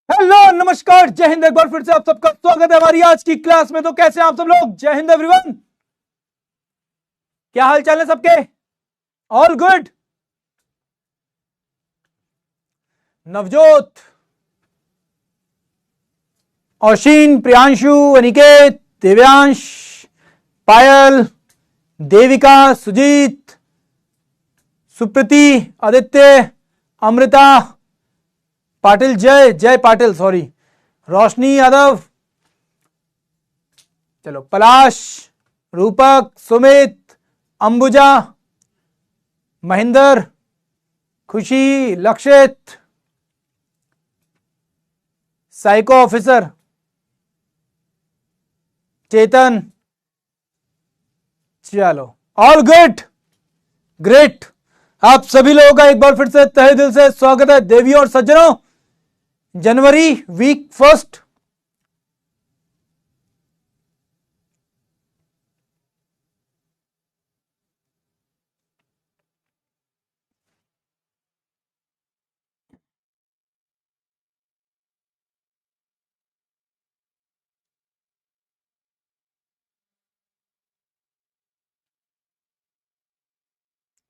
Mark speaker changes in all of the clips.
Speaker 1: Hello नमस्कार जय हिंद। एक बार फिर से आप सबका स्वागत है हमारी आज की क्लास में। तो कैसे हैं आप सब लोग? जय हिंद एवरीवन। क्या हाल चाल है सबके? All good? Navjot, Aushin, Priyanshu, Aniket, Divyansh, Payal, Devika, Sujeet, Supriti, Aditya, Amrita Patil, Jay Patil, sorry, रोशनी यादव, चलो पलाश, रूपक, सुमित, अंबुजा, महेंद्र, खुशी, लक्षित, साइको ऑफिसर, चेतन, चलो ऑल गुड, ग्रेट। आप सभी लोगों का एक बार फिर से तहे दिल से स्वागत है। देवियों और सज्जनों, जनवरी वीक फर्स्ट,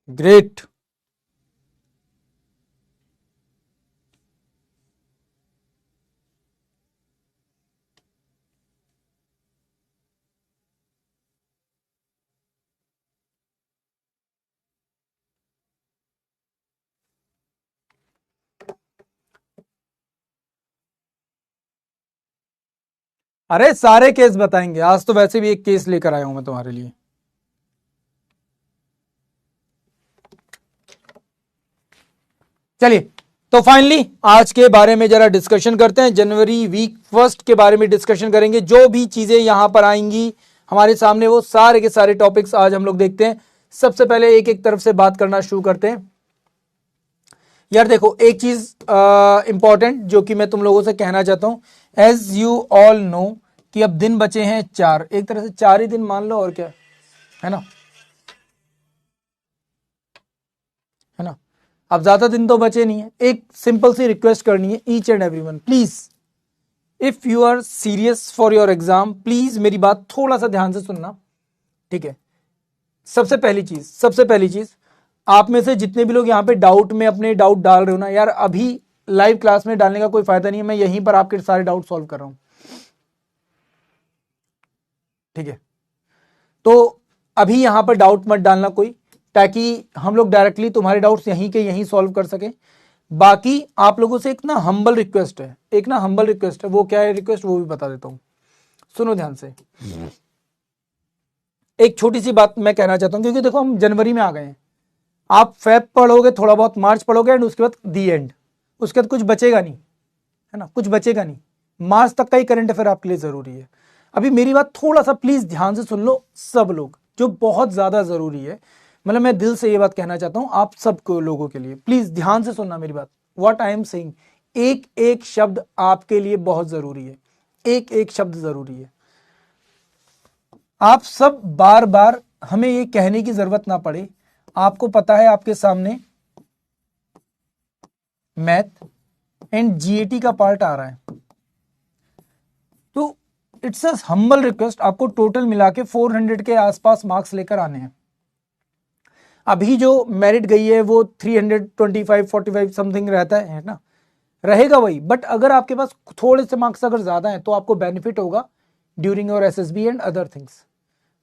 Speaker 1: ग्रेट। अरे सारे केस बताएंगे, आज तो वैसे भी एक केस लेकर आया हूं मैं तुम्हारे लिए। चलिए तो फाइनली आज के बारे में जरा डिस्कशन करते हैं। जनवरी वीक फर्स्ट के बारे में डिस्कशन करेंगे। जो भी चीजें यहां पर आएंगी हमारे सामने वो सारे के सारे टॉपिक्स आज हम लोग देखते हैं। सबसे पहले एक एक तरफ से बात करना शुरू करते हैं। यार देखो, एक चीज इंपॉर्टेंट जो कि मैं तुम लोगों से कहना चाहता हूं, एज यू ऑल नो कि अब दिन बचे हैं 4, एक तरह से 4 ही दिन मान लो, और क्या है ना, है ना। अब ज्यादा दिन तो बचे नहीं है। एक सिंपल सी रिक्वेस्ट करनी है each and everyone, please if you are serious for your exam, please मेरी बात थोड़ा सा ध्यान से सुनना, ठीक है। सबसे पहली चीज, आप में से जितने भी लोग यहाँ पे डाउट में अपने डाउट डाल रहे हो ना, यार अभी लाइव क्लास में डालने का कोई फायदा नहीं है। मैं यहीं पर आपके सारे डाउट सॉल्व कर रहा हूं, ठीक है। तो अभी यहां पर डाउट मत डालना कोई, ताकि हम लोग डायरेक्टली तुम्हारे डाउट्स यहीं के यहीं सॉल्व कर सके। बाकी आप लोगों से एक ना हम्बल रिक्वेस्ट है, वो क्या है रिक्वेस्ट, वो भी बता देता हूं, सुनो ध्यान से। एक छोटी सी बात मैं कहना चाहता हूं, क्योंकि देखो हम जनवरी में आ गए हैं। आप फेब पढ़ोगे, थोड़ा बहुत मार्च पढ़ोगे, एंड उसके बाद दी एंड, उसके बाद कुछ बचेगा नहीं, है ना, कुछ बचेगा नहीं। मार्च तक का ही करंट अफेयर आपके लिए जरूरी है। अभी मेरी बात थोड़ा सा प्लीज ध्यान से सुन लो सब लोग, जो बहुत ज्यादा जरूरी है। मतलब मैं दिल से ये बात कहना चाहता हूं आप सब लोगों के लिए, प्लीज ध्यान से सुनना मेरी बात। व्हाट आई एम सेइंग, एक एक शब्द आपके लिए बहुत जरूरी है, एक एक शब्द जरूरी है। आप सब बार बार हमें ये कहने की जरूरत ना पड़े, आपको पता है आपके सामने मैथ एंड जीएटी का पार्ट आ रहा है। तो इट्स अ हम्बल रिक्वेस्ट, आपको टोटल मिला के 400 के आसपास मार्क्स लेकर आने हैं। अभी जो मेरिट गई है वो 325 45 समथिंग रहता है ना, रहेगा वही। बट अगर आपके पास थोड़े से मार्क्स अगर ज्यादा हैं तो आपको बेनिफिट होगा during your SSB and other things.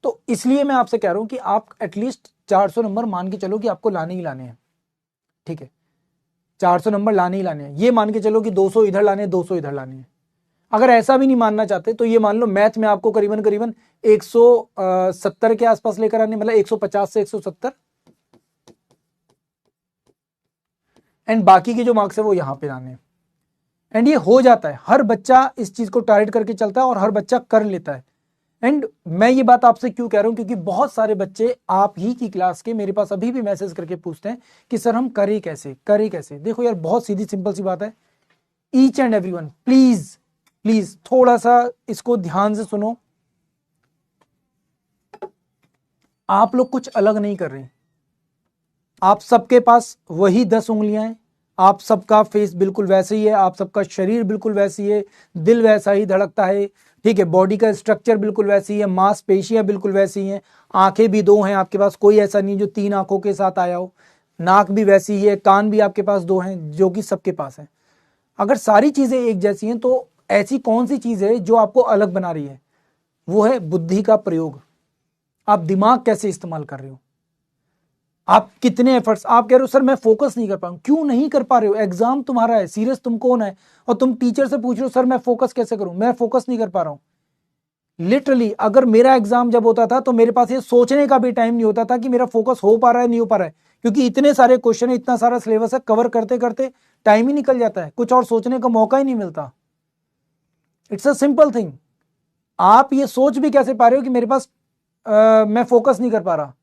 Speaker 1: तो इसलिए मैं आपसे कह रहा हूं कि आप एटलीस्ट 400 नंबर मान के चलो कि आपको लाने ही लाने हैं, ठीक है। 400 नंबर लाने ही लाने हैं। ये मान के चलो कि 200 इधर लाने हैं, 200 इधर लाने हैं। अगर ऐसा भी नहीं मानना चाहते तो ये मान लो मैथ में आपको करीबन करीबन 170 के आसपास लेकर आने, मतलब 150 से 170, एंड बाकी के जो मार्क्स है वो यहां पे लाने हैं। एंड ये हो जाता है, हर बच्चा इस चीज को टारगेट करके चलता है और हर बच्चा कर लेता है। एंड मैं ये बात आपसे क्यों कह रहा हूं, क्योंकि बहुत सारे बच्चे आप ही की क्लास के मेरे पास अभी भी मैसेज करके पूछते हैं कि सर हम करें कैसे। देखो यार, बहुत सीधी सिंपल सी बात है। Each and everyone please please थोड़ा सा इसको ध्यान से सुनो। आप लोग कुछ अलग नहीं कर रहे, आप सबके पास वही 10 उंगलियां हैं, आप सबका फेस बिल्कुल वैसे ही है, आप सबका शरीर बिल्कुल वैसी है, दिल वैसा ही धड़कता है, ठीक है, बॉडी का स्ट्रक्चर बिल्कुल वैसी है, मांसपेशियां बिल्कुल वैसी हैं, आंखें भी दो हैं आपके पास, कोई ऐसा नहीं जो 3 आंखों के साथ आया हो, नाक भी वैसी ही है, कान भी आपके पास 2 हैं जो कि सबके पास है। अगर सारी चीजें एक जैसी हैं तो ऐसी कौन सी चीज है जो आपको अलग बना रही है? वो है बुद्धि का प्रयोग। आप दिमाग कैसे इस्तेमाल कर रहे हो, आप कितने एफर्ट्स, आप कह रहे हो सर मैं फोकस नहीं कर पा रहा हूं, क्यों नहीं कर पा रहे हो? एग्जाम तुम्हारा है, सीरियस तुम कौन है, और तुम टीचर से पूछ रहे हो सर मैं फोकस कैसे करूं, मैं फोकस नहीं कर पा रहा हूं। लिटरली अगर मेरा एग्जाम जब होता था तो मेरे पास ये सोचने का भी टाइम नहीं होता था कि मेरा फोकस हो पा रहा है नहीं हो पा रहा है, क्योंकि इतने सारे क्वेश्चन है, इतना सारा सिलेबस है, कवर करते करते टाइम ही निकल जाता है, कुछ और सोचने का मौका ही नहीं मिलता। It's a simple thing. आप ये सोच भी कैसे पा रहे हो कि मेरे पास मैं फोकस नहीं कर पा रहा?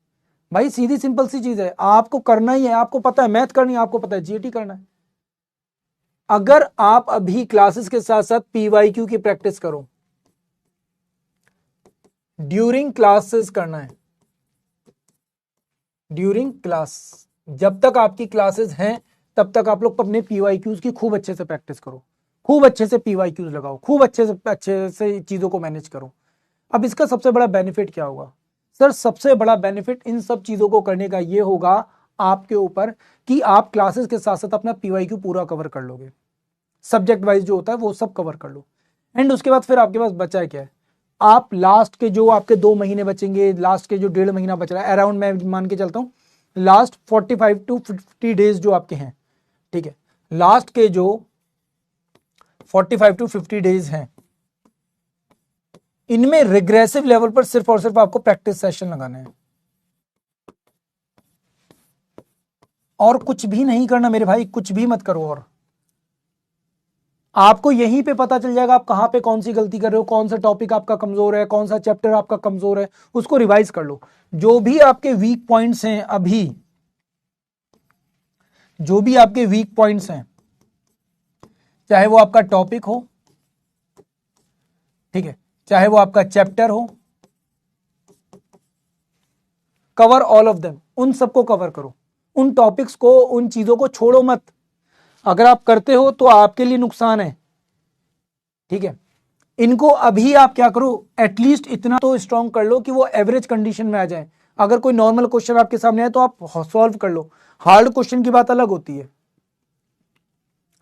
Speaker 1: भाई सीधी सिंपल सी चीज है, आपको करना ही है, आपको पता है मैथ करनी है, आपको पता है जीएटी करना है। अगर आप अभी क्लासेस के साथ साथ पीवाईक्यू की प्रैक्टिस करो, ड्यूरिंग क्लासेस करना है, ड्यूरिंग क्लास, जब तक आपकी क्लासेस हैं तब तक आप लोग अपने पीवाईक्यूज की खूब अच्छे से प्रैक्टिस करो, खूब अच्छे से पीवाईक्यूज लगाओ, खूब अच्छे से चीजों को मैनेज करो। अब इसका सबसे बड़ा बेनिफिट क्या होगा? सर सबसे बड़ा बेनिफिट इन सब चीजों को करने का ये होगा आपके ऊपर कि आप क्लासेस के साथ साथ अपना पीवाईक्यू पूरा कवर कर लोगे, सब्जेक्ट वाइज जो होता है वो सब कवर कर लो। एंड उसके बाद फिर आपके पास बचा है क्या है? आप लास्ट के जो आपके 2 महीने बचेंगे, लास्ट के जो 1.5 महीना बच रहा है, अराउंड मैं मान के चलता हूं लास्ट 45 टू 50 डेज जो आपके हैं, ठीक है, लास्ट के जो 45 टू 50 डेज हैं, इनमें रिग्रेसिव लेवल पर सिर्फ और सिर्फ आपको प्रैक्टिस सेशन लगाने हैं, और कुछ भी नहीं करना मेरे भाई, कुछ भी मत करो। और आपको यहीं पे पता चल जाएगा आप कहां पे कौन सी गलती कर रहे हो, कौन सा टॉपिक आपका कमजोर है, कौन सा चैप्टर आपका कमजोर है, उसको रिवाइज कर लो। जो भी आपके वीक पॉइंट्स हैं अभी, जो भी आपके वीक पॉइंट्स हैं, चाहे वो आपका टॉपिक हो, ठीक है, चाहे वो आपका चैप्टर हो, कवर ऑल ऑफ देम, उन सबको कवर करो, उन टॉपिक्स को, उन चीजों को छोड़ो मत। अगर आप करते हो तो आपके लिए नुकसान है, ठीक है। इनको अभी आप क्या करो, एटलीस्ट इतना तो स्ट्रॉन्ग कर लो कि वो एवरेज कंडीशन में आ जाए। अगर कोई नॉर्मल क्वेश्चन आपके सामने आए तो आप सॉल्व कर लो, हार्ड क्वेश्चन की बात अलग होती है।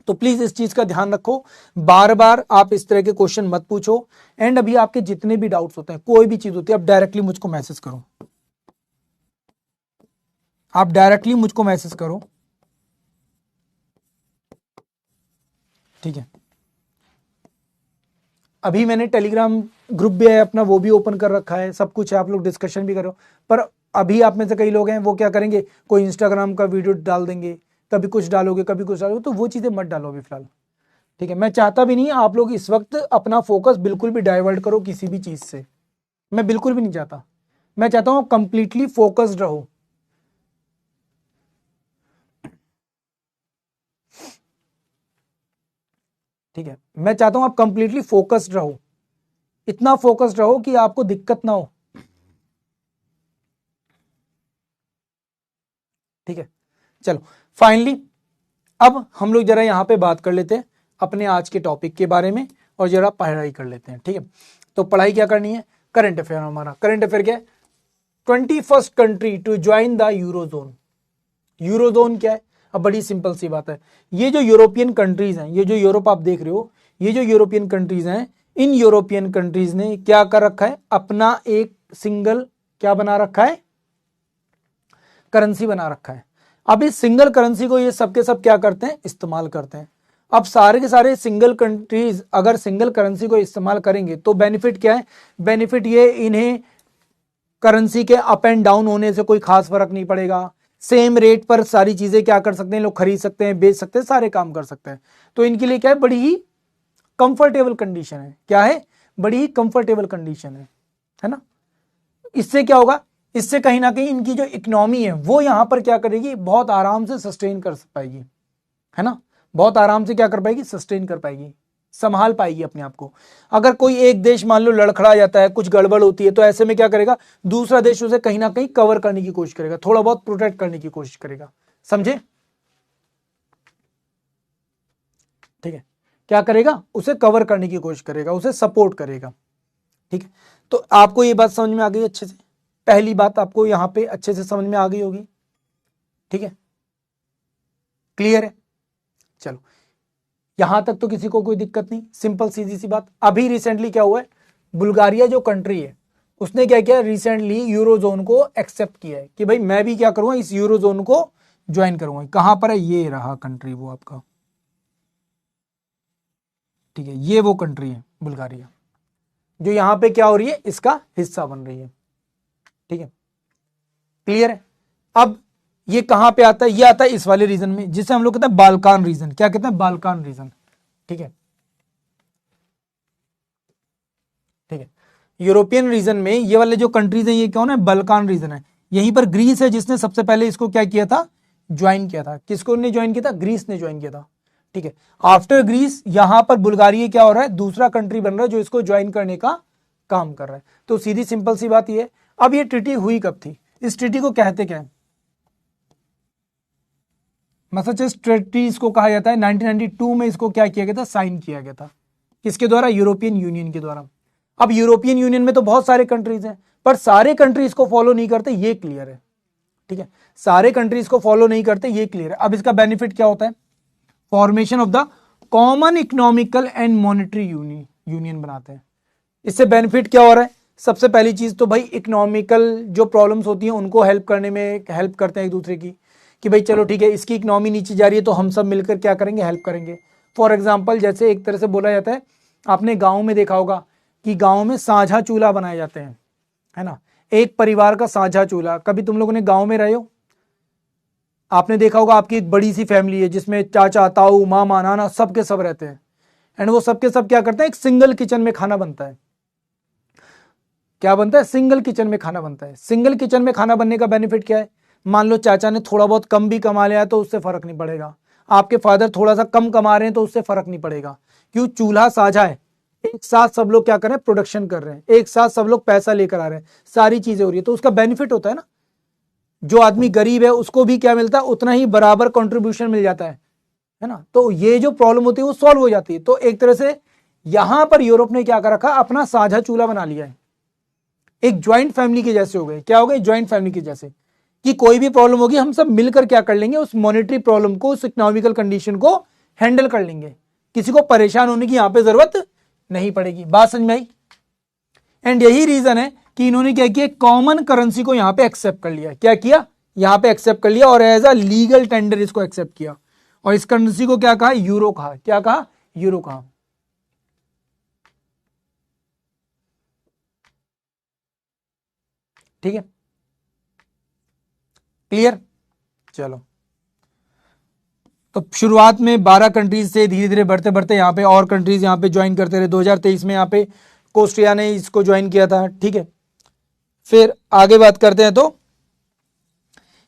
Speaker 1: तो प्लीज इस चीज का ध्यान रखो, बार बार आप इस तरह के क्वेश्चन मत पूछो। एंड अभी आपके जितने भी डाउट्स होते हैं, कोई भी चीज होती है, आप डायरेक्टली मुझको मैसेज करो, आप डायरेक्टली मुझको मैसेज करो, ठीक है। अभी मैंने टेलीग्राम ग्रुप भी है अपना, वो भी ओपन कर रखा है, सब कुछ है, आप लोग डिस्कशन भी करो। पर अभी आप में से कई लोग हैं वो क्या करेंगे, कोई इंस्टाग्राम का वीडियो डाल देंगे, कभी कुछ डालोगे कभी कुछ डालोगे, तो वो चीज़ें मत डालो अभी फिलहाल, ठीक है। मैं चाहता भी नहीं आप लोग इस वक्त अपना फोकस बिल्कुल भी डाइवर्ट करो किसी भी चीज़ से, मैं बिल्कुल भी नहीं चाहता। मैं चाहता हूँ कंप्लीटली फोकस्ड रहो, ठीक है। मैं चाहता हूँ आप कंप्लीटली फोकस्ड रहो, इतना फोकस्ड रहो कि आपको दिक्कत ना हो, ठीक है। चलो फाइनली अब हम लोग जरा यहां पे बात कर लेते हैं अपने आज के टॉपिक के बारे में, और जरा पढ़ाई कर लेते हैं, ठीक है। तो पढ़ाई क्या करनी है, करंट अफेयर। हमारा करंट अफेयर क्या है, 21st country to join the eurozone. Eurozone क्या है? अब बड़ी सिंपल सी बात है, ये जो यूरोपियन कंट्रीज हैं, ये जो यूरोप आप देख रहे हो, ये जो यूरोपियन कंट्रीज हैं, इन यूरोपियन कंट्रीज ने क्या कर रखा है, अपना एक सिंगल क्या बना रखा है, करेंसी बना रखा है। अब इस सिंगल करेंसी को ये सबके सब क्या करते हैं, इस्तेमाल करते हैं। अब सारे के सारे सिंगल कंट्रीज अगर सिंगल करेंसी को इस्तेमाल करेंगे तो बेनिफिट क्या है, बेनिफिट ये इन्हें करेंसी के अप एंड डाउन होने से कोई खास फर्क नहीं पड़ेगा, सेम रेट पर सारी चीजें क्या कर सकते हैं, लोग खरीद सकते हैं, बेच सकते हैं, सारे काम कर सकते हैं। तो इनके लिए क्या है, बड़ी ही कंफर्टेबल कंडीशन है। क्या है, बड़ी ही कंफर्टेबल कंडीशन है ना। इससे क्या होगा, इससे कहीं ना कहीं इनकी जो इकोनॉमी है वो यहां पर क्या करेगी, बहुत आराम से सस्टेन कर पाएगी, है ना, बहुत आराम से क्या कर पाएगी, सस्टेन कर पाएगी, संभाल पाएगी अपने आप को। अगर कोई एक देश मान लो लड़खड़ा जाता है, कुछ गड़बड़ होती है, तो ऐसे में क्या करेगा, दूसरा देश उसे कहीं ना कहीं कवर करने की कोशिश करेगा, थोड़ा बहुत प्रोटेक्ट करने की कोशिश करेगा, समझे। ठीक है, क्या करेगा, उसे कवर करने की कोशिश करेगा, उसे सपोर्ट करेगा। ठीक है, तो आपको ये बात समझ में आ गई अच्छे से, पहली बात आपको यहां पे अच्छे से समझ में आ गई होगी। ठीक है, क्लियर है। चलो यहां तक तो किसी को कोई दिक्कत नहीं, सिंपल सीधी सी बात। अभी रिसेंटली क्या हुआ है, बुल्गारिया जो कंट्री है उसने क्या किया, रिसेंटली यूरोजोन को एक्सेप्ट किया है कि भाई मैं भी क्या करूंगा, इस यूरोजोन को ज्वाइन करूंगा। कहां पर है, ये रहा कंट्री वो आपका। ठीक है, ये वो कंट्री है बुल्गारिया जो यहां पे क्या हो रही है, इसका हिस्सा बन रही है। ठीक है, क्लियर है। अब ये कहां पे आता है, ये आता है इस वाले रीजन में जिसे हम लोग कहते हैं बाल्कान रीजन। क्या कहते हैं, बाल्कान रीजन। ठीक है, ठीक है, यूरोपियन रीजन में ये वाले जो कंट्रीज हैं ये कौन है, बाल्कान रीजन है। यहीं पर ग्रीस है जिसने सबसे पहले इसको क्या किया था, ज्वाइन किया था। किसको ने ज्वाइन किया था, ग्रीस ने ज्वाइन किया था। ठीक है, आफ्टर ग्रीस यहां पर बुल्गारिया क्या हो रहा है, दूसरा कंट्री बन रहा है जो इसको ज्वाइन करने का काम कर रहा है। तो सीधी सिंपल सी बात ये है। अब ये ट्रीटी हुई कब थी, इस ट्रीटी को कहते क्या है, मैसाचुसेट्स ट्रीटी इसको कहा जाता है। 1992 में इसको क्या किया गया था, साइन किया गया था। किसके द्वारा, यूरोपियन यूनियन के द्वारा। अब यूरोपियन यूनियन में तो बहुत सारे कंट्रीज हैं, पर सारे कंट्री इसको फॉलो नहीं करते, ये क्लियर है। ठीक है, सारे कंट्री इसको फॉलो नहीं करते, ये क्लियर है। अब इसका बेनिफिट क्या होता है, formation of the common economical and monetary union बनाते हैं। इससे बेनिफिट क्या हो रहा है, सबसे पहली चीज तो भाई इकोनॉमिकल जो प्रॉब्लम्स होती हैं उनको हेल्प करने में हेल्प करते हैं एक दूसरे की, कि भाई चलो ठीक है इसकी इकोनॉमी नीचे जा रही है तो हम सब मिलकर क्या करेंगे, हेल्प करेंगे। फॉर एग्जाम्पल जैसे एक तरह से बोला जाता है, आपने गाँव में देखा होगा कि गाँव में साझा चूल्हा बनाए जाते हैं, है ना, एक परिवार का साझा चूल्हा। कभी तुम लोगों ने गाँव में रहे हो, आपने देखा होगा आपकी एक बड़ी सी फैमिली है जिसमें चाचा ताऊ मामा नाना सबके सब रहते हैं, एंड वो सबके सब क्या करते हैं, एक सिंगल किचन में खाना बनता है। क्या बनता है, सिंगल किचन में खाना बनता है। सिंगल किचन में खाना बनने का बेनिफिट क्या है, मान लो चाचा ने थोड़ा बहुत कम भी कमा लिया तो उससे फर्क नहीं पड़ेगा, आपके फादर थोड़ा सा कम कमा रहे हैं तो उससे फर्क नहीं पड़ेगा, क्यों, चूल्हा साझा है, एक साथ सब लोग क्या कर रहे हैं, प्रोडक्शन कर रहे हैं, एक साथ सब लोग पैसा लेकर आ रहे हैं, सारी चीजें हो रही है, तो उसका बेनिफिट होता है ना। जो आदमी गरीब है उसको भी क्या मिलता है, उतना ही बराबर कंट्रीब्यूशन मिल जाता है ना। तो ये जो प्रॉब्लम होती है वो सॉल्व हो जाती है। तो एक तरह से यहां पर यूरोप ने क्या कर रखा, अपना साझा चूल्हा बना लिया है, एक ज्वाइंट फैमिली के जैसे हो गए। क्या हो गए, ज्वाइंट फैमिली के जैसे, कि कोई भी प्रॉब्लम होगी हम सब मिलकर क्या कर लेंगे, उस मॉनेटरी प्रॉब्लम को, उस इकोनॉमिकल कंडीशन को हैंडल कर लेंगे, किसी को परेशान होने की यहां पे जरूरत नहीं पड़ेगी। बात समझ में आई। एंड यही रीजन है कि इन्होंने क्या किया, कॉमन करेंसी को यहां पे एक्सेप्ट कर लिया। क्या किया, यहां पे एक्सेप्ट कर लिया और एज अ लीगल टेंडर इसको एक्सेप्ट किया, और इस करेंसी को क्या कहा, यूरो कहा। क्या कहा, यूरो कहा। ठीक है, क्लियर। चलो, तो शुरुआत में 12 कंट्रीज से धीरे धीरे बढ़ते बढ़ते यहाँ पे और कंट्रीज यहाँ पे ज्वाइन करते रहे। 2023 में यहाँ पे कोस्ट्रिया ने इसको ज्वाइन किया था। ठीक है, फिर आगे बात करते हैं, तो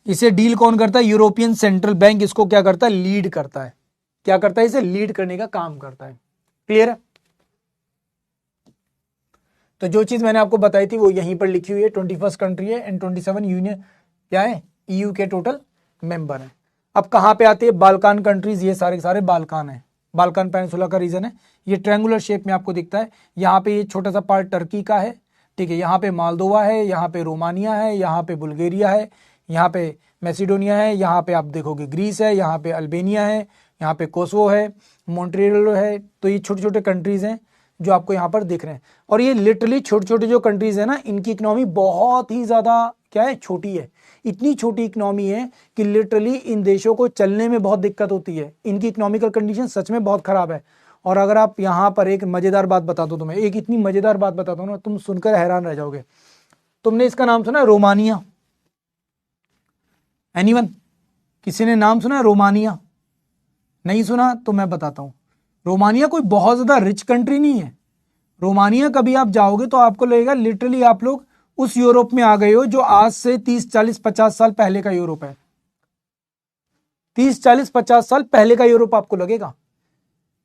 Speaker 1: इसे डील कौन करता है, यूरोपियन सेंट्रल बैंक इसको क्या करता है, लीड करता है। क्या करता है, इसे लीड करने का काम करता है। क्लियर है। तो जो चीज मैंने आपको बताई थी वो यहीं पर लिखी हुई है। 21st कंट्री है एंड 27 यूनियन क्या है, ईयू के टोटल मेंबर है। अब कहां पे आती है, बाल्कान कंट्रीज, ये सारे सारे बाल्कान है, बाल्कान पेनिनसुला का रीजन है। ये ट्रायंगुलर शेप में आपको दिखता है। यहाँ पे ये छोटा सा पार्ट टर्की का है, ठीक है, यहाँ पे मालदोवा है, यहाँ पे रोमानिया है, यहाँ पे बुल्गारिया है, यहाँ पे मैसिडोनिया है, यहाँ पे आप देखोगे ग्रीस है, यहाँ पे अल्बेनिया है, यहाँ पे कोसोवो है, मॉन्ट्रियल है। तो ये छोटे छोटे कंट्रीज हैं जो आपको यहाँ पर दिख रहे हैं। और ये लिटरली छोटे छोटे जो कंट्रीज है ना, इनकी इकोनॉमी बहुत ही ज्यादा क्या है, छोटी है। इतनी छोटी इकोनॉमी है कि लिटरली इन देशों को चलने में बहुत दिक्कत होती है। इनकी इकोनॉमिकल कंडीशन सच में बहुत खराब है। और अगर आप यहाँ पर एक मजेदार बात बता दो तुम्हें, एक इतनी मजेदार बात बताता हूँ ना, तुम सुनकर हैरान रह जाओगे। तुमने इसका नाम सुना है, रोमानिया? एनीवन, किसी ने नाम सुना है रोमानिया? नहीं सुना तो मैं बताता हूँ। रोमानिया कोई बहुत ज्यादा रिच कंट्री नहीं है। रोमानिया कभी आप जाओगे तो आपको लगेगा लिटरली आप लोग उस यूरोप में आ गए हो जो आज से 30 40 50 साल पहले का यूरोप है। 30 40 50 साल पहले का यूरोप आपको लगेगा।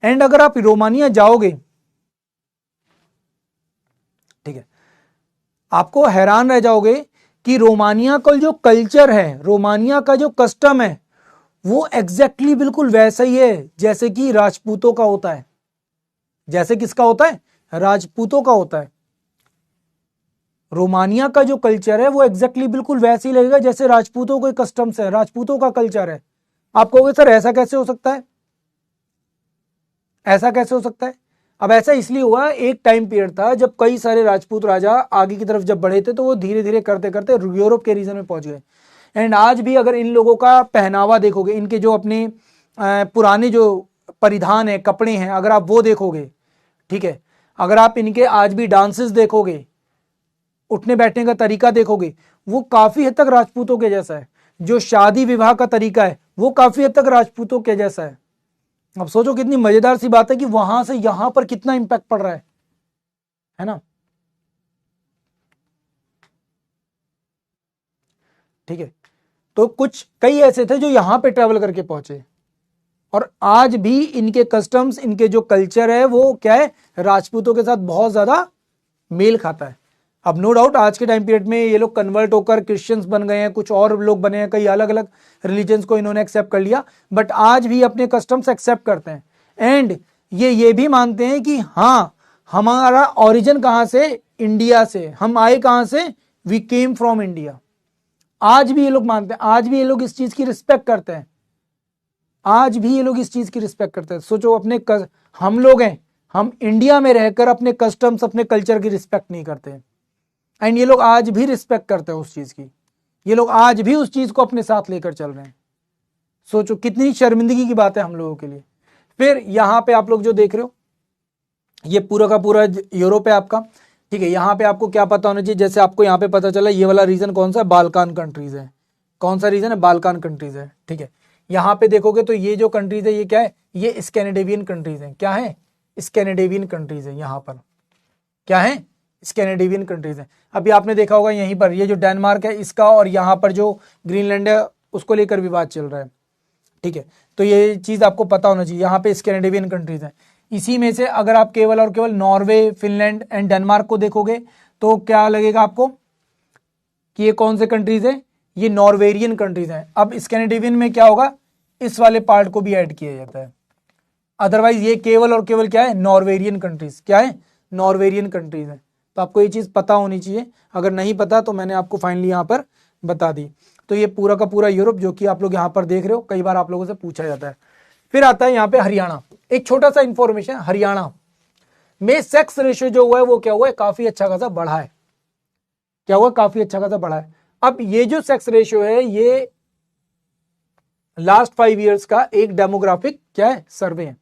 Speaker 1: एंड अगर आप रोमानिया जाओगे, ठीक है, आपको हैरान रह जाओगे कि रोमानिया का जो कल्चर है, रोमानिया का जो कस्टम है, वो एग्जैक्टली बिल्कुल वैसा ही है जैसे कि राजपूतों का होता है। जैसे किसका होता है? राजपूतों का होता है। रोमानिया का जो कल्चर है वो एग्जैक्टली बिल्कुल वैसे ही लगेगा जैसे राजपूतों के कस्टम्स है, राजपूतों का कल्चर है। आप कहोगे सर ऐसा कैसे हो सकता है? ऐसा कैसे हो सकता है? अब ऐसा इसलिए हुआ, एक टाइम पीरियड था जब कई सारे राजपूत राजा आगे की तरफ जब बढ़े थे तो वो धीरे धीरे करते करते यूरोप के रीजन में पहुंच गए। एंड आज भी अगर इन लोगों का पहनावा देखोगे, इनके जो अपने पुराने जो परिधान है, कपड़े हैं, अगर आप वो देखोगे, ठीक है, अगर आप इनके आज भी डांसेस देखोगे, उठने बैठने का तरीका देखोगे, वो काफी हद तक राजपूतों के जैसा है। जो शादी विवाह का तरीका है वो काफी हद तक राजपूतों के जैसा है। अब सोचो कितनी मजेदार सी बात है कि वहां से यहां पर कितना इंपैक्ट पड़ रहा है ना? ठीक है, तो कुछ कई ऐसे थे जो यहां पे ट्रेवल करके पहुंचे और आज भी इनके कस्टम्स, इनके जो कल्चर है वो क्या है, राजपूतों के साथ बहुत ज्यादा मेल खाता है। अब नो डाउट आज के टाइम पीरियड में ये लोग कन्वर्ट होकर क्रिश्चियंस बन गए हैं, कुछ और लोग बने हैं, कई अलग अलग रिलीजन्स को इन्होंने एक्सेप्ट कर लिया, बट आज भी अपने कस्टम्स एक्सेप्ट करते हैं। एंड ये भी मानते हैं कि हाँ, हमारा ओरिजिन कहां से, इंडिया से, हम आए कहां से, वी केम फ्रॉम इंडिया। आज भी ये लोग मानते हैं, आज भी ये लोग इस चीज की रिस्पेक्ट करते हैं, आज भी ये लोग इस चीज की रिस्पेक्ट करते हैं। सोचो हम लोग हैं, हम इंडिया में रहकर अपने कस्टम्स, अपने कल्चर की रिस्पेक्ट नहीं करते हैं। एंड ये लोग आज भी रिस्पेक्ट करते हैं उस चीज की, ये लोग आज भी उस चीज को अपने साथ लेकर चल रहे हैं। सोचो कितनी शर्मिंदगी की बात है हम लोगों के लिए। फिर यहां पे आप लोग जो देख रहे हो, ये पूरा का पूरा यूरोप है आपका, ठीक है। यहां पे आपको क्या पता होना चाहिए, जैसे आपको यहां पे पता चला ये वाला रीजन कौन सा है, बाल्कान कंट्रीज है। कौन सा रीजन है? बाल्कान कंट्रीज है, ठीक है। यहां पे देखोगे तो ये जो कंट्रीज है ये क्या है, ये स्कैंडिनेवियन कंट्रीज है। क्या है? स्कैंडिनेवियन कंट्रीज है। यहां पर क्या है? स्कैंडिनेवियन कंट्रीज है। अभी आपने देखा होगा यहीं पर ये जो डेनमार्क है इसका और यहाँ पर जो ग्रीनलैंड है उसको लेकर विवाद चल रहा है, ठीक है। तो ये चीज आपको पता होना चाहिए, यहाँ पे स्कैंडिनेवियन कंट्रीज है। इसी में से अगर आप केवल और केवल नॉर्वे, फिनलैंड एंड डेनमार्क को देखोगे तो क्या लगेगा आपको कि ये कौन से कंट्रीज है, ये नॉर्वेरियन कंट्रीज है। अब स्कैंडिनेवियन में क्या होगा, इस वाले पार्ट को भी ऐड किया जाता है, अदरवाइज ये केवल और केवल क्या है, नॉर्वेरियन कंट्रीज। क्या है? नॉर्वेरियन कंट्रीज है। तो आपको ये चीज पता होनी चाहिए, अगर नहीं पता तो मैंने आपको फाइनली यहाँ पर बता दी। तो ये पूरा का पूरा यूरोप जो कि आप लोग यहाँ पर देख रहे हो, कई बार आप लोगों से पूछा जाता है। फिर आता है यहाँ पे हरियाणा। एक छोटा सा इंफॉर्मेशन, हरियाणा में सेक्स रेशियो जो हुआ है वो क्या हुआ है, काफी अच्छा खासा बढ़ा है। क्या हुआ? काफी अच्छा खासा बढ़ा है। अब ये जो सेक्स रेशियो है ये लास्ट 5 ईयर्स का एक डेमोग्राफिक क्या है, सर्वे है,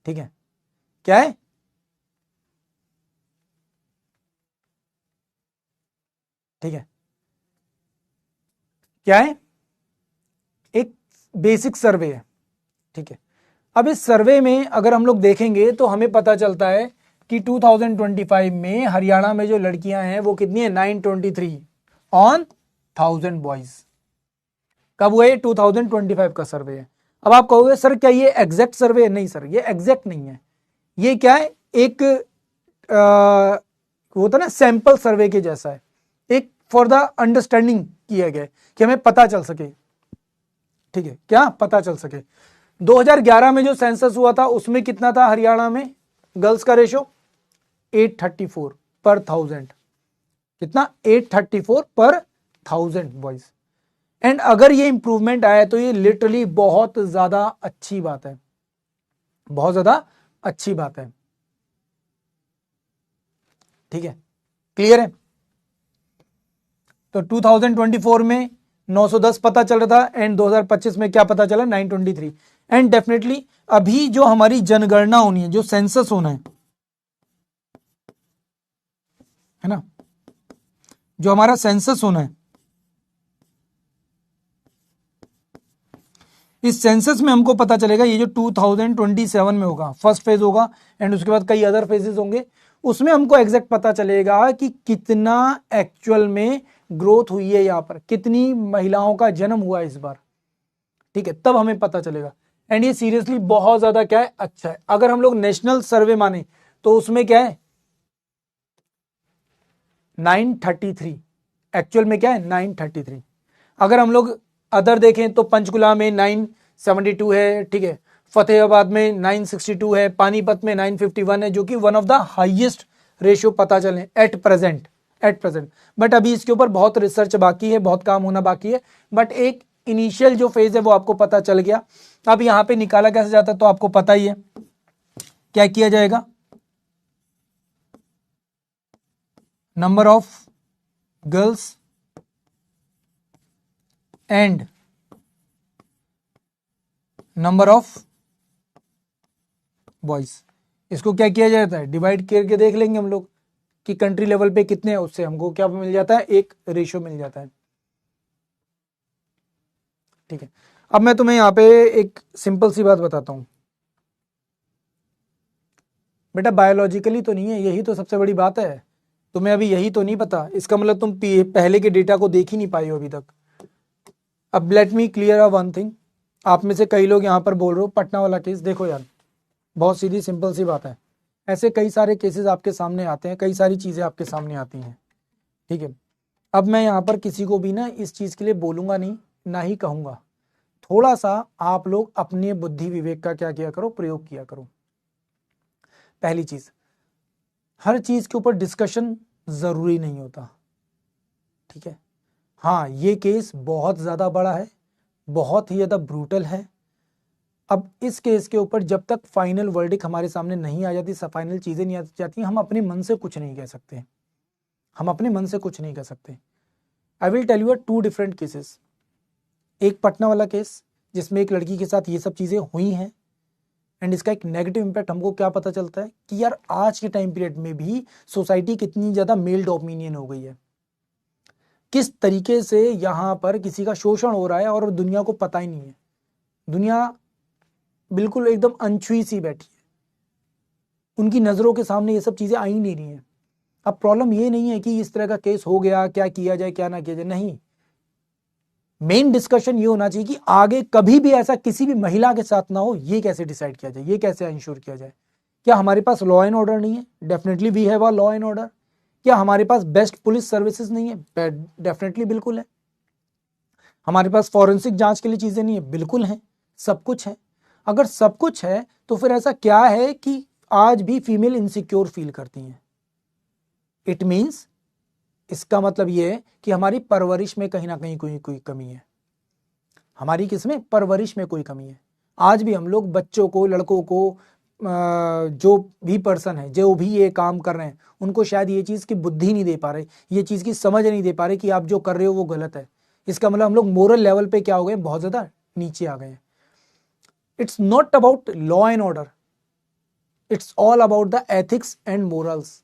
Speaker 1: ठीक है। क्या है? ठीक है, क्या है? एक बेसिक सर्वे है, ठीक है। अब इस सर्वे में अगर हम लोग देखेंगे तो हमें पता चलता है कि 2025 में हरियाणा में जो लड़कियां हैं वो कितनी है, 923 ऑन 1000 बॉयज। कब हुआ? 2025 का सर्वे है। अब आप कहोगे सर क्या ये एग्जैक्ट सर्वे है? नहीं सर, ये एग्जैक्ट नहीं है। ये क्या है, एक होता ना सैंपल सर्वे के जैसा है, एक फॉर द अंडरस्टैंडिंग किया गया है कि हमें पता चल सके, ठीक है, क्या पता चल सके। 2011 में जो सेंसस हुआ था उसमें कितना था हरियाणा में गर्ल्स का रेशो, 834 पर 1000। कितना? 834 पर 1000 बॉयज। एंड अगर ये इंप्रूवमेंट आया तो ये लिटरली बहुत ज्यादा अच्छी बात है, बहुत ज्यादा अच्छी बात है, ठीक है। क्लियर है? तो 2024 में 910 पता चल रहा था एंड 2025 में क्या पता चला, 923। एंड डेफिनेटली अभी जो हमारी जनगणना होनी है, जो सेंसस होना है ना, जो हमारा सेंसस होना है, इस सेंसस में हमको पता चलेगा ये जो 2027 में होगा, फर्स्ट फेज होगा एंड उसके बाद कई अदर फेजेस होंगे, उसमें हमको एग्जैक्ट पता चलेगा कि कितना एक्चुअल में ग्रोथ हुई है, यहां पर कितनी महिलाओं का जन्म हुआ इस बार, ठीक है, तब हमें पता चलेगा। एंड ये सीरियसली बहुत ज्यादा क्या है, अच्छा है। अगर हम लोग नेशनल सर्वे माने तो उसमें क्या है, 933, एक्चुअल में क्या है 933। अगर हम लोग अदर देखें तो पंचकुला में 972 है, ठीक है, फतेहाबाद में 962 है, पानीपत में 951 है, जो कि one of the highest ratio पता चले एट प्रेजेंट। बट अभी इसके ऊपर बहुत रिसर्च बाकी है, बहुत काम होना बाकी है, बट एक इनिशियल जो फेज है वो आपको पता चल गया। अब यहां पे निकाला कैसे जाता है तो आपको पता ही है, क्या किया जाएगा, number of girls and number of boys, इसको क्या किया जाता है, डिवाइड करके देख लेंगे हम लोग कि कंट्री लेवल पे कितने हैं, उससे हमको क्या मिल जाता है, एक रेशियो मिल जाता है। ठीक है, अब मैं तुम्हें यहां पे एक सिंपल सी बात बताता हूं बेटा, बायोलॉजिकली तो नहीं है, यही तो सबसे बड़ी बात है, तुम्हें अभी यही तो नहीं पता, इसका मतलब तुम पहले के डेटा को देख ही नहीं पाए हो अभी तक। अब let me clear one thing, आप में से कई लोग यहां पर बोल रहे हो पटना वाला केस, देखो यार बहुत सीधी सिंपल सी बात है, ऐसे कई सारे केसेस आपके सामने आते हैं, कई सारी चीजें आपके सामने आती हैं, ठीक है। अब मैं यहाँ पर किसी को भी ना इस चीज के लिए बोलूंगा नहीं, ना ही कहूंगा, थोड़ा सा आप लोग अपने बुद्धि विवेक का क्या किया करो, प्रयोग किया करो। पहली चीज, हर चीज के ऊपर डिस्कशन जरूरी नहीं होता, ठीक है। हाँ, ये केस बहुत ज्यादा बड़ा है, बहुत ही ज्यादा ब्रूटल है। अब इस केस के ऊपर जब तक फाइनल वर्डिक्ट हमारे सामने नहीं आ जाती, फाइनल चीजें नहीं आ जाती, हम अपने मन से कुछ नहीं कह सकते, हम अपने मन से कुछ नहीं कह सकते। I will tell you 2 different cases, एक पटना वाला केस जिसमें एक लड़की के साथ ये सब चीजें हुई हैं, एंड इसका एक नेगेटिव इंपैक्ट हमको क्या पता चलता है कि यार आज के टाइम पीरियड में भी सोसाइटी कितनी ज्यादा मेल डोमिनियन हो गई है, किस तरीके से यहाँ पर किसी का शोषण हो रहा है और दुनिया को पता ही नहीं है, दुनिया बिल्कुल एकदम अनछुई सी बैठी है, उनकी नजरों के सामने ये सब चीजें आ ही नहीं रही हैं। अब प्रॉब्लम ये नहीं है कि इस तरह का केस हो गया, क्या किया जाए क्या ना किया जाए, नहीं, मेन डिस्कशन ये होना चाहिए कि आगे कभी भी ऐसा किसी भी महिला के साथ ना हो, ये कैसे डिसाइड किया जाए, ये कैसे इंश्योर किया जाए। क्या हमारे पास लॉ एंड ऑर्डर नहीं है? Definitely we have a law and order. क्या हमारे पास बेस्ट पुलिस सर्विसेज नहीं है? डेफिनेटली बिल्कुल है। हमारे पास फॉरेंसिक जांच के लिए चीजें नहीं है? बिल्कुल है, सब कुछ है। अगर सब कुछ है तो फिर ऐसा क्या है कि आज भी फीमेल इनसिक्योर फील करती हैं? इट मीन्स, इसका मतलब यह है कि हमारी परवरिश में कहीं ना कहीं कोई कमी है, हमारी किसमें, परवरिश में कोई कमी है। आज भी हम लोग बच्चों को, लड़कों को, जो भी पर्सन है, जो भी ये काम कर रहे हैं, उनको शायद ये चीज की बुद्धि नहीं दे पा रहे, ये चीज की समझ नहीं दे पा रहे कि आप जो कर रहे हो वो गलत है। इसका मतलब हम लोग मोरल लेवल पे क्या हो गए, बहुत ज्यादा नीचे आ गए हैं। It's not about law and order, it's all about the ethics and morals,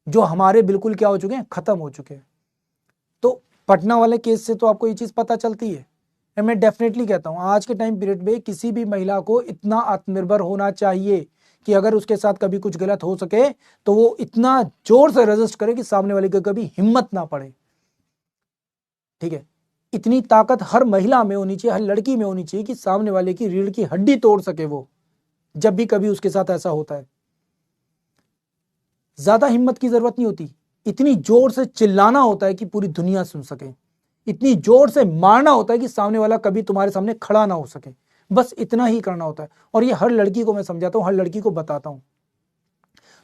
Speaker 1: जो हमारे बिल्कुल क्या हो चुके हैं, खत्म हो चुके हैं। तो पटना वाले केस से तो आपको ये चीज पता चलती है। मैं डेफिनेटली कहता हूं आज के टाइम पीरियड में किसी भी महिला को इतना आत्मनिर्भर होना चाहिए कि अगर उसके साथ कभी कुछ गलत हो सके तो वो इतना जोर से रेजिस्ट करे कि सामने वाले को कभी हिम्मत ना पड़े, ठीक है। इतनी ताकत हर महिला में होनी चाहिए, हर लड़की में होनी चाहिए कि सामने वाले की रीढ़ की हड्डी तोड़ सके वो, जब भी कभी उसके साथ ऐसा होता है। ज्यादा हिम्मत की जरूरत नहीं होती, इतनी जोर से चिल्लाना होता है कि पूरी दुनिया सुन सके, इतनी जोर से मारना होता है कि सामने वाला कभी तुम्हारे सामने खड़ा ना हो सके, बस इतना ही करना होता है। और ये हर लड़की को मैं समझाता हूं, हर लड़की को बताता हूं,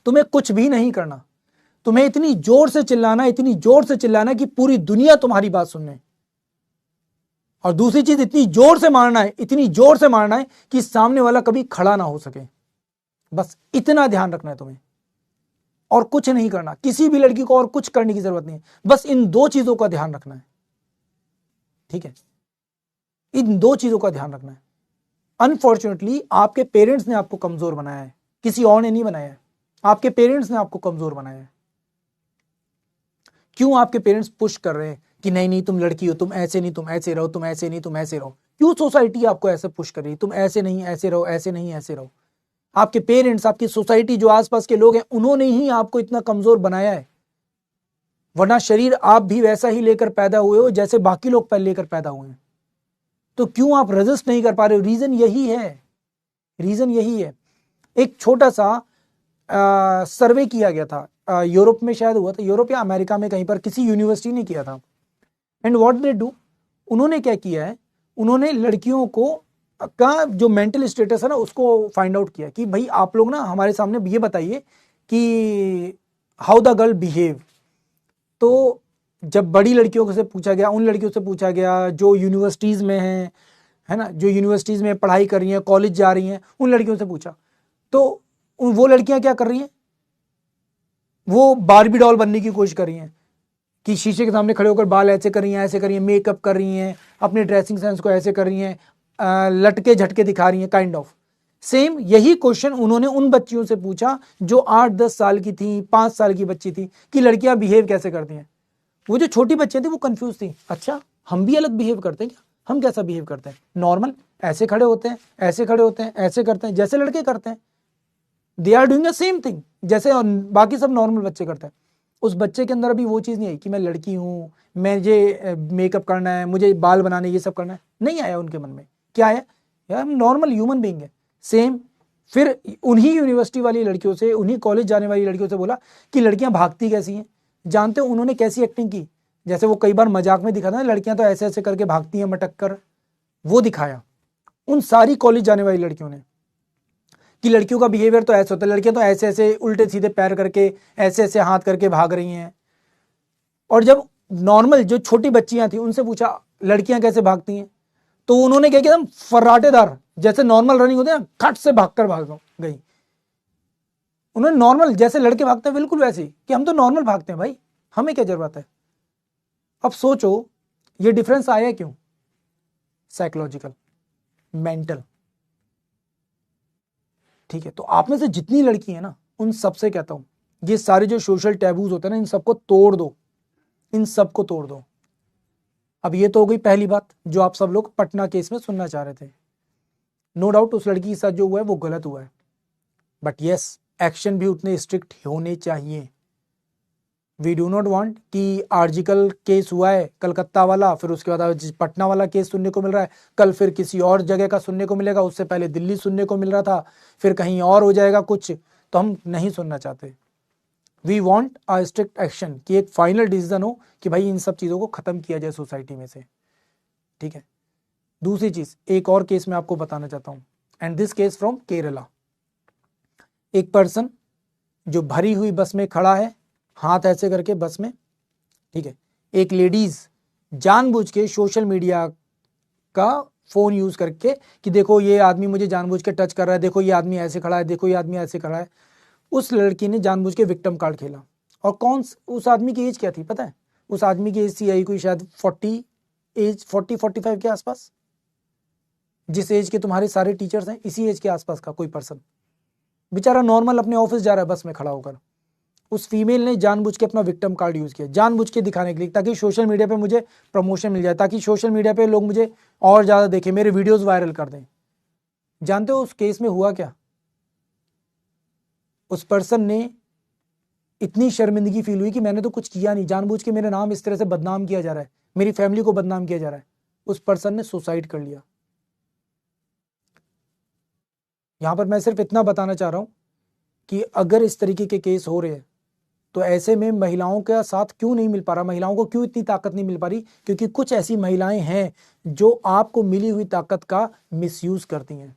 Speaker 1: तुम्हें कुछ भी नहीं करना, तुम्हें इतनी जोर से चिल्लाना, इतनी जोर से चिल्लाना कि पूरी दुनिया तुम्हारी बात सुने, और दूसरी चीज इतनी जोर से मारना है, इतनी जोर से मारना है कि सामने वाला कभी खड़ा ना हो सके। बस इतना ध्यान रखना है तुम्हें, और कुछ नहीं करना, किसी भी लड़की को और कुछ करने की जरूरत नहीं है, बस इन 2 चीजों का ध्यान रखना है, ठीक है। इन 2 चीजों का ध्यान रखना है। अनफॉर्चुनेटली आपके पेरेंट्स ने आपको कमजोर बनाया है, किसी और ने नहीं बनाया है, आपके पेरेंट्स ने आपको कमजोर बनाया है। क्यों आपके पेरेंट्स पुश कर रहे हैं कि नहीं नहीं तुम लड़की हो, तुम ऐसे नहीं, तुम ऐसे रहो, तुम ऐसे नहीं, तुम ऐसे रहो? क्यों सोसाइटी आपको ऐसे पुश कर रही है, तुम ऐसे नहीं, ऐसे रहो, ऐसे नहीं, ऐसे रहो? आपके पेरेंट्स, आपकी सोसाइटी, जो आसपास के लोग हैं, उन्होंने ही आपको इतना कमजोर बनाया है। वरना शरीर आप भी वैसा ही लेकर पैदा हुए हो जैसे बाकी लोग पहले लेकर पैदा हुए हैं। तो क्यों आप रेजिस्ट नहीं कर पा रहे हो? रीजन यही है, रीजन यही है। एक छोटा सा सर्वे किया गया था, यूरोप में शायद हुआ था, यूरोप या अमेरिका में कहीं पर, किसी यूनिवर्सिटी ने किया था। एंड व्हाट दे डू, उन्होंने क्या किया है, उन्होंने लड़कियों को का जो मेंटल स्टेटस है ना उसको फाइंड आउट किया कि भाई आप लोग ना हमारे सामने ये बताइए कि हाउ द गर्ल बिहेव। तो जब बड़ी लड़कियों से पूछा गया, उन लड़कियों से पूछा गया जो यूनिवर्सिटीज़ में हैं, है ना, जो यूनिवर्सिटीज़ में पढ़ाई कर रही हैं, कॉलेज जा रही हैं, उन लड़कियों से पूछा, तो वो लड़कियां क्या कर रही हैं, वो बारबी डॉल बनने की कोशिश कर रही हैं कि शीशे के सामने खड़े होकर बाल ऐसे कर रही हैं, ऐसे कर रही हैं, मेकअप कर रही हैं, अपने ड्रेसिंग सेंस को ऐसे कर रही हैं, लटके झटके दिखा रही हैं, काइंड ऑफ। सेम यही क्वेश्चन उन्होंने उन बच्चियों से पूछा जो 8-10 साल की थी, 5 साल की बच्ची थी, कि लड़कियां बिहेव कैसे करती हैं। वो जो छोटी बच्चियां थी वो कंफ्यूज थी, अच्छा हम भी अलग बिहेव करते हैं क्या, हम कैसा बिहेव करते हैं, नॉर्मल ऐसे खड़े होते हैं, ऐसे खड़े होते हैं, ऐसे करते हैं जैसे लड़के करते हैं, they are doing the same thing जैसे बाकी सब नॉर्मल बच्चे करते हैं। उस बच्चे के अंदर अभी वो चीज़ नहीं आई कि मैं लड़की हूँ, मुझे मेकअप करना है, मुझे बाल बनाने, ये सब करना है, नहीं आया उनके मन में। क्या आया, यार हम नॉर्मल ह्यूमन बीइंग है। सेम फिर उन्हीं यूनिवर्सिटी वाली लड़कियों से, उन्हीं कॉलेज जाने वाली लड़कियों से बोला कि लड़कियां भागती कैसी हैं। जानते हो उन्होंने कैसी एक्टिंग की, जैसे वो कई बार मजाक में दिखाता है लड़कियां तो ऐसे ऐसे करके भागती हैं मटक कर, वो दिखाया उन सारी कॉलेज जाने वाली लड़कियों ने कि लड़कियों का बिहेवियर तो ऐसा होता है, लड़कियां तो ऐसे ऐसे उल्टे सीधे पैर करके, ऐसे ऐसे हाथ करके भाग रही हैं। और जब नॉर्मल जो छोटी बच्चियां थी उनसे पूछा लड़कियां कैसे भागती हैं, तो उन्होंने क्या किया, फर्राटेदार जैसे नॉर्मल रनिंग होते हैं खट से भागकर भाग गई। उन्होंने नॉर्मल जैसे लड़के भागते हैं बिल्कुल वैसे कि हम तो नॉर्मल भागते हैं भाई, हमें क्या जरूरत है। अब सोचो ये डिफरेंस आया क्यों, साइकोलॉजिकल, मेंटल। ठीक है, तो आप में से जितनी लड़की है ना उन सबसे कहता हूं ये सारे जो सोशल टैबूज होते हैं ना इन सबको तोड़ दो, इन सबको तोड़ दो। अब ये तो हो गई पहली बात जो आप सब लोग पटना केस में सुनना चाह रहे थे। नो डाउट उस लड़की के साथ जो हुआ है वो गलत हुआ है, बट यस एक्शन भी उतने स्ट्रिक्ट होने चाहिए। वी डू नॉट वांट कि आर्जिकल केस हुआ है कलकत्ता वाला, फिर उसके बाद पटना वाला केस सुनने को मिल रहा है, कल फिर किसी और जगह का सुनने को मिलेगा, उससे पहले दिल्ली सुनने को मिल रहा था, फिर कहीं और हो जाएगा कुछ, तो हम नहीं सुनना चाहते। We want a strict action कि एक फाइनल डिसीजन हो कि भाई इन सब चीज़ों को ख़त्म किया जाए सोसाइटी में से। ठीक है, दूसरी चीज़ एक और केस मैं आपको बताना चाहता हूँ, and this case from Kerala. एक पर्सन जो भरी हुई बस में खड़ा है, हाथ ऐसे करके बस में, ठीक है, एक लेडीज जानबूझ के सोशल मीडिया का फोन यूज करके कि देखो ये आदमी मुझे जानबूझ के टच कर रहा है, देखो ये आदमी ऐसे खड़ा है, देखो ये आदमी ऐसे खड़ा है। उस लड़की ने जानबूझ के विक्टिम कार्ड खेला। और कौन उस आदमी की एज क्या थी पता है, उस आदमी की एज थी आई कोई शायद 40-45 के आसपास, जिस एज के तुम्हारे सारे टीचर्स हैं इसी एज के आसपास का कोई पर्सन, बेचारा नॉर्मल अपने ऑफिस जा रहा है बस में खड़ा होकर। उस फीमेल ने जानबूझ के अपना विक्टिम कार्ड यूज किया, जानबूझ के दिखाने के लिए, ताकि सोशल मीडिया पे मुझे प्रमोशन मिल जाए, ताकि सोशल मीडिया पे लोग मुझे और ज्यादा देखें, मेरे वीडियोस वायरल कर दें। जानते हो उस केस में हुआ क्या, उस पर्सन ने इतनी शर्मिंदगी फील हुई कि मैंने तो कुछ किया नहीं, जानबूझ के मेरा नाम इस तरह से बदनाम किया जा रहा है, मेरी फैमिली को बदनाम किया जा रहा है। उस पर्सन ने सुसाइड कर लिया। यहां पर मैं सिर्फ इतना बताना चाह रहा हूं कि अगर इस तरीके के केस हो रहे हैं तो ऐसे में महिलाओं का साथ क्यों नहीं मिल पा रहा, महिलाओं को क्यों इतनी ताकत नहीं मिल पा रही, क्योंकि कुछ ऐसी महिलाएं हैं जो आपको मिली हुई ताकत का मिसयूज करती हैं।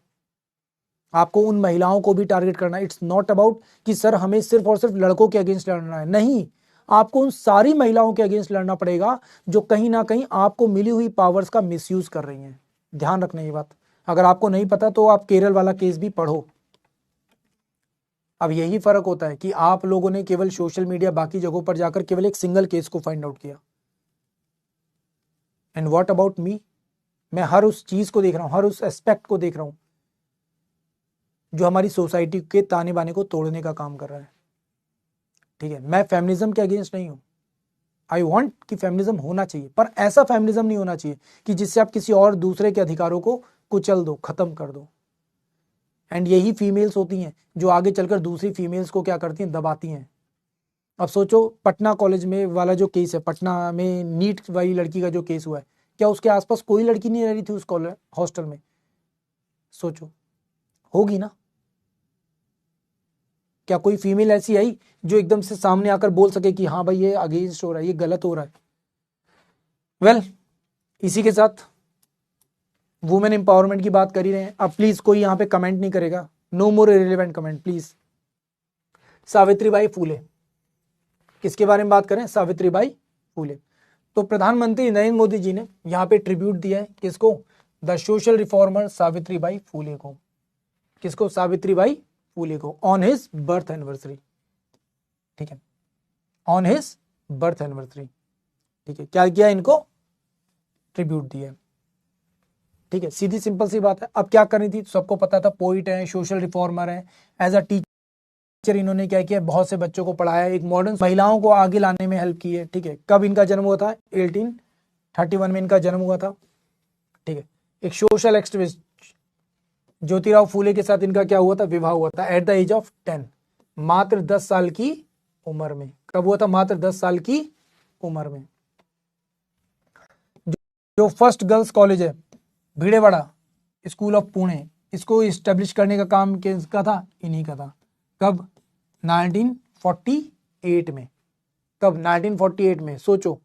Speaker 1: आपको उन महिलाओं को भी टारगेट करना है। इट्स नॉट अबाउट कि सर हमें सिर्फ और सिर्फ लड़कों के अगेंस्ट लड़ना है, नहीं, आपको उन सारी महिलाओं के अगेंस्ट लड़ना पड़ेगा जो कहीं ना कहीं आपको मिली हुई पावर्स का मिसयूज कर रही हैं। ध्यान रखना ये बात, अगर आपको नहीं पता तो आप केरल वाला केस भी पढ़ो। अब यही फर्क होता है कि आप लोगों ने केवल सोशल मीडिया बाकी जगहों पर जाकर केवल एक सिंगल केस को फाइंड आउट किया, एंड व्हाट अबाउट मी, मैं हर उस चीज को देख रहा हूं, हर उस एस्पेक्ट को देख रहा हूं जो हमारी सोसाइटी के ताने बाने को तोड़ने का काम कर रहा है। ठीक है, मैं फेमिनिज्म के अगेंस्ट नहीं हूं, आई वॉन्ट कि फेमिनिज्म होना चाहिए, पर ऐसा फेमिनिज्म नहीं होना चाहिए कि जिससे आप किसी और दूसरे के अधिकारों को कुचल दो, खत्म कर दो। एंड यही फीमेल्स होती हैं जो आगे चलकर दूसरी फीमेल्स को क्या करती हैं, दबाती हैं। अब सोचो पटना कॉलेज में वाला जो केस है, पटना में नीट वाली लड़की का जो केस हुआ है, क्या उसके आसपास कोई लड़की नहीं रह रही थी उस कॉलेज हॉस्टल में, सोचो, होगी ना। क्या कोई फीमेल ऐसी आई जो एकदम से सामने आकर बोल सके कि हाँ भाई ये अगेंस्ट हो रहा है, ये गलत हो रहा है। वेल इसी के साथ वुमेन एम्पावरमेंट की बात कर ही रहे हैं। अब प्लीज कोई यहाँ पे कमेंट नहीं करेगा, no more irrelevant comment please. Savitribai Phule, किसके बारे में बात करें? सावित्रीबाई फूले। तो प्रधानमंत्री नरेंद्र मोदी जी ने यहाँ पे ट्रिब्यूट दिया है किसको? The social reformer Savitribai Phule को। किसको? सावित्रीबाई फूले को, ऑन हिज बर्थ एनिवर्सरी। ठीक है, ऑन हिज बर्थ एनिवर्सरी। ठीक है, क्या किया? इनको ट्रिब्यूट दिया। ठीक है, सीधी सिंपल सी बात है। अब क्या करनी थी? सबको पता था, पोइट है, सोशल रिफॉर्मर है, एज अ टीचर इन्होंने क्या किया? बहुत से बच्चों को पढ़ाया, एक मॉडर्न महिलाओं को आगे लाने में हेल्प की है। ठीक है, कब इनका जन्म हुआ था? 1831 में इनका जन्म हुआ था। ठीक है, एक सोशल एक्टिविस्ट ज्योतिराव फूले के साथ इनका क्या हुआ था? विवाह हुआ था एट द एज ऑफ 10, मात्र 10 साल की उम्र में। कब हुआ था? मात्र 10 साल की उम्र में। जो फर्स्ट गर्ल्स कॉलेज है भीड़ेवाड़ा स्कूल ऑफ पुणे, इसको इस्टेब्लिश करने का काम किसका था? इन्हीं का था। कब? 1948 में। कब? 1948 में। सोचो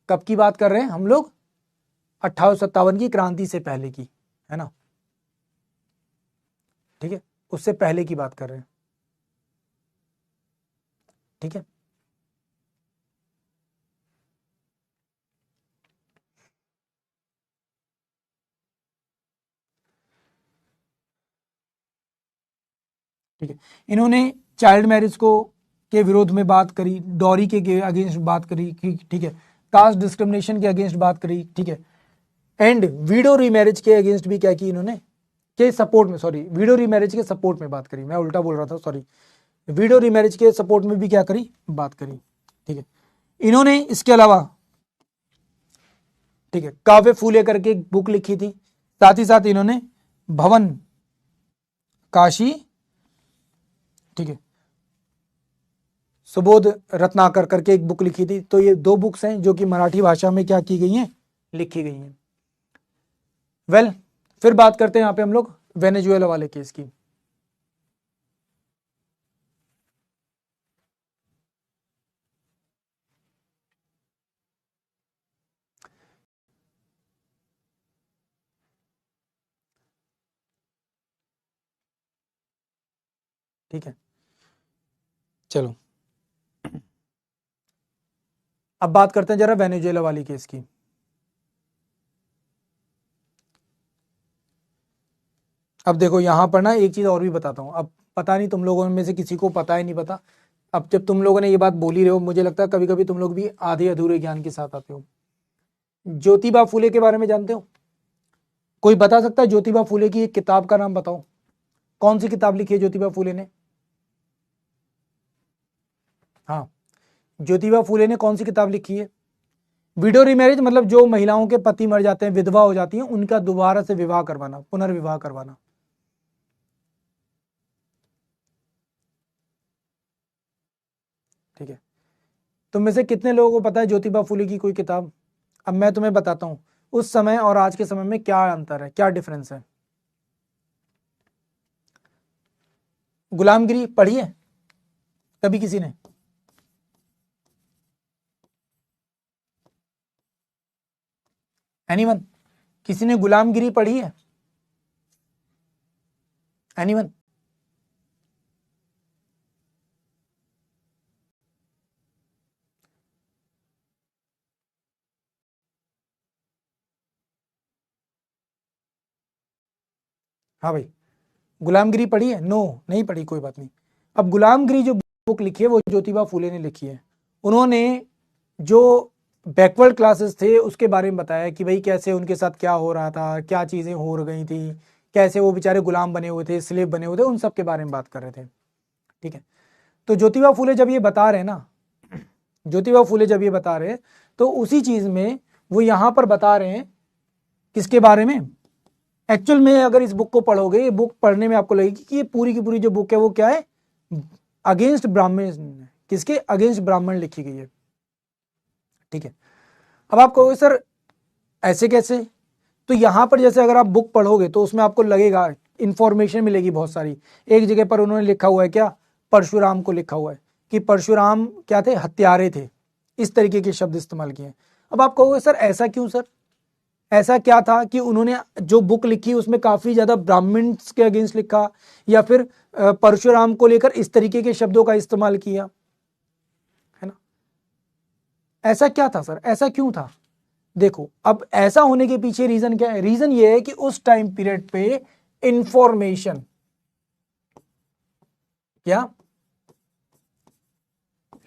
Speaker 1: कब की बात कर रहे हैं हम लोग? 1857 की क्रांति से पहले की, है ना? ठीक है, उससे पहले की बात कर रहे हैं। ठीक है, ठीक है। इन्होंने चाइल्ड मैरिज को के विरोध में बात करी, डॉरी के अगेंस्ट बात करी, ठीक है, कास्ट डिस्क्रिमिनेशन के अगेंस्ट बात करी। ठीक है, एंड वीडो रीमैरिज के अगेंस्ट भी क्या की इन्होंने? के सपोर्ट में, सॉरी, वीडो रीमैरिज के सपोर्ट में बात करी। मैं उल्टा बोल रहा था, सॉरी। वीडो रीमैरिज के सपोर्ट में भी क्या करी? बात करी। ठीक है, इन्होंने इसके अलावा, ठीक है, काव्य फूले करके एक बुक लिखी थी। साथ ही साथ इन्होंने भवन काशी, ठीक है, सुबोध रत्नाकर करके एक बुक लिखी थी। तो ये दो बुक्स हैं जो कि मराठी भाषा में क्या की गई हैं? लिखी गई हैं। वेल, फिर बात करते हैं यहाँ पे हम लोग वेनेजुएला वाले केस की। ठीक है, चलो अब बात करते हैं जरा वेनेजुएला वाली केस की। अब देखो यहां पर ना एक चीज और भी बताता हूं। अब पता नहीं तुम लोगों में से किसी को पता है नहीं पता। अब जब तुम लोगों ने ये बात बोली रहे हो, मुझे लगता है कभी कभी तुम लोग भी आधे अधूरे ज्ञान के साथ आते हो। ज्योतिबा फूले के बारे में जानते हो? कोई बता सकता है ज्योतिबा फूले की एक किताब का नाम बताओ? कौन सी किताब लिखी है ज्योतिबा फूले ने? हाँ, ज्योतिबा फूले ने कौन सी किताब लिखी है? विडो रीमैरिज, मतलब जो महिलाओं के पति मर जाते हैं, विधवा हो जाती हैं, उनका दोबारा से विवाह करवाना, पुनर्विवाह करवाना। ठीक है, तुम में से कितने लोगों को पता है ज्योतिबा फूले की कोई किताब? अब मैं तुम्हें बताता हूं उस समय और आज के समय में क्या अंतर है, क्या डिफरेंस है। गुलामगिरी पढ़ी है कभी किसी ने? एनीवन? किसी ने गुलामगिरी पढ़ी है? एनीवन? हाँ भाई, गुलामगिरी पढ़ी है? नो, नहीं पढ़ी, कोई बात नहीं। अब गुलामगिरी जो बुक लिखी है वो ज्योतिबा फूले ने लिखी है। उन्होंने जो बैकवर्ड क्लासेस थे उसके बारे में बताया कि भाई कैसे उनके साथ क्या हो रहा था, क्या चीज़ें हो गई थी, कैसे वो बेचारे गुलाम बने हुए थे, स्लेव बने हुए थे, उन सब के बारे में बात कर रहे थे। ठीक है, तो ज्योतिबा फूले जब ये बता रहे हैं ना, ज्योतिबा फूले जब ये बता रहे हैं तो उसी चीज़ में वो यहाँ पर बता रहे हैं किसके बारे में? एक्चुअल में अगर इस बुक को पढ़ोगे, ये बुक पढ़ने में आपको लगेगी कि ये पूरी की पूरी जो बुक है वो क्या है? अगेंस्ट ब्राह्मण। किसके अगेंस्ट? ब्राह्मण लिखी गई है। ठीक है, अब आप कहोगे सर ऐसे कैसे? तो यहां पर जैसे अगर आप बुक पढ़ोगे तो उसमें आपको लगेगा इंफॉर्मेशन मिलेगी बहुत सारी। एक जगह पर उन्होंने लिखा हुआ है क्या? परशुराम को लिखा हुआ है कि परशुराम क्या थे? हत्यारे थे। इस तरीके के शब्द इस्तेमाल किए। अब आप कहोगे सर ऐसा क्यों सर? ऐसा क्या था कि उन्होंने जो बुक लिखी उसमें काफी ज्यादा ब्राह्मण्स के अगेंस्ट लिखा, या फिर परशुराम को लेकर इस तरीके के शब्दों का इस्तेमाल किया, है ना? ऐसा क्या था सर, ऐसा क्यों था? देखो, अब ऐसा होने के पीछे रीजन क्या है? रीजन ये है कि उस टाइम पीरियड पे इंफॉर्मेशन, क्या?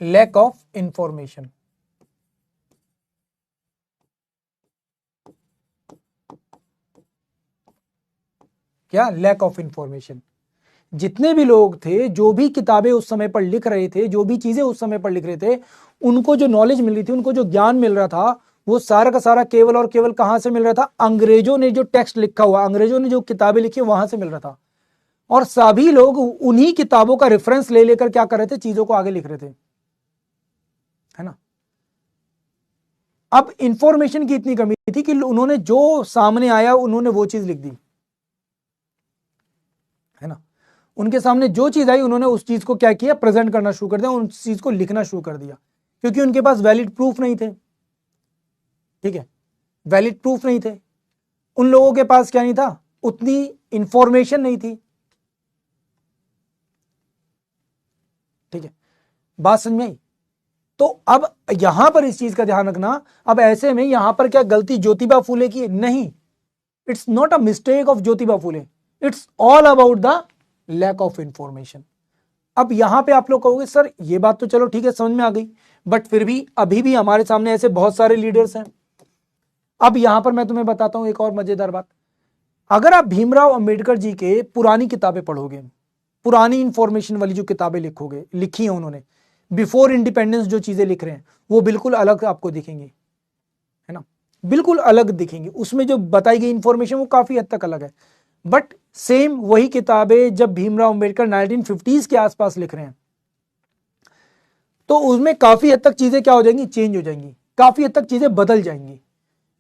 Speaker 1: Lack of information. क्या? Lack of information. जितने भी लोग थे, जो भी किताबें उस समय पर लिख रहे थे, जो भी चीजें उस समय पर लिख रहे थे, उनको जो नॉलेज मिल रही थी, उनको जो ज्ञान मिल रहा था, वो सारा का सारा केवल और केवल कहां से मिल रहा था? अंग्रेजों ने जो टेक्स्ट लिखा हुआ, अंग्रेजों ने जो किताबें लिखी, वहां से मिल रहा था। और सभी लोग उन्हीं किताबों का रेफरेंस ले लेकर क्या कर रहे थे? चीजों को आगे लिख रहे थे, है ना? अब इंफॉर्मेशन की इतनी कमी थी कि उन्होंने जो सामने आया उन्होंने वो चीज लिख दी, है ना? उनके सामने जो चीज आई उन्होंने उस चीज को क्या किया? प्रेजेंट करना शुरू कर दिया, उस चीज को लिखना शुरू कर दिया, क्योंकि उनके पास वैलिड प्रूफ नहीं थे। ठीक है, वैलिड प्रूफ नहीं थे, उन लोगों के पास क्या नहीं था? उतनी इंफॉर्मेशन नहीं थी। ठीक है, बात समझ में आई? तो अब यहां पर इस चीज का ध्यान रखना। अब ऐसे में यहां पर क्या गलती ज्योतिबा फूले की? नहीं, it's not a mistake of Jyotiba Phule, it's all about the lack of information. अब यहां पे आप लोग कहोगे सर ये बात तो चलो ठीक है, समझ में आ गई, बट फिर भी अभी भी हमारे सामने ऐसे बहुत सारे लीडर्स हैं। अब यहां पर मैं तुम्हें बताता हूं एक और मजेदार बात। अगर आप भीमराव अंबेडकर जी के पुरानी किताबें पढ़ोगे, पुरानी इंफॉर्मेशन वाली जो किताबें लिखोगे, लिखी हैं उन्होंने, बिफोर इंडिपेंडेंस जो चीजें लिख रहे हैं, वो बिल्कुल अलग आपको दिखेंगी, है ना? बिल्कुल अलग दिखेंगी। उसमें जो बताई गई इंफॉर्मेशन वो काफी हद तक अलग है। बट सेम वही किताबें जब भीमराव अंबेडकर 1950s के आसपास लिख रहे हैं, तो उसमें काफी हद तक चीजें क्या हो जाएंगी? चेंज हो जाएंगी, काफी हद तक चीजें बदल जाएंगी।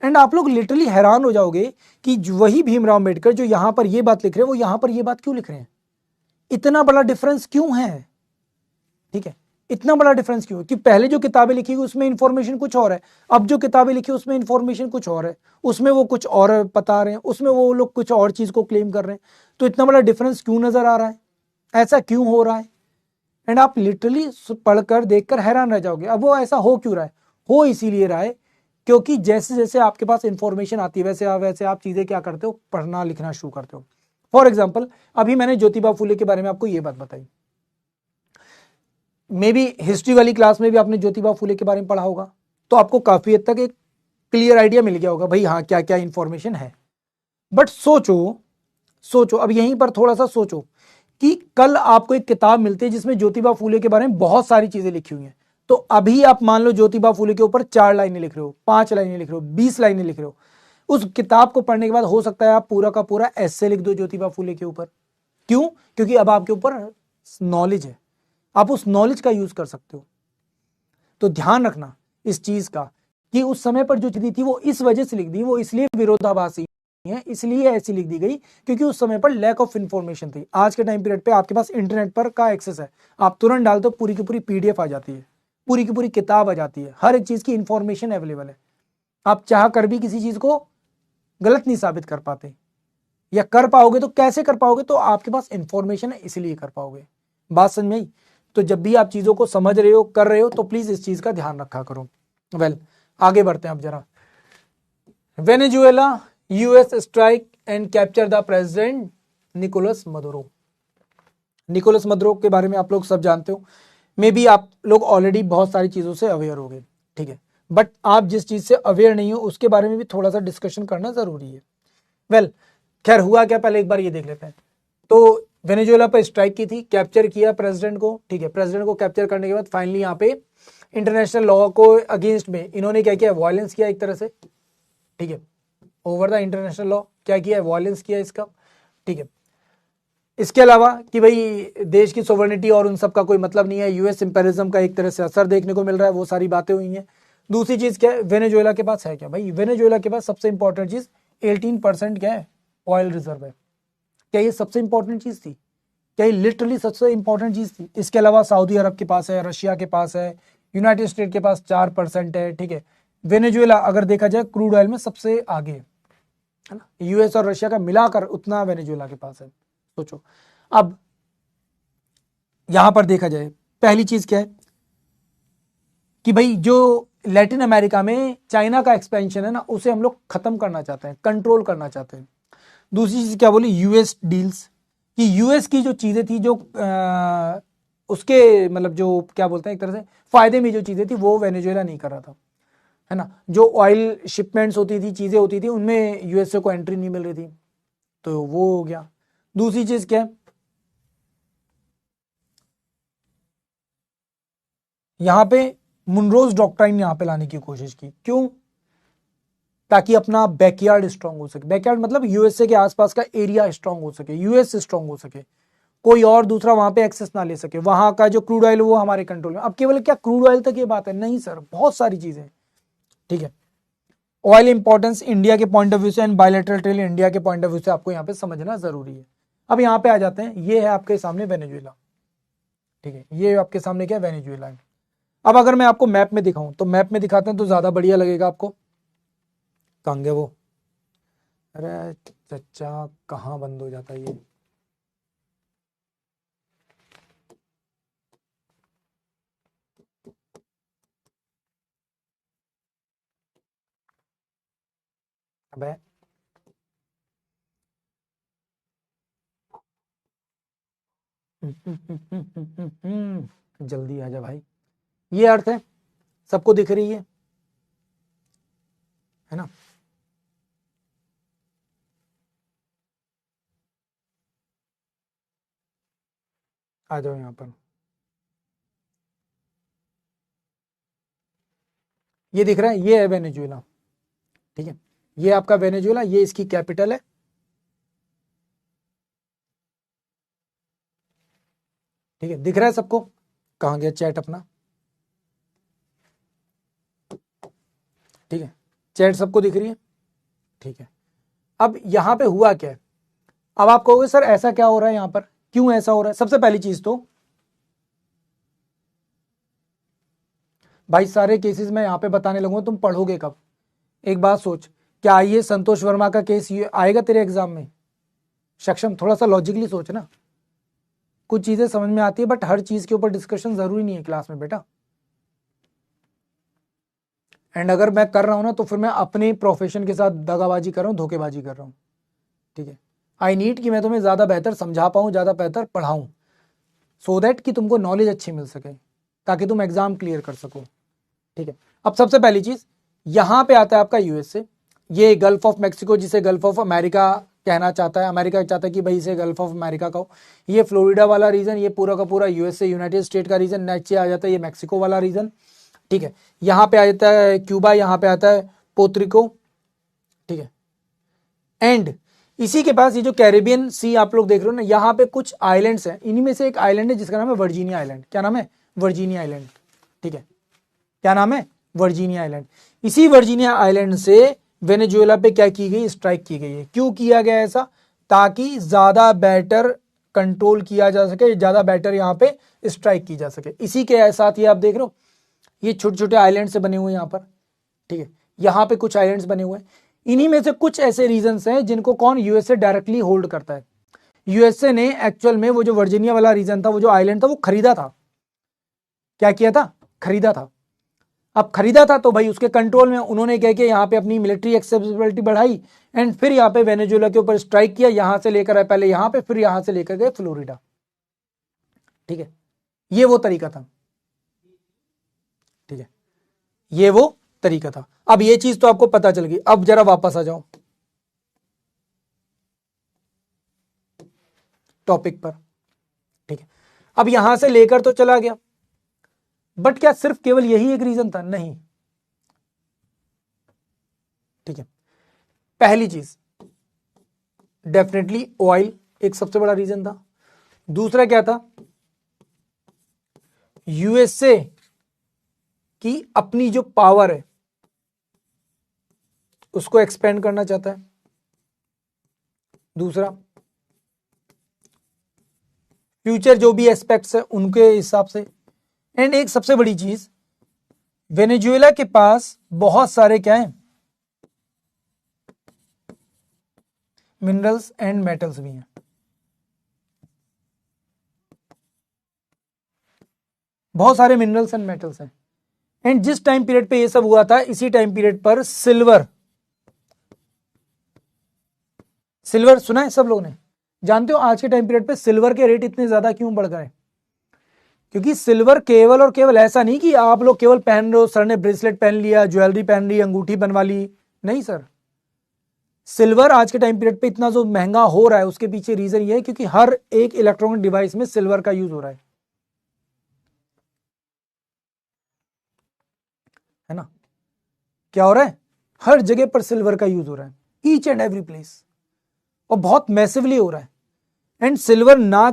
Speaker 1: एंड आप लोग लिटरली हैरान हो जाओगे कि वही भीमराव अंबेडकर जो यहां पर ये बात लिख रहे हैं, वो यहां पर ये बात क्यों लिख रहे हैं? इतना बड़ा डिफरेंस क्यों है? ठीक है, इतना बड़ा डिफरेंस क्यों है कि पहले जो किताबें लिखी गई उसमें इंफॉर्मेशन कुछ और है, अब जो किताबें लिखी उसमें इंफॉर्मेशन कुछ और है, उसमें वो कुछ और बता रहे हैं, उसमें वो लोग कुछ और चीज को क्लेम कर रहे हैं। तो इतना बड़ा डिफरेंस क्यों नजर आ रहा है? ऐसा क्यों हो रहा है? एंड आप लिटरली पढ़कर देखकर हैरान रह जाओगे। अब वो ऐसा हो क्यों रहा है? हो इसीलिए रहा है क्योंकि जैसे जैसे आपके पास इंफॉर्मेशन आती है वैसे आप चीजें क्या करते हो? पढ़ना लिखना शुरू करते हो। फॉर एग्जाम्पल, अभी मैंने ज्योतिबा फूले के बारे में आपको ये बात बताई, मे बी हिस्ट्री वाली क्लास में भी आपने ज्योतिबा फूले के बारे में पढ़ा होगा, तो आपको काफी हद तक एक क्लियर आइडिया मिल गया होगा भाई, हाँ क्या क्या इंफॉर्मेशन है। बट सोचो अब यहीं पर थोड़ा सा सोचो कि कल आपको एक किताब मिलती है जिसमें ज्योतिबा फूले के बारे में बहुत सारी चीजें लिखी हुई हैं, तो अभी आप मान लो ज्योतिबा फूले के ऊपर 4 लाइनें लिख रहे हो, 5 लाइनें लिख रहे हो, 20 लाइनें लिख रहे हो, उस किताब को पढ़ने के बाद हो सकता है आप पूरा का पूरा ऐसे लिख दो ज्योतिबा फूले के ऊपर। क्यों? क्योंकि अब आपके ऊपर नॉलेज है, आप उस नॉलेज का यूज कर सकते हो। तो ध्यान रखना इस चीज का कि उस समय पर जो चीजें थी वो इस वजह से लिख दी, वो इसलिए विरोधाभासी है, इसलिए ऐसी लिख दी गई क्योंकि उस समय पर लैक ऑफ इंफॉर्मेशन थी। आज के टाइम पीरियड पे आपके पास इंटरनेट पर का एक्सेस है, आप तुरंत डालते हो पूरी की पूरी पीडीएफ आ जाती है, पूरी की पूरी किताब आ जाती है, हर एक चीज की इंफॉर्मेशन अवेलेबल है। आप चाह कर भी किसी चीज को गलत नहीं साबित कर पाते, या कर पाओगे तो कैसे कर पाओगे? तो आपके पास इंफॉर्मेशन है इसलिए कर पाओगे। बात समझ में आई? तो जब भी आप चीजों को समझ रहे हो, कर रहे हो, तो प्लीज इस चीज का ध्यान रखा करो। वेल, आगे बढ़ते हैं अब जरा। Venezuela US strike and capture the president Nicolas Maduro. Nicolas Maduro के बारे में आप लोग सब जानते हो, मे बी आप लोग ऑलरेडी बहुत सारी चीजों से अवेयर हो गए, ठीक है, बट आप जिस चीज से अवेयर नहीं हो उसके बारे में भी थोड़ा सा डिस्कशन करना जरूरी है। वेल, खैर हुआ क्या, पहले एक बार ये देख लेते हैं। तो वेनेजुएला पर स्ट्राइक की थी, कैप्चर किया प्रेसिडेंट को, ठीक है, प्रेसिडेंट को कैप्चर करने के बाद फाइनली यहाँ पे इंटरनेशनल लॉ को अगेंस्ट में इन्होंने क्या किया? वायलेंस किया एक तरह से, ठीक है, ओवर द इंटरनेशनल लॉ क्या किया? वायलेंस किया इसका, ठीक है। इसके अलावा कि भाई देश की सोवर्निटी और उन सब का कोई मतलब नहीं है, यूएस इंपेरिज्म का एक तरह से असर देखने को मिल रहा है, वो सारी बातें हुई हैं। दूसरी चीज क्या है? वेनेजुएला के पास है क्या? भाई वेनेजुएला के पास सबसे इंपॉर्टेंट चीज 18% क्या है? ऑयल रिजर्व है। क्या ये सबसे इंपॉर्टेंट चीज थी? क्या ये लिटरली सबसे इंपॉर्टेंट चीज थी? इसके अलावा सऊदी अरब के पास है, रशिया के पास है, यूनाइटेड स्टेट के पास 4% है, ठीक है। वेनेजुएला अगर देखा जाए क्रूड ऑयल में सबसे आगे है, है ना। यूएस और रशिया का मिलाकर उतना वेनेजुएला के पास है, सोचो। अब यहां पर देखा जाए, पहली चीज क्या है कि भाई जो लैटिन अमेरिका में चाइना का एक्सपेंशन है ना, उसे हम लोग खत्म करना चाहते हैं, कंट्रोल करना चाहते हैं। दूसरी चीज क्या बोली, यूएस डील्स, कि यूएस की जो चीजें थी, जो उसके मतलब जो क्या बोलते हैं एक तरह से फायदे में जो चीजें थी, वो वेनेजुएला नहीं कर रहा था, है ना। जो ऑयल शिपमेंट्स होती थी, चीजें होती थी, उनमें यूएसए को एंट्री नहीं मिल रही थी, तो वो हो गया। दूसरी चीज क्या है, यहां पे मुनरोज डॉक्ट्राइन यहां पे लाने की कोशिश की, क्यों, ताकि अपना बैकयार्ड स्ट्रांग हो सके। बैकयार्ड मतलब यूएसए के आसपास का एरिया स्ट्रांग हो सके, यूएस स्ट्रांग हो सके, कोई और दूसरा वहां पे एक्सेस ना ले सके, वहां का जो क्रूड ऑयल वो हमारे कंट्रोल में। अब केवल क्या क्रूड ऑयल तक ये बात है, नहीं सर, बहुत सारी चीजें, ठीक है। ऑयल इंपॉर्टेंस इंडिया के पॉइंट ऑफ व्यू से एंड बायलैटरल ट्रेड इंडिया के पॉइंट ऑफ व्यू से आपको यहाँ पे समझना जरूरी है। अब यहाँ पे आ जाते हैं, ये है आपके सामने वेनेजुएला, ठीक है, ये आपके सामने क्या है, वेनेजुएला है। अब अगर मैं आपको मैप में दिखाऊं, तो मैप में दिखाते हैं तो ज्यादा बढ़िया लगेगा आपको। कहाँ गया वो, अरे चचा कहाँ बंद हो जाता है ये, अबे जल्दी आ जा भाई। ये अर्थ है, सबको दिख रही है ना। आ जाओ यहाँ पर, ये दिख रहा है, ये है वेनेजुएला, ठीक है। ये आपका वेनेजुएला, ये इसकी कैपिटल है, ठीक है, दिख रहा है सबको। कहाँ गया चैट अपना, ठीक है, चैट सबको दिख रही है, ठीक है। अब यहां पे हुआ क्या है, अब आप कहोगे सर ऐसा क्या हो रहा है यहां पर, क्यों ऐसा हो रहा है। सबसे पहली चीज तो भाई सारे केसेस मैं यहां पे बताने लगूंगा, तुम पढ़ोगे कब। एक बात सोच, क्या आइए संतोष वर्मा का केस ये आएगा तेरे एग्जाम में, सक्षम, थोड़ा सा लॉजिकली सोच ना। कुछ चीजें समझ में आती है, बट हर चीज के ऊपर डिस्कशन जरूरी नहीं है क्लास में बेटा। एंड अगर मैं कर रहा हूं ना, तो फिर मैं अपने प्रोफेशन के साथ दगाबाजी कर रहा हूं, धोखेबाजी कर रहा हूं, ठीक है। आई नीड कि मैं तुम्हें ज्यादा बेहतर समझा पाऊं, ज्यादा बेहतर पढ़ाऊं, सो दैट कि तुमको नॉलेज अच्छी मिल सके, ताकि तुम एग्जाम क्लियर कर सको, ठीक है। अब सबसे पहली चीज, यहां पे आता है आपका यूएसए, ये गल्फ ऑफ मैक्सिको, जिसे गल्फ ऑफ अमेरिका कहना चाहता है, अमेरिका चाहता है कि भाई इसे गल्फ ऑफ अमेरिका कहो। ये फ्लोरिडा वाला रीजन, ये पूरा का पूरा यूएसए यूनाइटेड स्टेट का रीजन, नीचे आ जाता है ये मैक्सिको वाला रीजन, ठीक है। यहां पे आ जाता है क्यूबा, यहां पे आता है पोर्टरिको, ठीक है। एंड इसी के पास ये जो कैरेबियन सी आप लोग देख रहे हो ना, यहाँ पे कुछ आइलैंड्स हैं, इन्हीं में से एक आइलैंड है जिसका नाम है वर्जीनिया आइलैंड। क्या नाम है, वर्जीनिया आइलैंड, ठीक है। क्या नाम है, वर्जीनिया आइलैंड। इसी वर्जीनिया आइलैंड से वेनेजुएला पे क्या की गई, स्ट्राइक की गई है। क्यों किया गया ऐसा, ताकि ज्यादा बेटर कंट्रोल किया जा सके, ज्यादा बेटर यहाँ पे स्ट्राइक की जा सके। इसी के साथ ही आप देख रहे हो ये छोटे छोटे आइलैंड से बने हुए यहाँ पर, ठीक है। यहाँ पे कुछ आइलैंड्स बने हुए हैं, इन्हीं में से कुछ ऐसे रीजन्स हैं जिनको कौन, यूएसए डायरेक्टली होल्ड करता है। यूएसए ने एक्चुअल में वो जो वर्जीनिया वाला रीजन था, वो जो आइलैंड था, वो खरीदा था। क्या किया था, खरीदा था। अब खरीदा था तो भाई उसके कंट्रोल में उन्होंने क्या किया, यहाँ पे अपनी मिलिट्री एक्सेसिबिलिटी बढ़ाई, एंड फिर यहाँ पे वेनेजुएला के ऊपर स्ट्राइक किया। यहां से लेकर आए पहले यहाँ पे, फिर यहां से लेकर गए फ्लोरिडा, ठीक है। ये वो तरीका था, ठीक है, ये वो तरीका था। अब ये चीज तो आपको पता चल गई। अब जरा वापस आ जाओ टॉपिक पर, ठीक है। अब यहां से लेकर तो चला गया, बट क्या सिर्फ केवल यही एक रीजन था, नहीं, ठीक है। पहली चीज डेफिनेटली ऑयल एक सबसे बड़ा रीजन था। दूसरा क्या था, यूएसए की अपनी जो पावर है उसको एक्सपेंड करना चाहता है। दूसरा, फ्यूचर जो भी एस्पेक्ट्स है उनके हिसाब से। एंड एक सबसे बड़ी चीज, वेनेजुएला के पास बहुत सारे क्या है, मिनरल्स एंड मेटल्स भी हैं। बहुत सारे मिनरल्स एंड मेटल्स हैं। एंड जिस टाइम पीरियड पे ये सब हुआ था, इसी टाइम पीरियड पर सिल्वर सुना है सब लोगों ने? जानते हो आज के टाइम पीरियड पे सिल्वर के रेट इतने ज्यादा क्यों बढ़ गए? क्योंकि सिल्वर केवल और केवल ऐसा नहीं कि आप लोग केवल पहन रहे हो, सर ने ब्रेसलेट पहन लिया, ज्वेलरी पहन ली, अंगूठी बनवा ली, नहीं सर। सिल्वर आज के टाइम पीरियड पे इतना जो महंगा हो रहा है उसके पीछे रीजन ये है क्योंकि हर एक इलेक्ट्रॉनिक डिवाइस में सिल्वर का यूज हो रहा है ना? क्या हो रहा है? हर जगह पर सिल्वर का यूज हो रहा है, ईच एंड एवरी प्लेस, और बहुत मैसिवली हो रहा है। एंड सिल्वर ना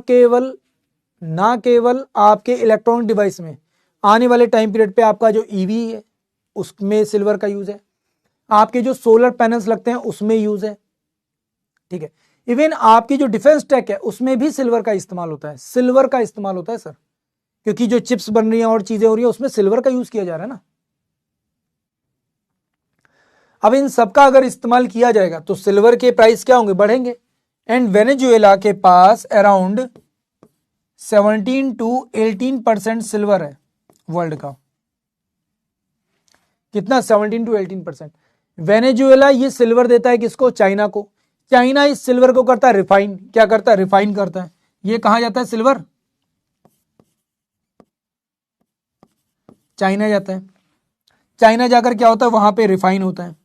Speaker 1: केवल आपके इलेक्ट्रॉनिक डिवाइस में, आने वाले टाइम पीरियड पे आपका जो ईवी है उसमें सिल्वर का यूज है, आपके जो सोलर पैनल्स लगते हैं उसमें यूज है, ठीक है। इवन आपकी जो डिफेंस टेक है उसमें भी सिल्वर का इस्तेमाल होता है, सिल्वर का इस्तेमाल होता है सर, क्योंकि जो चिप्स बन रही हैं और चीजें हो रही है उसमें सिल्वर का यूज किया जा रहा है ना। अब इन सबका अगर इस्तेमाल किया जाएगा तो सिल्वर के प्राइस क्या होंगे? बढ़ेंगे। एंड वेनेजुएला के पास अराउंड 17 to 18% सिल्वर है वर्ल्ड का। कितना? 17 to 18%। वेनेजुएला ये सिल्वर देता है किसको? चाइना को। चाइना इस सिल्वर को करता है रिफाइन। क्या करता है? रिफाइन करता है। ये कहां जाता है सिल्वर? चाइना जाता है। चाइना जाकर क्या होता है? वहां पे रिफाइन होता है।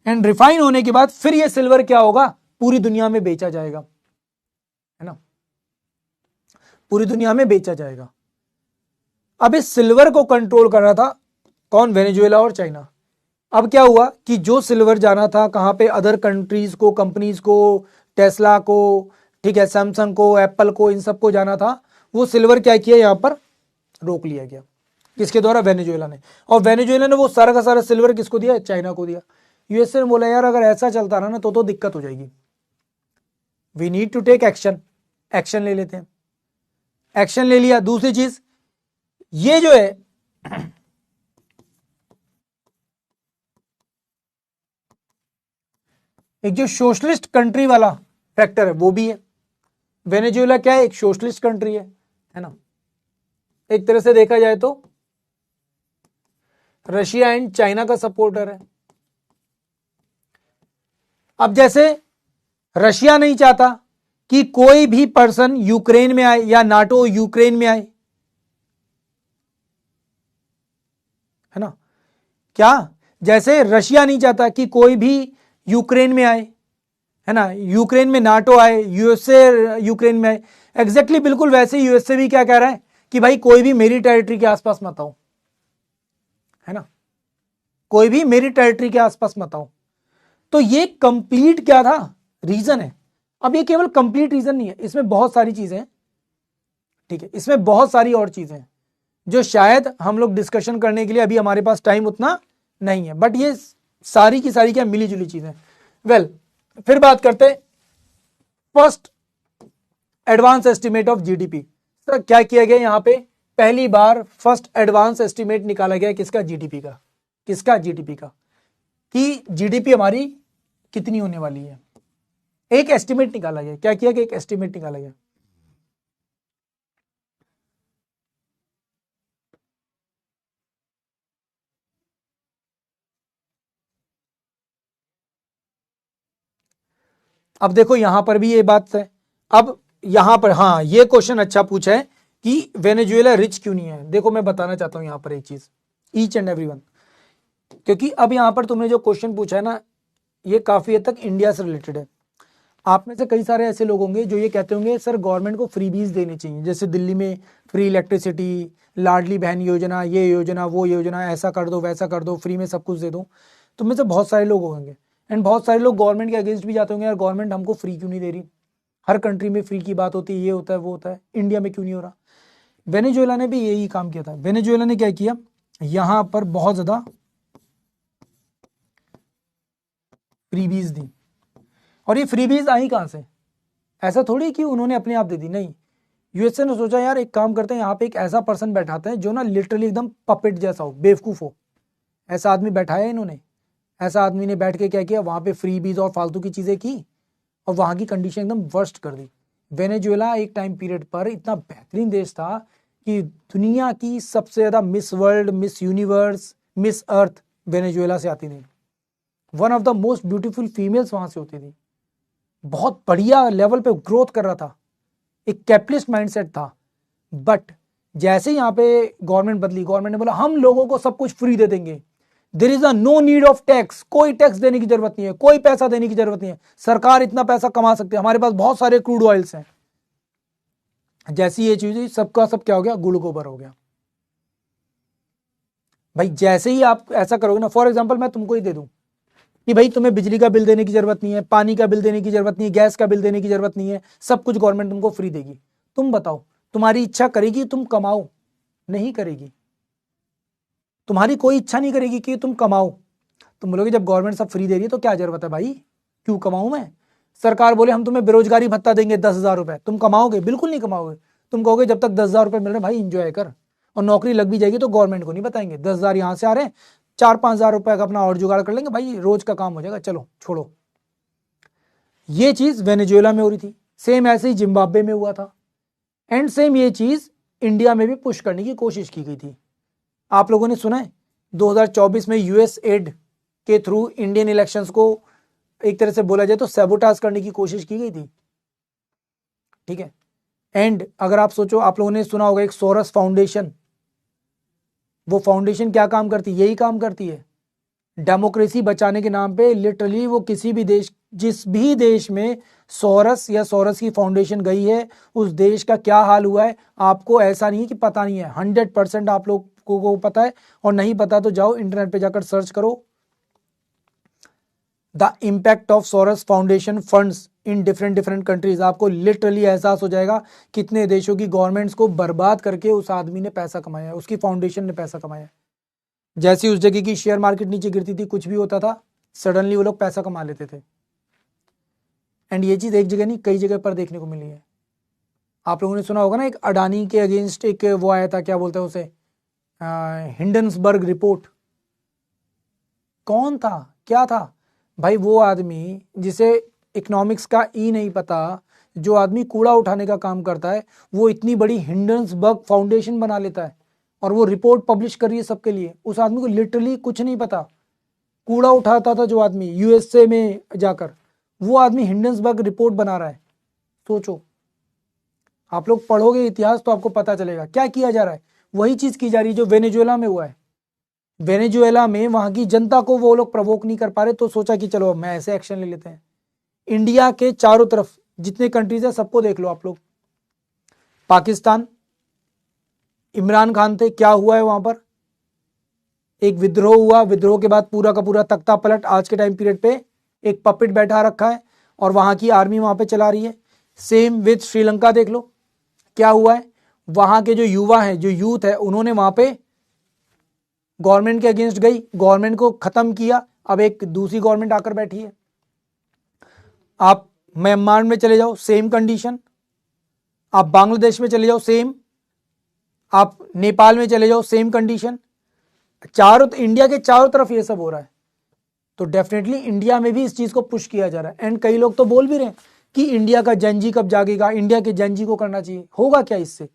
Speaker 1: एंड रिफाइन होने के बाद फिर ये सिल्वर क्या होगा? पूरी दुनिया में बेचा जाएगा, है ना? पूरी दुनिया में बेचा जाएगा। अब इस सिल्वर को कंट्रोल कर रहा था कौन? वेनेजुएला और चाइना। अब क्या हुआ कि जो सिल्वर जाना था कहां पे? अदर कंट्रीज को, कंपनीज को, टेस्ला को, ठीक है, सैमसंग को, एप्पल को, इन सबको जाना था, वो सिल्वर क्या किया? यहां पर रोक लिया गया। किसके द्वारा? वेनेजुएला ने। और वेनेजुएला ने वो सारा का सारा सिल्वर किसको दिया? चाइना को दिया। यूएसए ने बोला यार अगर ऐसा चलता रहा ना तो दिक्कत हो जाएगी, we need to take action. Action ले लेते हैं। एक्शन ले लिया। दूसरी चीज ये जो है एक जो सोशलिस्ट कंट्री वाला फैक्टर है वो भी है। वेनेजुएला क्या है? एक सोशलिस्ट कंट्री है ना? एक तरह से देखा जाए तो रशिया एंड चाइना का सपोर्टर है। अब जैसे रशिया नहीं चाहता कि कोई भी पर्सन यूक्रेन में आए या नाटो यूक्रेन में आए, है ना? क्या? जैसे रशिया नहीं चाहता कि कोई भी यूक्रेन में आए, है ना, यूक्रेन में नाटो आए, यूएसए यूक्रेन में आए, एग्जैक्टली बिल्कुल वैसे यूएसए भी क्या कह रहा है कि भाई कोई भी मेरी टेरिटरी के आसपास मत आओ, है ना? कोई भी मेरी टेरिटरी के आसपास मत आओ। तो ये कंप्लीट क्या था? रीजन है। अब ये केवल कंप्लीट रीजन नहीं है, इसमें बहुत सारी चीजें हैं, ठीक है, इसमें बहुत सारी और चीजें हैं जो शायद हम लोग डिस्कशन करने के लिए अभी हमारे पास टाइम उतना नहीं है, बट ये सारी की सारी क्या मिली जुली चीजें। वेल, फिर बात करते हैं first advance estimate of GDP. Sir क्या किया गया यहां पे? पहली बार फर्स्ट एडवांस एस्टिमेट निकाला गया किसका? जीडीपी का। किसका? जीडीपी का, कि जीडीपी हमारी कितनी होने वाली है। एक एस्टिमेट निकाला गया। क्या किया गया? एक एस्टिमेट निकाला गया। अब देखो यहां पर भी ये बात है। अब यहां पर हाँ ये क्वेश्चन अच्छा पूछा है कि वेनेजुएला रिच क्यों नहीं है। देखो मैं बताना चाहता हूं यहां पर एक चीज, ईच एंड एवरीवन, क्योंकि अब यहां पर तुमने जो क्वेश्चन पूछा है ना ये काफी हद तक इंडिया से रिलेटेड है। आप में से कई सारे ऐसे लोग होंगे जो ये कहते होंगे सर गवर्नमेंट को फ्रीबीज देने चाहिए, जैसे दिल्ली में फ्री इलेक्ट्रिसिटी, लाडली बहन योजना, ये योजना, वो योजना, ऐसा कर दो, वैसा कर दो, फ्री में सब कुछ दे दो। तुम में से बहुत सारे लोग होंगे एंड बहुत सारे लोग गवर्नमेंट के अगेंस्ट भी जाते होंगे, यार गवर्नमेंट हमको फ्री क्यों नहीं दे रही, हर कंट्री में फ्री की बात होती है, ये होता है वो होता है, इंडिया में क्यों नहीं हो रहा। वेनेजुएला ने भी यही काम किया था। वेनेजुएला ने क्या किया? यहां पर बहुत ज्यादा फ्रीबीज दी। और ये फ्रीबीज आई कहां से? ऐसा थोड़ी कि उन्होंने अपने आप दे दी, नहीं। यूएसए ने सोचा यार एक काम करते हैं, यहाँ पे एक ऐसा पर्सन बैठाते हैं जो ना लिटरली एकदम पपेट जैसा हो, बेवकूफ हो, ऐसा आदमी बैठाया इन्होंने, ऐसा आदमी ने बैठ के क्या किया, वहां पे फ्री बीज और फालतू की चीजें की और वहां की कंडीशन एकदम वर्स्ट कर दी। वेनेजुएला एक टाइम पीरियड पर इतना बेहतरीन देश था कि दुनिया की सबसे ज्यादा miss world, miss universe, miss earth Venezuela से आती थी। One of the most beautiful females वहां से होती थी। बहुत बढ़िया लेवल पे ग्रोथ कर रहा था, एक कैपिटलिस्ट माइंडसेट था। बट जैसे यहाँ पे गवर्नमेंट बदली, गवर्नमेंट ने बोला हम लोगों को सब कुछ फ्री दे देंगे, there is a no need of tax, कोई टैक्स देने की जरूरत नहीं है, कोई पैसा देने की जरूरत नहीं है, सरकार इतना पैसा कमा सकती है, हमारे पास बहुत सारे क्रूड ऑयल्स हैं। जैसी ये चीज सबका सब क्या हो गया, गुड़ गोबर हो गया। भाई जैसे ही आप ऐसा करोगे ना, फॉर एग्जाम्पल मैं तुमको ही दे दूं कि भाई तुम्हें बिजली का बिल देने की जरूरत नहीं है, पानी का बिल देने की जरूरत नहीं है, गैस का बिल देने की जरूरत नहीं है, सब कुछ गवर्नमेंट तुमको फ्री देगी। तुम बताओ, तुम्हारी इच्छा करेगी तुम कमाओ? नहीं करेगी। तुम्हारी कोई इच्छा नहीं करेगी कि तुम कमाओ। तुम बोलोगे जब गवर्नमेंट सब फ्री दे रही है तो क्या जरूरत है भाई, क्यों कमाऊं मैं? सरकार बोले हम तुम्हें बेरोजगारी भत्ता देंगे 10,000 रुपए, तुम कमाओगे? बिल्कुल नहीं कमाओगे। तुम कहोगे जब तक 10,000 रुपए मिल रहे भाई इंजॉय कर, और नौकरी लग भी जाएगी तो गवर्नमेंट को नहीं बताएंगे 10,000 यहां से आ रहे हैं, 4-5,000 रुपए का अपना और जुगाड़ कर लेंगे भाई, रोज का काम हो जाएगा, चलो छोड़ो। ये चीज वेनेजुएला में हो रही थी, सेम ऐसे ही जिम्बाब्वे में हुआ था, एंड सेम ये चीज इंडिया में भी पुश करने की कोशिश की गई थी। आप लोगों ने सुना है 2024 में यूएस एड के थ्रू इंडियन इलेक्शंस को एक तरह से बोला जाए तो सैबोटाज करने की कोशिश की गई थी, ठीक है। एंड अगर आप सोचो, आप लोगों ने सुना होगा एक सोरस फाउंडेशन, वो फाउंडेशन क्या काम करती है? यही काम करती है, डेमोक्रेसी बचाने के नाम पे लिटरली वो किसी भी देश, जिस भी देश में सोरस या सोरस की फाउंडेशन गई है उस देश का क्या हाल हुआ है आपको ऐसा नहीं है कि पता नहीं है, 100% आप लोग को पता है, और नहीं पता तो जाओ इंटरनेट पे जाकर सर्च करो the impact of Soros foundation funds in different countries. आपको लिटरली एहसास हो जाएगा कितने देशों की गवर्नमेंट्स को बर्बाद करके उस आदमी ने पैसा कमाया है, उसकी फाउंडेशन ने पैसा कमाया है। जैसी उस जगह की शेयर मार्केट नीचे गिरती थी, कुछ भी होता था, सडनली वो लोग पैसा कमा लेते थे। एंड ये चीज एक जगह नहीं कई जगह पर देखने को मिली है। आप लोगों ने सुना होगा ना, एक अडानी के अगेंस्ट एक वो आया था, क्या बोलते हैं उसे, हिंडनबर्ग रिपोर्ट। कौन था, क्या था भाई? वो आदमी जिसे इकोनॉमिक्स का ई नहीं पता, जो आदमी कूड़ा उठाने का काम करता है, वो इतनी बड़ी हिंडनबर्ग फाउंडेशन बना लेता है और वो रिपोर्ट पब्लिश कर रही है सबके लिए। उस आदमी को लिटरली कुछ नहीं पता, कूड़ा उठाता था जो आदमी यूएसए में जाकर, वो आदमी हिंडनबर्ग रिपोर्ट बना रहा है। सोचो, आप लोग पढ़ोगे इतिहास तो आपको पता चलेगा क्या किया जा रहा है। वही चीज की जा रही है जो वेनेजुएला में हुआ है। वेनेजुएला में वहां की जनता को वो लोग प्रवोक नहीं कर पा रहे, तो सोचा कि चलो मैं ऐसे एक्शन ले लेते हैं। इंडिया के चारों तरफ जितने कंट्रीज है सबको देख लो आप लोग। पाकिस्तान, इमरान खान थे, क्या हुआ है वहां पर? एक विद्रोह हुआ, विद्रोह के बाद पूरा का पूरा तख्ता पलट, आज के टाइम पीरियड पे एक पपेट बैठा रखा है और वहां की आर्मी वहां पे चला रही है। सेम विद श्रीलंका देख लो क्या हुआ है। वहां के जो युवा हैं, जो यूथ है, उन्होंने वहां पे गवर्नमेंट के अगेंस्ट गई, गवर्नमेंट को खत्म किया, अब एक दूसरी गवर्नमेंट आकर बैठी है। आप म्यांमार में चले जाओ, सेम कंडीशन। आप बांग्लादेश में चले जाओ, सेम। आप नेपाल में चले जाओ, सेम कंडीशन। चारों, इंडिया के चारों तरफ ये सब हो रहा है। तो डेफिनेटली इंडिया में भी इस चीज को पुश किया जा रहा है। एंड कई लोग तो बोल भी रहे हैं कि इंडिया का जनजी कब जागेगा, इंडिया के जनजी को करना चाहिए। होगा क्या इससे?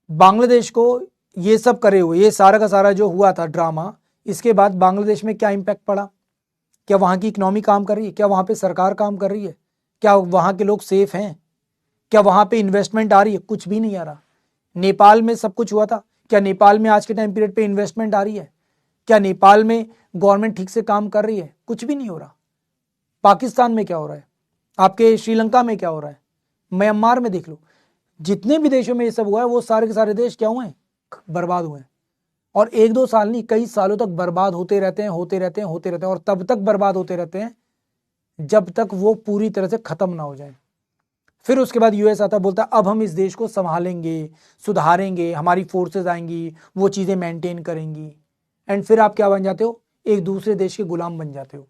Speaker 1: बांग्लादेश को ये सब करे हुए, ये सारा का सारा जो हुआ था ड्रामा, इसके बाद बांग्लादेश में क्या इंपैक्ट पड़ा? क्या वहां की इकोनॉमी काम कर रही है? क्या वहां पे सरकार काम कर रही है? क्या वहां के लोग सेफ हैं? क्या वहां पे इन्वेस्टमेंट आ रही है? कुछ भी नहीं आ रहा। नेपाल में सब कुछ हुआ था, क्या नेपाल में आज के टाइम पीरियड पे इन्वेस्टमेंट आ रही है? क्या नेपाल में गवर्नमेंट ठीक से काम कर रही है? कुछ भी नहीं हो रहा। पाकिस्तान में क्या हो रहा है? आपके श्रीलंका में क्या हो रहा है? म्यांमार में देख लो। जितने भी देशों में ये सब हुआ है वो सारे के सारे देश क्या हुए हैं? बर्बाद हुए हैं। और 1-2 साल नहीं, कई सालों तक बर्बाद होते रहते हैं, होते रहते हैं, होते रहते हैं, और तब तक बर्बाद होते रहते हैं जब तक वो पूरी तरह से खत्म ना हो जाए। फिर उसके बाद यूएस आता, बोलता है अब हम इस देश को संभालेंगे, सुधारेंगे, हमारी फोर्सेस आएंगी, वो चीजें मेंटेन करेंगी। एंड फिर आप क्या बन जाते हो? एक दूसरे देश के गुलाम बन जाते हो।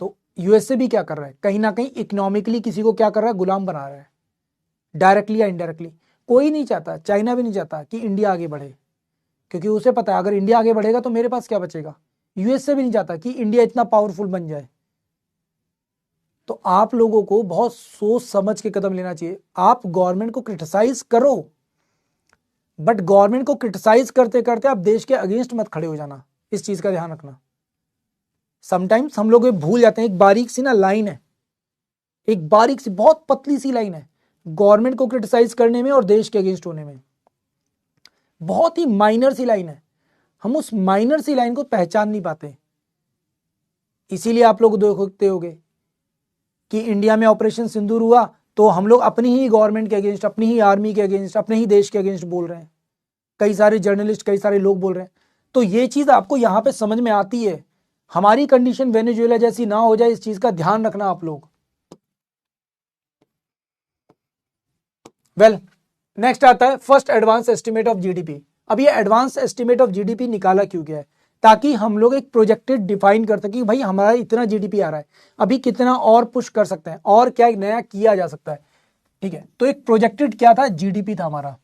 Speaker 1: तो यूएसए भी क्या कर रहा है? कहीं ना कहीं इकोनॉमिकली किसी को क्या कर रहा है? गुलाम बना रहा है, डायरेक्टली या इनडायरेक्टली। कोई नहीं चाहता, चाइना भी नहीं चाहता कि इंडिया आगे बढ़े, क्योंकि उसे पता है अगर इंडिया आगे बढ़ेगा तो मेरे पास क्या बचेगा? यूएस से भी नहीं चाहता कि इंडिया इतना पावरफुल बन जाए। तो आप लोगों को बहुत सोच समझ के कदम लेना चाहिए। आप गवर्नमेंट को क्रिटिसाइज करो, बट गवर्नमेंट को क्रिटिसाइज करते करते आप देश के अगेंस्ट मत खड़े हो जाना, इस चीज का ध्यान रखना। समटाइम्स हम लोग ये भूल जाते हैं, एक बारीक सी ना लाइन है, एक बारीक सी बहुत पतली सी लाइन है गवर्नमेंट को क्रिटिसाइज करने में और देश के अगेंस्ट होने में, बहुत ही माइनर सी लाइन है। हम उस माइनर सी लाइन को पहचान नहीं पाते। इसीलिए आप लोग देखते होंगे कि इंडिया में ऑपरेशन सिंदूर हुआ तो हम लोग अपनी ही गवर्नमेंट के अगेंस्ट, अपनी ही आर्मी के अगेंस्ट, अपने ही देश के अगेंस्ट बोल रहे हैं। कई सारे जर्नलिस्ट, कई सारे लोग बोल रहे हैं। तो ये चीज आपको यहां पे समझ में आती है। हमारी कंडीशन वेनेजुएला जैसी ना हो जाए, इस चीज का ध्यान रखना आप लोग। वेल, नेक्स्ट आता है first advance estimate of GDP. अब ये एडवांस एस्टिमेट ऑफ जीडीपी निकाला क्यों गया है? ताकि हम लोग एक प्रोजेक्टेड डिफाइन कर सके, भाई हमारा इतना जीडीपी आ रहा है, अभी कितना और पुश कर सकते हैं और क्या नया किया जा सकता है। ठीक है, तो एक प्रोजेक्टेड क्या था? जीडीपी था हमारा।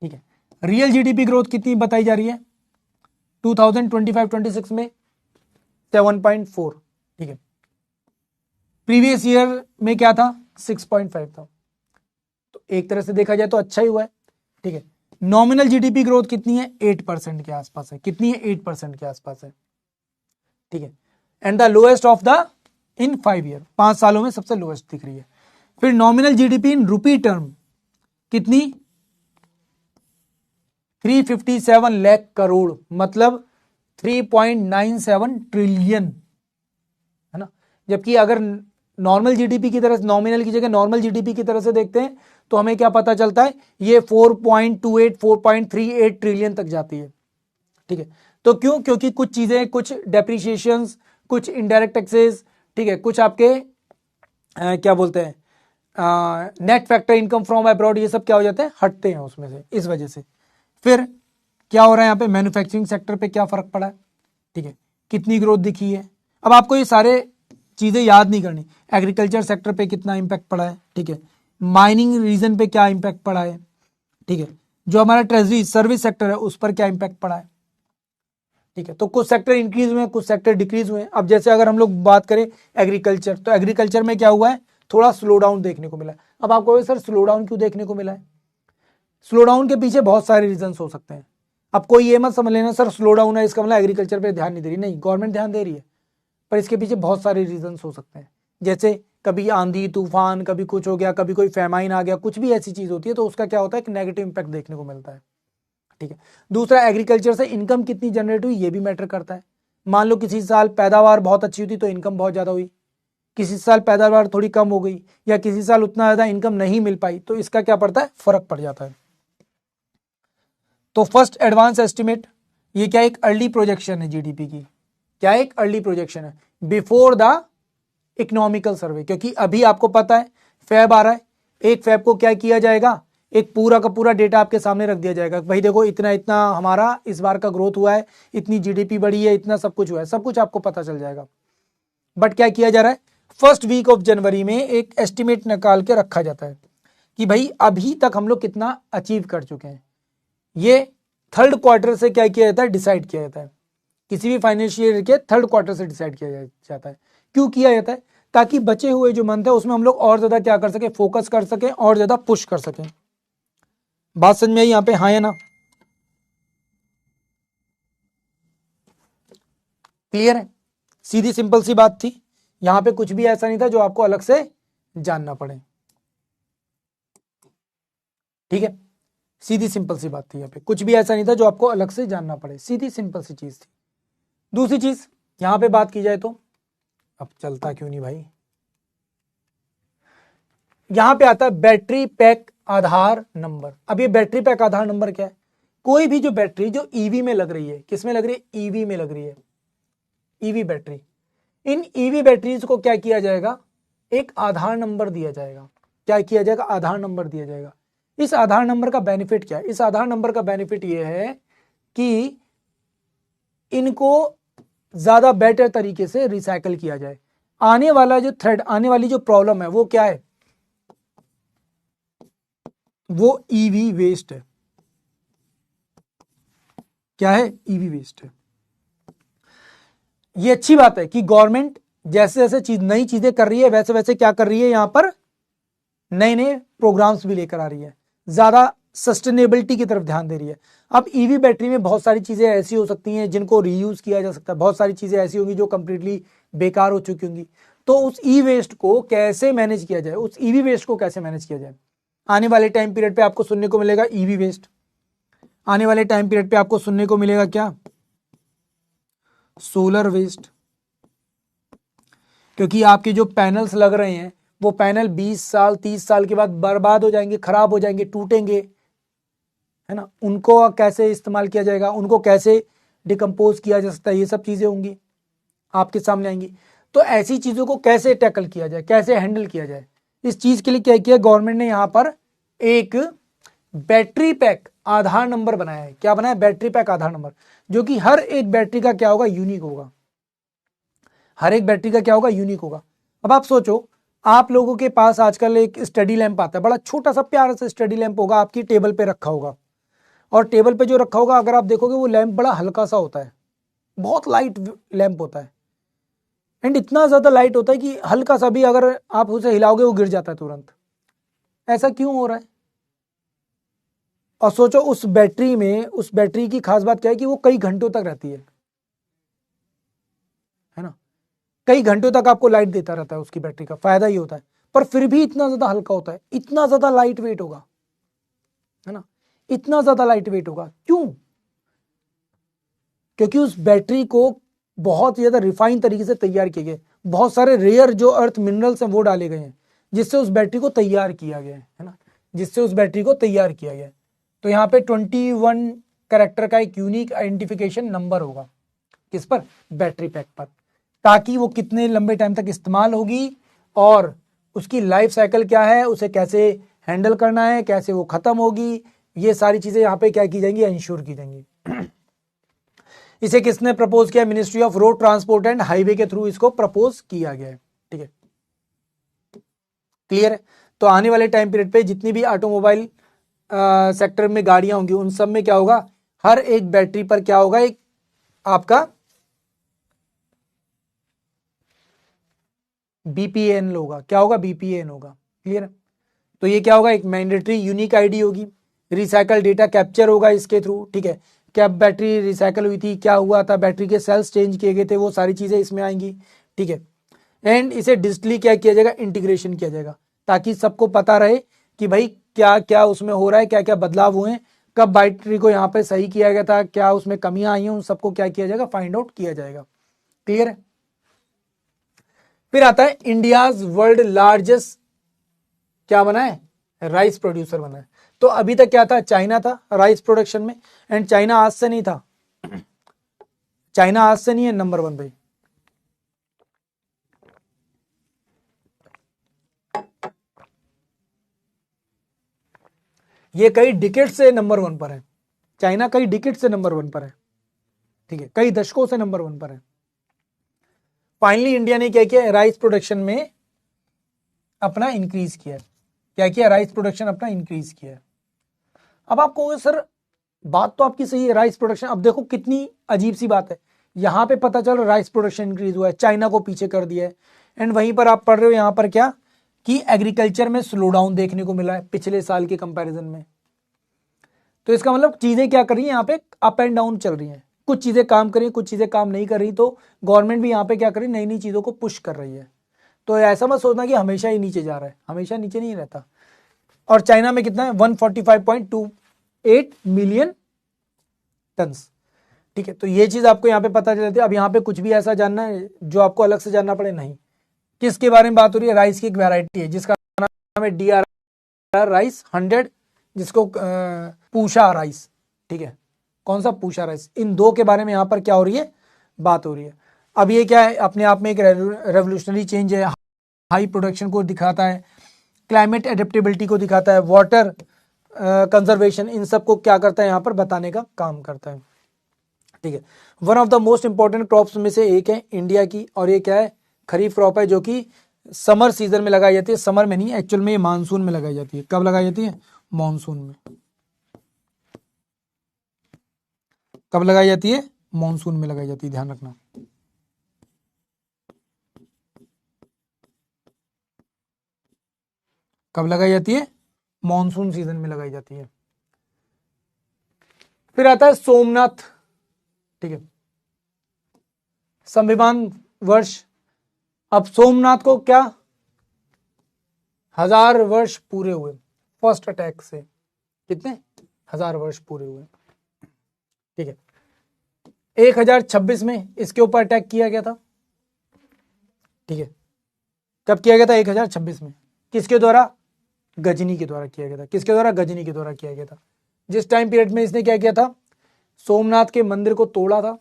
Speaker 1: ठीक है, रियल जीडीपी ग्रोथ कितनी बताई जा रही है 2025-26 में? 7.4। ठीक है, प्रीवियस ईयर में क्या था? 6.5 था। तो एक तरह से देखा जाए तो अच्छा ही हुआ है। ठीक है, नॉमिनल जीडीपी ग्रोथ कितनी है? 8% के आसपास है। कितनी है? 8% के आसपास है। ठीक है, and the lowest of the in 5 year, 5 सालों में सबसे लोएस्ट दिख रही है। फिर nominal GDP in rupee term कितनी? 357 लाख करोड़, मतलब 3.97 ट्रिलियन, है ना। जबकि अगर नॉर्मल जीडीपी की तरह, नॉमिनल की जगह नॉर्मल जीडीपी की तरह से देखते हैं तो हमें क्या पता चलता है? ये 4.28 4.38 ट्रिलियन तक जाती है। ठीक है, तो क्यों? क्योंकि कुछ चीजें, कुछ डेप्रिसिएशंस, कुछ इनडायरेक्ट टैक्सेस, ठीक है, कुछ आपके क्या बोलते हैं net factor income from abroad, ये सब क्या हो जाते हैं? हटते हैं उसमें से, इस वजह से। फिर क्या हो रहा है यहाँ पे? मैन्युफैक्चरिंग सेक्टर पे क्या फर्क पड़ा है? ठीक है, कितनी ग्रोथ दिखी है? अब आपको ये सारे चीजें याद नहीं करनी। एग्रीकल्चर सेक्टर पे कितना इंपैक्ट पड़ा है? ठीक है, माइनिंग रीजन पे क्या इंपैक्ट पड़ा है? ठीक है, जो हमारा ट्रेजरी सर्विस सेक्टर है उस पर क्या इंपैक्ट पड़ा है? ठीक है, तो कुछ सेक्टर इंक्रीज हुए, कुछ सेक्टर डिक्रीज हुए। अब जैसे अगर हम लोग बात करें एग्रीकल्चर, तो एग्रीकल्चर में क्या हुआ है? थोड़ा स्लो डाउन देखने को मिला है। अब आपको सर स्लो डाउन क्यों देखने को मिला है? स्लो डाउन के पीछे बहुत सारे रीजन हो सकते हैं। अब कोई ये मत समझ लेना सर स्लो डाउन है इसका मतलब एग्रीकल्चर पे ध्यान नहीं दे रही। नहीं, गवर्नमेंट ध्यान दे रही है, पर इसके पीछे बहुत सारे रीजन हो सकते हैं। जैसे कभी आंधी तूफान, कभी कुछ हो गया, कभी कोई फेमाइन आ गया, कुछ भी ऐसी चीज होती है तो उसका क्या होता है? एक नेगेटिव इंपैक्ट देखने को मिलता है। ठीक है, दूसरा एग्रीकल्चर से इनकम कितनी जनरेट हुई ये भी मैटर करता है। मान लो किसी साल पैदावार बहुत अच्छी हुई तो इनकम बहुत ज्यादा हुई, किसी साल पैदावार थोड़ी कम हो गई, या किसी साल उतना ज्यादा इनकम नहीं मिल पाई, तो इसका क्या पड़ता है? फर्क पड़ जाता है। तो फर्स्ट एडवांस एस्टिमेट ये क्या? एक अर्ली प्रोजेक्शन है जीडीपी की। क्या? एक अर्ली प्रोजेक्शन है बिफोर द इकोनॉमिकल सर्वे। क्योंकि अभी आपको पता है फैब आ रहा है, 1 फैब को क्या किया जाएगा? एक पूरा का पूरा डेटा आपके सामने रख दिया जाएगा, भाई देखो इतना इतना हमारा इस बार का ग्रोथ हुआ है, इतनी जीडीपी बढ़ी है, इतना सब कुछ हुआ है, सब कुछ आपको पता चल जाएगा। बट क्या किया जा रहा है? फर्स्ट वीक ऑफ जनवरी में एक एस्टिमेट निकाल के रखा जाता है कि भाई अभी तक हम लोग कितना अचीव कर चुके हैं। ये थर्ड क्वार्टर से क्या किया जाता है? डिसाइड किया जाता है। किसी भी फाइनेंशियल ईयर के थर्ड क्वार्टर से डिसाइड किया जाता है। क्यों किया जाता है? ताकि बचे हुए जो मंथ है उसमें हम लोग और ज्यादा क्या कर सके? फोकस कर सके और ज्यादा पुश कर सके। बात समझ में आई यहाँ पे? हाँ या ना? क्लियर है? सीधी सिंपल सी बात थी। यहां पे कुछ भी ऐसा नहीं था जो आपको अलग से जानना पड़े। ठीक है, सीधी सिंपल सी बात थी। यहाँ पे कुछ भी ऐसा नहीं था जो आपको अलग से जानना पड़े, सीधी सिंपल सी चीज थी। दूसरी चीज यहां पे बात की जाए तो, अब चलता क्यों नहीं भाई, यहां पे आता है बैटरी पैक आधार नंबर। अब ये बैटरी पैक आधार नंबर क्या है? कोई भी जो बैटरी जो ईवी में लग रही है, किस में लग रही है? ईवी में लग रही है, ईवी बैटरी। इन ईवी बैटरीज को क्या किया जाएगा? एक आधार नंबर दिया जाएगा। क्या किया जाएगा? आधार नंबर दिया जाएगा। इस आधार नंबर का बेनिफिट क्या है? इस आधार नंबर का बेनिफिट यह है कि इनको ज्यादा बेटर तरीके से रिसाइकल किया जाए। आने वाला जो थ्रेड, आने वाली जो प्रॉब्लम है वो क्या है? वो ईवी वेस्ट है। क्या है? ईवी वेस्ट है। ये अच्छी बात है कि गवर्नमेंट जैसे जैसे नई चीजें कर रही है वैसे वैसे क्या कर रही है, यहां पर नए नए प्रोग्राम्स भी लेकर आ रही है, ज्यादा सस्टेनेबिलिटी की तरफ ध्यान दे रही है। अब ईवी बैटरी में बहुत सारी चीजें ऐसी हो सकती हैं जिनको रीयूज किया जा सकता है, बहुत सारी चीजें ऐसी होंगी जो कंप्लीटली बेकार हो चुकी होंगी। तो उस ई वेस्ट को कैसे मैनेज किया जाए, उस ईवी वेस्ट को कैसे मैनेज किया जाए, आने वाले टाइम पीरियड पे आपको सुनने को मिलेगा ईवी वेस्ट। आने वाले टाइम पीरियड पे आपको सुनने को मिलेगा क्या, सोलर वेस्ट। क्योंकि आपके जो पैनल्स लग रहे हैं वो पैनल 20 साल 30 साल के बाद बर्बाद हो जाएंगे, खराब हो जाएंगे, टूटेंगे, है ना। उनको कैसे इस्तेमाल किया जाएगा, उनको कैसे डिकम्पोज किया जा सकता है, ये सब चीजें होंगी आपके सामने आएंगी। तो ऐसी चीजों को कैसे टैकल किया जाए, कैसे हैंडल किया जाए, इस चीज के लिए क्या किया गवर्नमेंट ने, यहां पर एक बैटरी पैक आधार नंबर बनाया है। क्या बनाया, बैटरी पैक आधार नंबर, जो कि हर एक बैटरी का क्या होगा, यूनिक होगा। हर एक बैटरी का क्या होगा, यूनिक होगा। अब आप सोचो, आप लोगों के पास आजकल एक स्टडी लैंप आता है, बड़ा छोटा सा प्यारा सा स्टडी लैंप होगा, आपकी टेबल पे रखा होगा। और टेबल पे जो रखा होगा, अगर आप देखोगे वो लैंप बड़ा हल्का सा होता है, बहुत लाइट लैंप होता है, एंड इतना ज्यादा लाइट होता है कि हल्का सा भी अगर आप उसे हिलाओगे वो गिर जाता है तुरंत। ऐसा क्यों हो रहा है? और सोचो उस बैटरी में, उस बैटरी की खास बात क्या है कि वो कई घंटों तक रहती है ना, कई घंटों तक आपको लाइट देता रहता है, उसकी बैटरी का फायदा ही होता है। पर फिर भी इतना ज्यादा हल्का होता है, इतना ज्यादा लाइट वेट होगा, है ना, इतना ज्यादा लाइट वेट होगा। क्यों? क्योंकि उस बैटरी को बहुत ज्यादा रिफाइन तरीके से तैयार किए गए, बहुत सारे रेयर जो अर्थ मिनरल्स हैं वो डाले गए हैं, जिससे उस बैटरी को तैयार किया गया है ना, जिससे उस बैटरी को तैयार किया गया है। तो यहाँ पे 21 कैरेक्टर का एक यूनिक आइडेंटिफिकेशन नंबर होगा, किस पर, बैटरी पैक पर, ताकि वो कितने लंबे टाइम तक इस्तेमाल होगी और उसकी लाइफ साइकिल क्या है, उसे कैसे हैंडल करना है, कैसे वो खत्म होगी, ये सारी चीजें यहाँ पे क्या की जाएंगी, इंश्योर की जाएंगी। इसे किसने प्रपोज किया, ministry of road transport and highway के थ्रू इसको प्रपोज किया गया है। ठीक है, क्लियर है। तो आने वाले टाइम पीरियड पे जितनी भी ऑटोमोबाइल सेक्टर में गाड़ियां होंगी उन सब में क्या होगा, हर एक बैटरी पर क्या होगा, एक आपका बीपीएन होगा। क्या होगा, बीपीएन होगा। क्लियर है। तो ये क्या होगा, एक मैंडेटरी यूनिक आईडी होगी, रिसाइकल डेटा कैप्चर होगा इसके थ्रू। ठीक है, क्या बैटरी रिसाइकल हुई थी, क्या हुआ था, बैटरी के सेल्स चेंज किए गए थे, वो सारी चीजें इसमें आएंगी। ठीक है, एंड इसे डिजिटली क्या किया जाएगा, इंटीग्रेशन किया जाएगा, ताकि सबको पता रहे कि भाई क्या क्या उसमें हो रहा है, क्या क्या बदलाव हुए हैं, कब बैटरी को यहाँ पे सही किया गया था, क्या उसमें कमियां आई हैं, उन सबको क्या किया जाएगा, फाइंड आउट किया जाएगा। क्लियर है। फिर आता है इंडियाज वर्ल्ड लार्जेस्ट, क्या बना है, राइस प्रोड्यूसर बना है। तो अभी तक क्या था, चाइना था राइस प्रोडक्शन में, एंड चाइना आज से नहीं था, चाइना आज से नहीं है नंबर 1 भाई। ये कई डिकेट से नंबर 1 पर है, चाइना कई डिकेट से नंबर 1 पर है। ठीक है, कई दशकों से नंबर 1 पर है। फाइनली इंडिया ने क्या किया, राइस प्रोडक्शन में अपना इंक्रीज किया। क्या किया, राइस प्रोडक्शन अपना इंक्रीज किया। अब आप कहोगे सर बात तो आपकी सही है, राइस प्रोडक्शन, अब देखो कितनी अजीब सी बात है, यहां पे पता चल राइस प्रोडक्शन इंक्रीज हुआ है, चाइना को पीछे कर दिया है, एंड वहीं पर आप पढ़ रहे हो यहां पर क्या, कि एग्रीकल्चर में स्लो डाउन देखने को मिला है पिछले साल के कंपैरिजन में। तो इसका मतलब चीजें क्या कर रही है, यहाँ पे अप एंड डाउन चल रही हैं, कुछ चीजें काम कर रही, कुछ चीजें काम नहीं कर रही। तो गवर्नमेंट भी यहाँ पे क्या कर रही, नई नई चीजों को पुश कर रही है। तो ऐसा मत सोचना कि हमेशा ही नीचे जा रहा है, हमेशा नीचे नहीं रहता। और चाइना में कितना है, 145.28 मिलियन टन्स। ठीक है, तो ये चीज आपको यहाँ पे पता चल जाती है। अब यहाँ पे कुछ भी ऐसा जानना है जो आपको अलग से जानना पड़े, नहीं। किसके बारे में बात हो रही है, राइस की एक वैरायटी है जिसका नाम है DRR राइस 100, जिसको पूषा राइस। ठीक है, कौन सा, पूषा राइस। इन दो के बारे में यहाँ पर क्या हो रही है, बात हो रही है। अब ये क्या है, अपने आप में एक रेवोल्यूशनरी चेंज है, हाई प्रोडक्शन को दिखाता है, क्लाइमेट एडेप्टेबिलिटी को दिखाता है, वाटर कंजर्वेशन, इन सब को क्या करता है यहाँ पर बताने का काम करता है। ठीक है, one of the most important crops में से एक है इंडिया की, और ये क्या है, खरीफ क्रॉप है, जो कि समर सीजन में लगाई जाती है। समर में नहीं, एक्चुअल में ये मानसून में लगाई जाती है। कब लगाई जाती है, मानसून में। कब लगाई जाती है, मानसून में लगाई जाती है, ध्यान रखना। कब लगाई जाती है? मॉनसून सीजन में लगाई जाती है। फिर आता है सोमनाथ, ठीक है, संविधान वर्ष। अब सोमनाथ को क्या 1000 वर्ष पूरे हुए फर्स्ट अटैक से, कितने 1000 वर्ष पूरे हुए, ठीक है। 1026 में इसके ऊपर अटैक किया गया था, ठीक है। कब किया गया था? 1026 में। किसके द्वारा? गजनी के द्वारा किया गया था। किसके द्वारा? गजनी के द्वारा किया गया था। जिस टाइम पीरियड में इसने क्या किया था? सोमनाथ के मंदिर को तोड़ा था,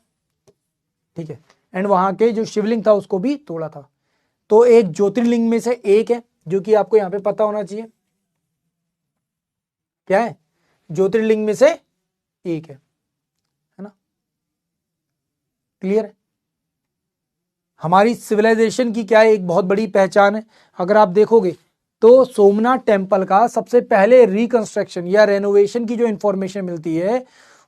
Speaker 1: ठीक है, एंड वहां के जो शिवलिंग था उसको भी तोड़ा था। तो एक ज्योतिर्लिंग में से एक है, जो कि आपको यहां पे पता होना चाहिए। क्या है? ज्योतिर्लिंग में से एक है ना? क्लियर है? हमारी सिविलाइजेशन की क्या है, एक बहुत बड़ी पहचान है। अगर आप देखोगे तो सोमनाथ टेम्पल का सबसे पहले रिकंस्ट्रक्शन या रेनोवेशन की जो इंफॉर्मेशन मिलती है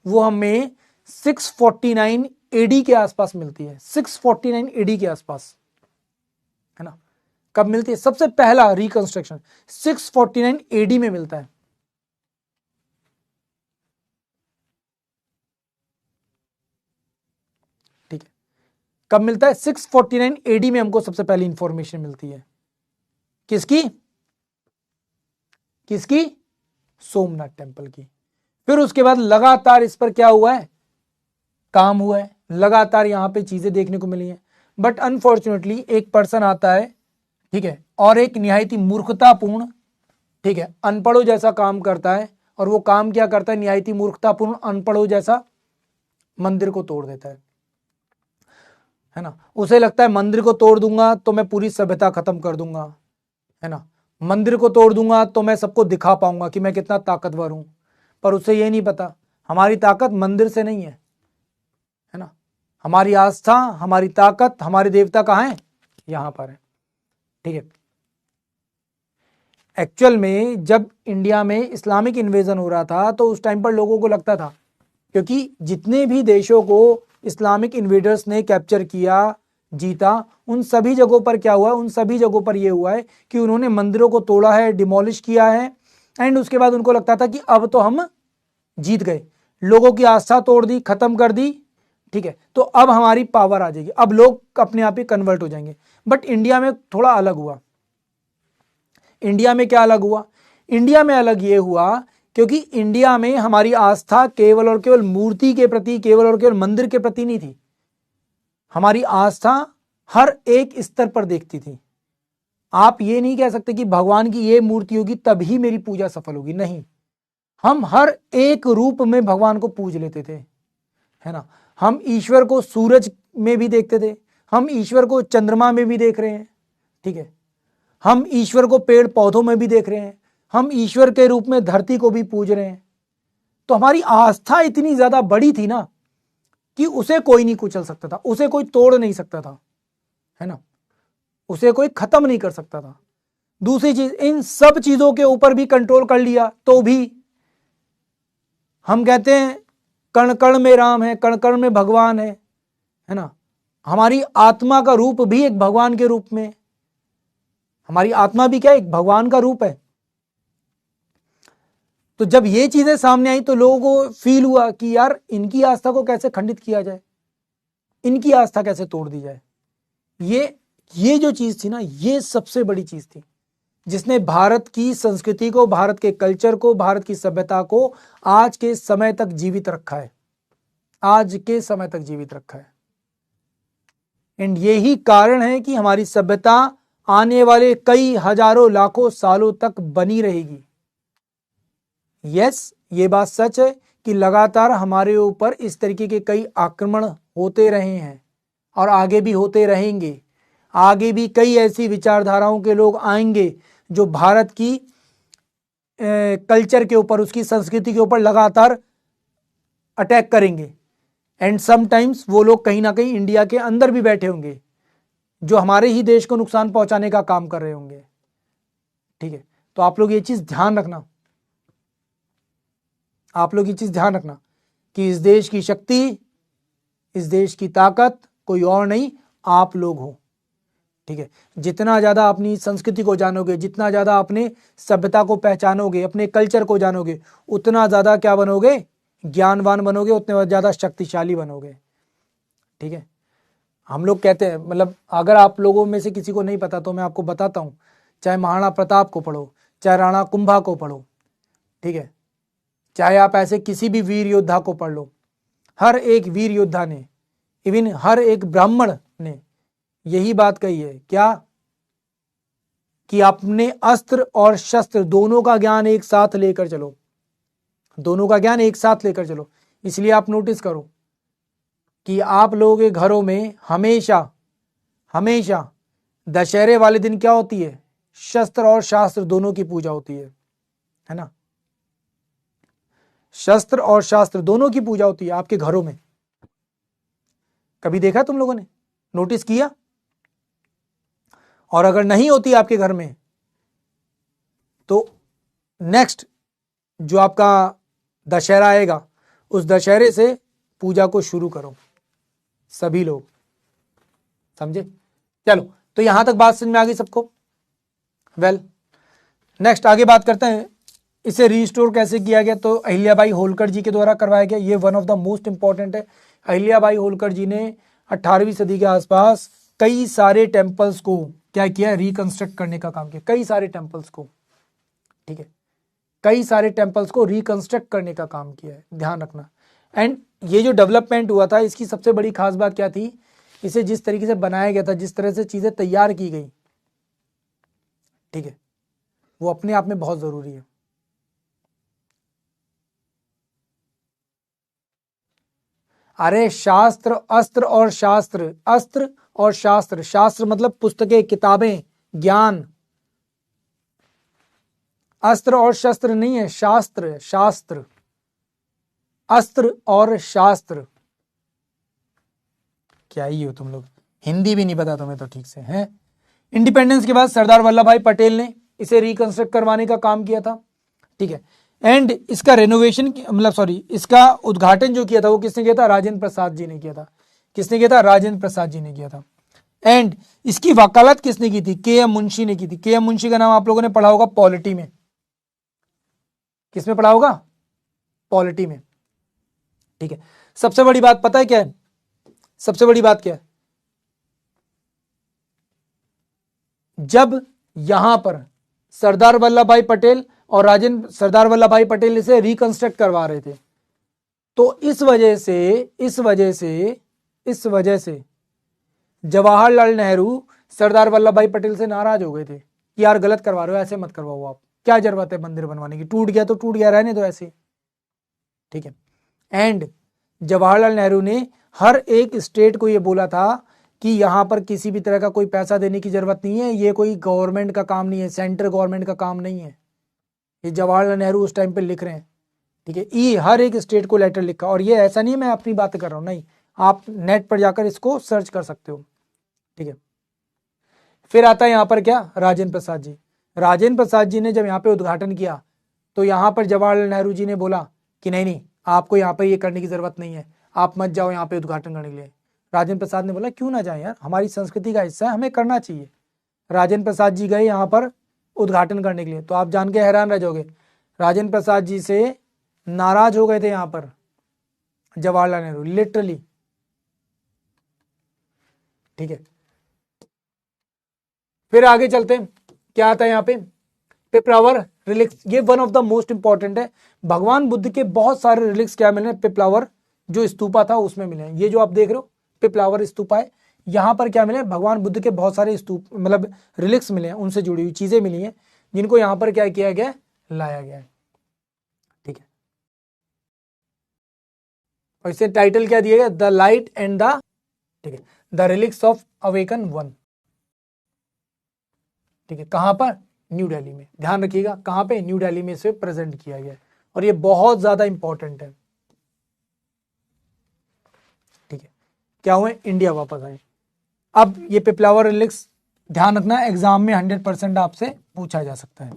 Speaker 1: वो हमें 649 एडी के आसपास मिलती है। 649 एडी के आसपास, है ना? कब मिलती है? सबसे पहला रिकंस्ट्रक्शन 649 एडी में मिलता है। ठीक है, कब मिलता है? 649 एडी में हमको सबसे पहली इंफॉर्मेशन मिलती है। किसकी? किसकी? सोमनाथ टेम्पल की। फिर उसके बाद लगातार इस पर क्या हुआ है? काम हुआ है। लगातार यहां पे चीजें देखने को मिली हैं। बट अनफॉर्चुनेटली एक पर्सन आता है, ठीक है, और एक निहायती मूर्खतापूर्ण, ठीक है, अनपढ़ों जैसा काम करता है। और वो काम क्या करता है? निहायती मूर्खतापूर्ण अनपढ़ों जैसा मंदिर को तोड़ देता है ना? उसे लगता है मंदिर को तोड़ दूंगा तो मैं पूरी सभ्यता खत्म कर दूंगा, है ना? मंदिर को तोड़ दूंगा तो मैं सबको दिखा पाऊंगा कि मैं कितना ताकतवर हूं। पर उसे ये नहीं पता हमारी ताकत मंदिर से नहीं है ना? हमारी आस्था, हमारी ताकत, हमारे देवता कहां है? यहां पर है, ठीक है। एक्चुअल में जब इंडिया में इस्लामिक इन्वेजन हो रहा था तो उस टाइम पर लोगों को लगता था, क्योंकि जितने भी देशों को इस्लामिक इन्वेडर्स ने कैप्चर किया, जीता, उन सभी जगहों पर क्या हुआ? उन सभी जगहों पर यह हुआ है कि उन्होंने मंदिरों को तोड़ा है, डिमोलिश किया है। एंड उसके बाद उनको लगता था कि अब तो हम जीत गए, लोगों की आस्था तोड़ दी, खत्म कर दी, ठीक है, तो अब हमारी पावर आ जाएगी, अब लोग अपने आप ही कन्वर्ट हो जाएंगे। बट इंडिया में थोड़ा अलग हुआ। इंडिया में क्या अलग हुआ? इंडिया में अलग ये हुआ क्योंकि इंडिया में हमारी आस्था केवल और केवल मूर्ति के प्रति, केवल और केवल मंदिर के प्रति नहीं थी। हमारी आस्था हर एक स्तर पर देखती थी। आप ये नहीं कह सकते कि भगवान की ये मूर्ति होगी तभी मेरी पूजा सफल होगी, नहीं। हम हर एक रूप में भगवान को पूज लेते थे, है ना? हम ईश्वर को सूरज में भी देखते थे, हम ईश्वर को चंद्रमा में भी देख रहे हैं, ठीक है, हम ईश्वर को पेड़ पौधों में भी देख रहे हैं, हम ईश्वर के रूप में धरती को भी पूज रहे हैं। तो हमारी आस्था इतनी ज्यादा बड़ी थी ना कि उसे कोई नहीं कुचल सकता था, उसे कोई तोड़ नहीं सकता था, है ना? उसे कोई खत्म नहीं कर सकता था। दूसरी चीज, इन सब चीजों के ऊपर भी कंट्रोल कर लिया तो भी हम कहते हैं कण कण में राम है, कण कण में भगवान है ना? हमारी आत्मा का रूप भी एक भगवान के रूप में, हमारी आत्मा भी क्या, एक भगवान का रूप है। तो जब ये चीजें सामने आई तो लोगों को फील हुआ कि यार इनकी आस्था को कैसे खंडित किया जाए, इनकी आस्था कैसे तोड़ दी जाए। ये जो चीज थी ना, ये सबसे बड़ी चीज थी जिसने भारत की संस्कृति को, भारत के कल्चर को, भारत की सभ्यता को आज के समय तक जीवित रखा है, आज के समय तक जीवित रखा है। एंड यही कारण है कि हमारी सभ्यता आने वाले कई हजारों लाखों सालों तक बनी रहेगी। यस, ये बात सच है कि लगातार हमारे ऊपर इस तरीके के कई आक्रमण होते रहे हैं और आगे भी होते रहेंगे। आगे भी कई ऐसी विचारधाराओं के लोग आएंगे जो भारत की कल्चर के ऊपर, उसकी संस्कृति के ऊपर लगातार अटैक करेंगे। एंड समटाइम्स वो लोग कहीं ना कहीं इंडिया के अंदर भी बैठे होंगे जो हमारे ही देश को नुकसान पहुंचाने का काम कर रहे होंगे, ठीक है। तो आप लोग ये चीज ध्यान रखना, आप लोग ये चीज ध्यान रखना कि इस देश की शक्ति, इस देश की ताकत कोई और नहीं, आप लोग हो, ठीक है, जितना ज्यादा अपनी संस्कृति को जानोगे, जितना ज्यादा अपने सभ्यता को पहचानोगे, अपने कल्चर को जानोगे, उतना ज्यादा क्या बनोगे, ज्ञानवान बनोगे, उतने ज्यादा शक्तिशाली बनोगे। ठीक है, हम लोग कहते हैं, मतलब अगर आप लोगों में से किसी को नहीं पता तो मैं आपको बताता हूं, चाहे महाराणा प्रताप को पढ़ो, चाहे राणा कुंभा को पढ़ो, ठीक है, चाहे आप ऐसे किसी भी वीर योद्धा को पढ़ लो, हर एक वीर योद्धा ने, इवन हर एक ब्राह्मण ने यही बात कही है, क्या, कि अपने अस्त्र और शस्त्र दोनों का ज्ञान एक साथ लेकर चलो, दोनों का ज्ञान एक साथ लेकर चलो। इसलिए आप नोटिस करो कि आप लोगों के घरों में हमेशा हमेशा दशहरे वाले दिन क्या होती है, शस्त्र और शास्त्र दोनों की पूजा होती है ना, शस्त्र और शास्त्र दोनों की पूजा होती है आपके घरों में। कभी देखा तुम लोगों ने, नोटिस किया? और अगर नहीं होती आपके घर में तो नेक्स्ट जो आपका दशहरा आएगा, उस दशहरे से पूजा को शुरू करो सभी लोग, समझे? चलो, तो यहां तक बात समझ में आ गई सबको? वेल, नेक्स्ट आगे बात करते हैं, इसे रिस्टोर कैसे किया गया। तो अहिल्याबाई होलकर जी के द्वारा करवाया गया। ये one of the most important है। अहिल्याबाई होलकर जी ने 18वीं सदी के आसपास कई सारे टेम्पल्स को क्या किया, रिकंस्ट्रक्ट करने का काम किया, कई सारे टेम्पल्स को, ठीक है, कई सारे टेम्पल्स को रिकंस्ट्रक्ट करने का काम किया है, ध्यान रखना। एंड ये जो डेवलपमेंट हुआ था, इसकी सबसे बड़ी खास बात क्या थी, इसे जिस तरीके से बनाया गया था, जिस तरह से चीजें तैयार की गई, ठीक है, वो अपने आप में बहुत जरूरी है। अरे शास्त्र, अस्त्र और शास्त्र, अस्त्र और शास्त्र, शास्त्र मतलब पुस्तकें, किताबें, ज्ञान, अस्त्र और शस्त्र नहीं है, शास्त्र, शास्त्र, अस्त्र और शास्त्र। क्या ही हो तुम लोग, हिंदी भी नहीं पता तुम्हें तो ठीक से है। इंडिपेंडेंस के बाद सरदार वल्लभ भाई पटेल ने इसे रिकंस्ट्रक्ट करवाने का काम किया था, ठीक है। एंड इसका रेनोवेशन, मतलब सॉरी, इसका उद्घाटन जो किया था वो किसने किया था, राजेंद्र प्रसाद जी ने किया था। किसने किया था, राजेंद्र प्रसाद जी ने किया था। एंड इसकी वकालत किसने की थी, के.एम. मुंशी ने की थी। के.एम. मुंशी का नाम आप लोगों ने पढ़ा होगा पॉलिटी में। किसमें पढ़ा होगा, पॉलिटी में, ठीक है। सबसे बड़ी बात पता है क्या है, सबसे बड़ी बात क्या है, जब यहां पर सरदार वल्लभ भाई पटेल और सरदार वल्लभ भाई पटेल इसे रिकंस्ट्रक्ट करवा रहे थे, तो इस वजह से जवाहरलाल नेहरू सरदार वल्लभ भाई पटेल से नाराज हो गए थे कि यार गलत करवा रहे हो, ऐसे मत करवाओ, आप क्या जरूरत है मंदिर बनवाने की, टूट गया तो टूट गया, रहने दो ऐसे, ठीक है। एंड जवाहरलाल नेहरू ने हर एक स्टेट को यह बोला था कि यहां पर किसी भी तरह का कोई पैसा देने की जरूरत नहीं है, ये कोई गवर्नमेंट का काम नहीं है, सेंट्रल गवर्नमेंट का काम नहीं है। ये जवाहरलाल नेहरू उस टाइम पे लिख रहे हैं, ठीक है। ये हर एक स्टेट को लेटर लिखा, और ये ऐसा नहीं है मैं अपनी बात कर रहा हूं, नहीं, आप नेट पर जाकर इसको सर्च कर सकते हो, ठीक है। फिर आता है यहां पर क्या, राजेंद्र प्रसाद जी। राजेंद्र प्रसाद जी ने जब यहाँ पे उद्घाटन किया तो यहाँ पर जवाहरलाल नेहरू जी ने बोला कि नहीं नहीं, आपको यहाँ पर ये करने की जरूरत नहीं है, आप मत जाओ यहाँ पे उद्घाटन करने के लिए। राजेंद्र प्रसाद ने बोला क्यों ना जाए यार, हमारी संस्कृति का हिस्सा है, हमें करना चाहिए। राजेंद्र प्रसाद जी गए यहाँ पर उद्घाटन करने के लिए, तो आप जान के हैरान रह जाओगे, राजेंद्र प्रसाद जी से नाराज हो गए थे यहाँ पर जवाहरलाल नेहरू, लिटरली, ठीक है। फिर आगे चलते हैं, क्या आता है यहाँ पे, पिपलावर रिलिक्स। ये one of the most important है। भगवान बुद्ध के बहुत सारे रिलिक्स क्या मिले, पिपलावर जो स्तूपा था उसमें मिले हैं। ये जो आप देख रहे हो पिपलावर स्तूपा है, यहां पर क्या मिले, भगवान बुद्ध के बहुत सारे स्तूप, मतलब रिलिक्स मिले हैं, उनसे जुड़ी हुई चीजें मिली हैं, जिनको यहां पर क्या किया गया, लाया गया है, ठीक है। और इसे टाइटल क्या दिया गया, द लाइट एंड द, ठीक है, the relics of awaken one, ठीक है। कहां पर, न्यू दिल्ली में, ध्यान रखिएगा, कहां पे, न्यू दिल्ली में इसे प्रेजेंट किया गया है, और ये बहुत ज्यादा इंपॉर्टेंट है, ठीक है। क्या हुए, इंडिया वापस आए। अब ये पिपलावर रिलिक्स ध्यान रखना, एग्जाम में 100% आपसे पूछा जा सकता है,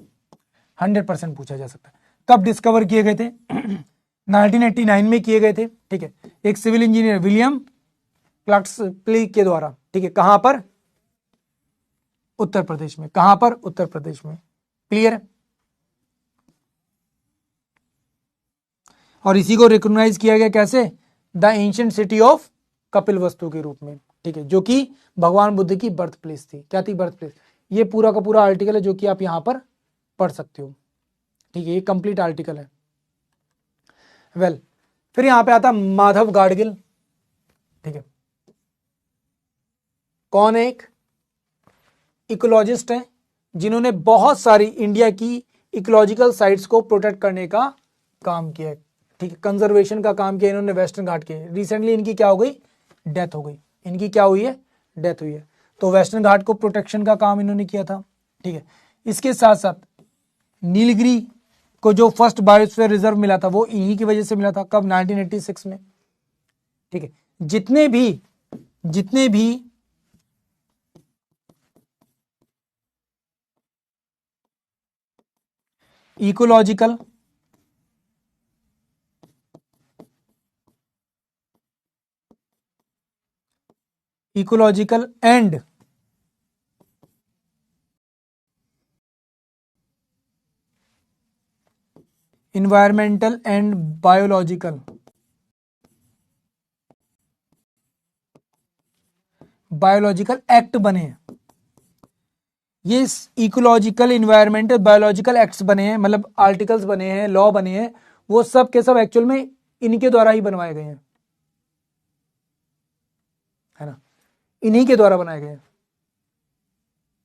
Speaker 1: 100% पूछा जा सकता है। कब डिस्कवर किए गए थे 1989 में किए गए थे, ठीक है, एक सिविल इंजीनियर विलियम क्लट्सली के द्वारा, ठीक है। कहां पर, उत्तर प्रदेश में। कहां पर? उत्तर प्रदेश में। क्लियर है? और इसी को रिकॉग्नाइज किया गया कैसे? The ancient city of Kapilavastu के रूप में, ठीक है, जो कि भगवान बुद्ध की बर्थ प्लेस थी। क्या थी? Birth place. ये पूरा का पूरा आर्टिकल है जो कि आप यहां पर पढ़ सकते हो, ठीक है, ये कंप्लीट आर्टिकल है। वेल, फिर यहां पे आता माधव गाडगिल, ठीक है, कौन है? एक इकोलॉजिस्ट है जिन्होंने बहुत सारी इंडिया की इकोलॉजिकल साइट्स को प्रोटेक्ट करने का काम किया है, ठीक है, कंजर्वेशन का काम किया इन्होंने वेस्टर्न घाट के। रिसेंटली इनकी क्या हो गई? डेथ हो गई। इनकी क्या हुई है? डेथ हुई है। तो वेस्टर्न घाट को प्रोटेक्शन का काम इन्होंने किया था, ठीक है। इसके साथ साथ नीलगिरी को जो फर्स्ट बायोस्फीयर रिजर्व मिला था वो इन्हीं की वजह से मिला था। कब? 1986 में, ठीक है। जितने भी ecological and environmental and biological act बने हैं। ये इकोलॉजिकल, इन्वायरमेंटल, बायोलॉजिकल एक्ट्स बने हैं, मतलब आर्टिकल्स बने हैं, लॉ बने हैं, वो सब के सब एक्चुअल में इनके द्वारा ही बनवाए गए हैं, है ना, इन्हीं के द्वारा बनाए गए हैं,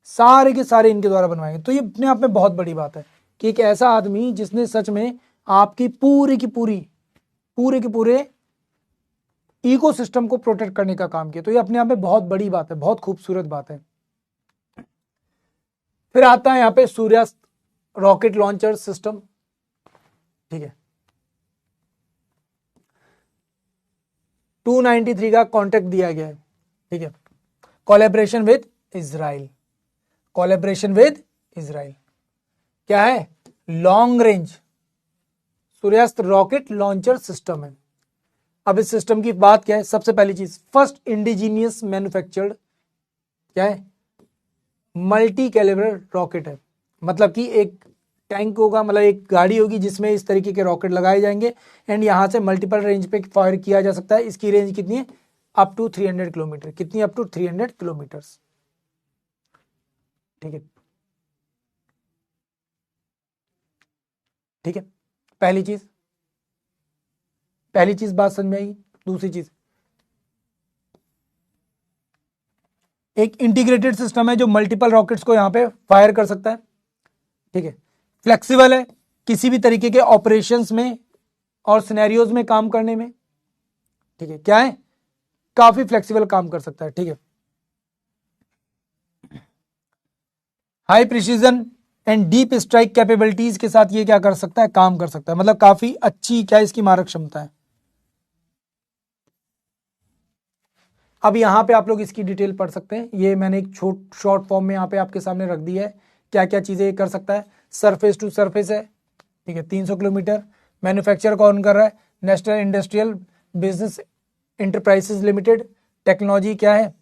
Speaker 1: सारे के सारे इनके द्वारा बनवाए गए। तो ये अपने आप में बहुत बड़ी बात है कि एक ऐसा आदमी जिसने सच में आपकी पूरे के पूरे इकोसिस्टम को प्रोटेक्ट करने का काम किया। तो ये अपने आप में बहुत बड़ी बात है, बहुत खूबसूरत बात है। फिर आता है यहां पे सूर्यास्त रॉकेट लॉन्चर सिस्टम, ठीक है, 293 का कॉन्ट्रैक्ट दिया गया है, ठीक है, कोलैबोरेशन विद इजराइल। क्या है? लॉन्ग रेंज सूर्यास्त रॉकेट लॉन्चर सिस्टम है। अब इस सिस्टम की बात क्या है? सबसे पहली चीज, फर्स्ट इंडिजीनियस मैन्युफैक्चर्ड क्या है? मल्टी कैलिबर रॉकेट है। मतलब कि एक टैंक होगा, मतलब एक गाड़ी होगी जिसमें इस तरीके के रॉकेट लगाए जाएंगे एंड यहां से मल्टीपल रेंज पे फायर किया जा सकता है। इसकी रेंज कितनी है? Up to 300 kilometre. कितनी? अप टू 300 किलोमीटर्स, ठीक है, ठीक है। पहली चीज बात समझ में आएगी। दूसरी चीज, एक इंटीग्रेटेड सिस्टम है जो मल्टीपल रॉकेट्स को यहां पे फायर कर सकता है, ठीक है, फ्लेक्सिबल है किसी भी तरीके के ऑपरेशंस में और सिनेरियोज में काम करने में, ठीक है, क्या है? काफी फ्लेक्सिबल काम कर सकता है, ठीक है। High precision and deep strike capabilities के साथ ये क्या कर सकता है? काम कर सकता है। मतलब काफी अच्छी क्या इसकी मारक क्षमता है। अब यहां पे आप लोग इसकी डिटेल पढ़ सकते हैं। ये मैंने एक शॉर्ट फॉर्म में यहां पे आपके सामने रख दी है, क्या क्या चीजें कर सकता है। सरफेस टू सरफेस है, ठीक है, 300 किलोमीटर। मैन्युफैक्चर कौन कर रहा है? National industrial business enterprises limited. Technology क्या है?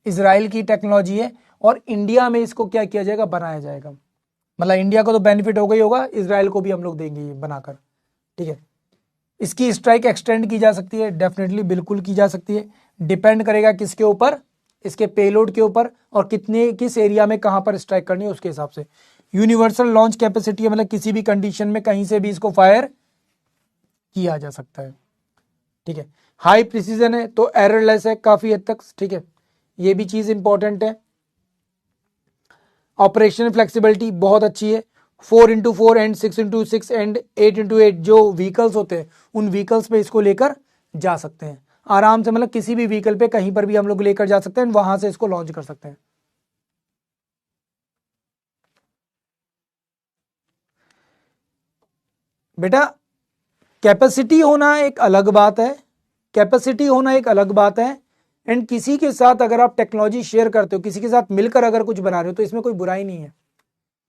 Speaker 1: इजराइल की टेक्नोलॉजी है और इंडिया में इसको क्या किया जाएगा? बनाया जाएगा। मतलब इंडिया को तो बेनिफिट हो गई होगा, इजराइल को भी हम लोग देंगे ये बनाकर, ठीक है। इसकी स्ट्राइक एक्सटेंड की जा सकती है, डेफिनेटली बिल्कुल की जा सकती है। डिपेंड करेगा किसके ऊपर? इसके पेलोड के ऊपर और कितने किस एरिया में कहां पर स्ट्राइक करनी है उसके हिसाब से। यूनिवर्सल लॉन्च कैपेसिटी है, मतलब किसी भी कंडीशन में कहीं से भी इसको फायर किया जा सकता है, ठीक है। हाई प्रिसीजन है तो एररलेस है काफी हद तक, ठीक है, ये भी चीज इंपॉर्टेंट है। ऑपरेशन फ्लेक्सिबिलिटी बहुत अच्छी है। 4x4 and 6x6 and 8x8 जो व्हीकल्स होते हैं उन व्हीकल्स पे इसको लेकर जा सकते हैं आराम से। मतलब किसी भी व्हीकल पे कहीं पर भी हम लोग लेकर जा सकते हैं, वहां से इसको लॉन्च कर सकते हैं। बेटा कैपेसिटी होना एक अलग बात है, एंड किसी के साथ अगर आप टेक्नोलॉजी शेयर करते हो, किसी के साथ मिलकर अगर कुछ बना रहे हो तो इसमें कोई बुराई नहीं है।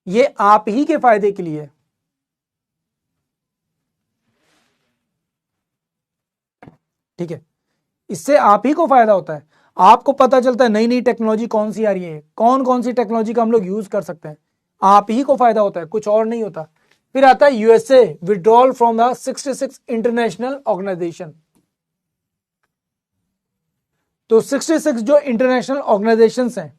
Speaker 1: ये आप ही के फायदे के लिए है, ठीक है, इससे आप ही को फायदा होता है। आपको पता चलता है नई नई टेक्नोलॉजी कौन सी आ रही है, कौन कौन सी टेक्नोलॉजी का हम लोग यूज कर सकते हैं, आप ही को फायदा होता है, कुछ और नहीं होता। फिर आता है USA withdrawal from the 66 international organisation. तो 66 जो इंटरनेशनल ऑर्गेनाइजेशंस हैं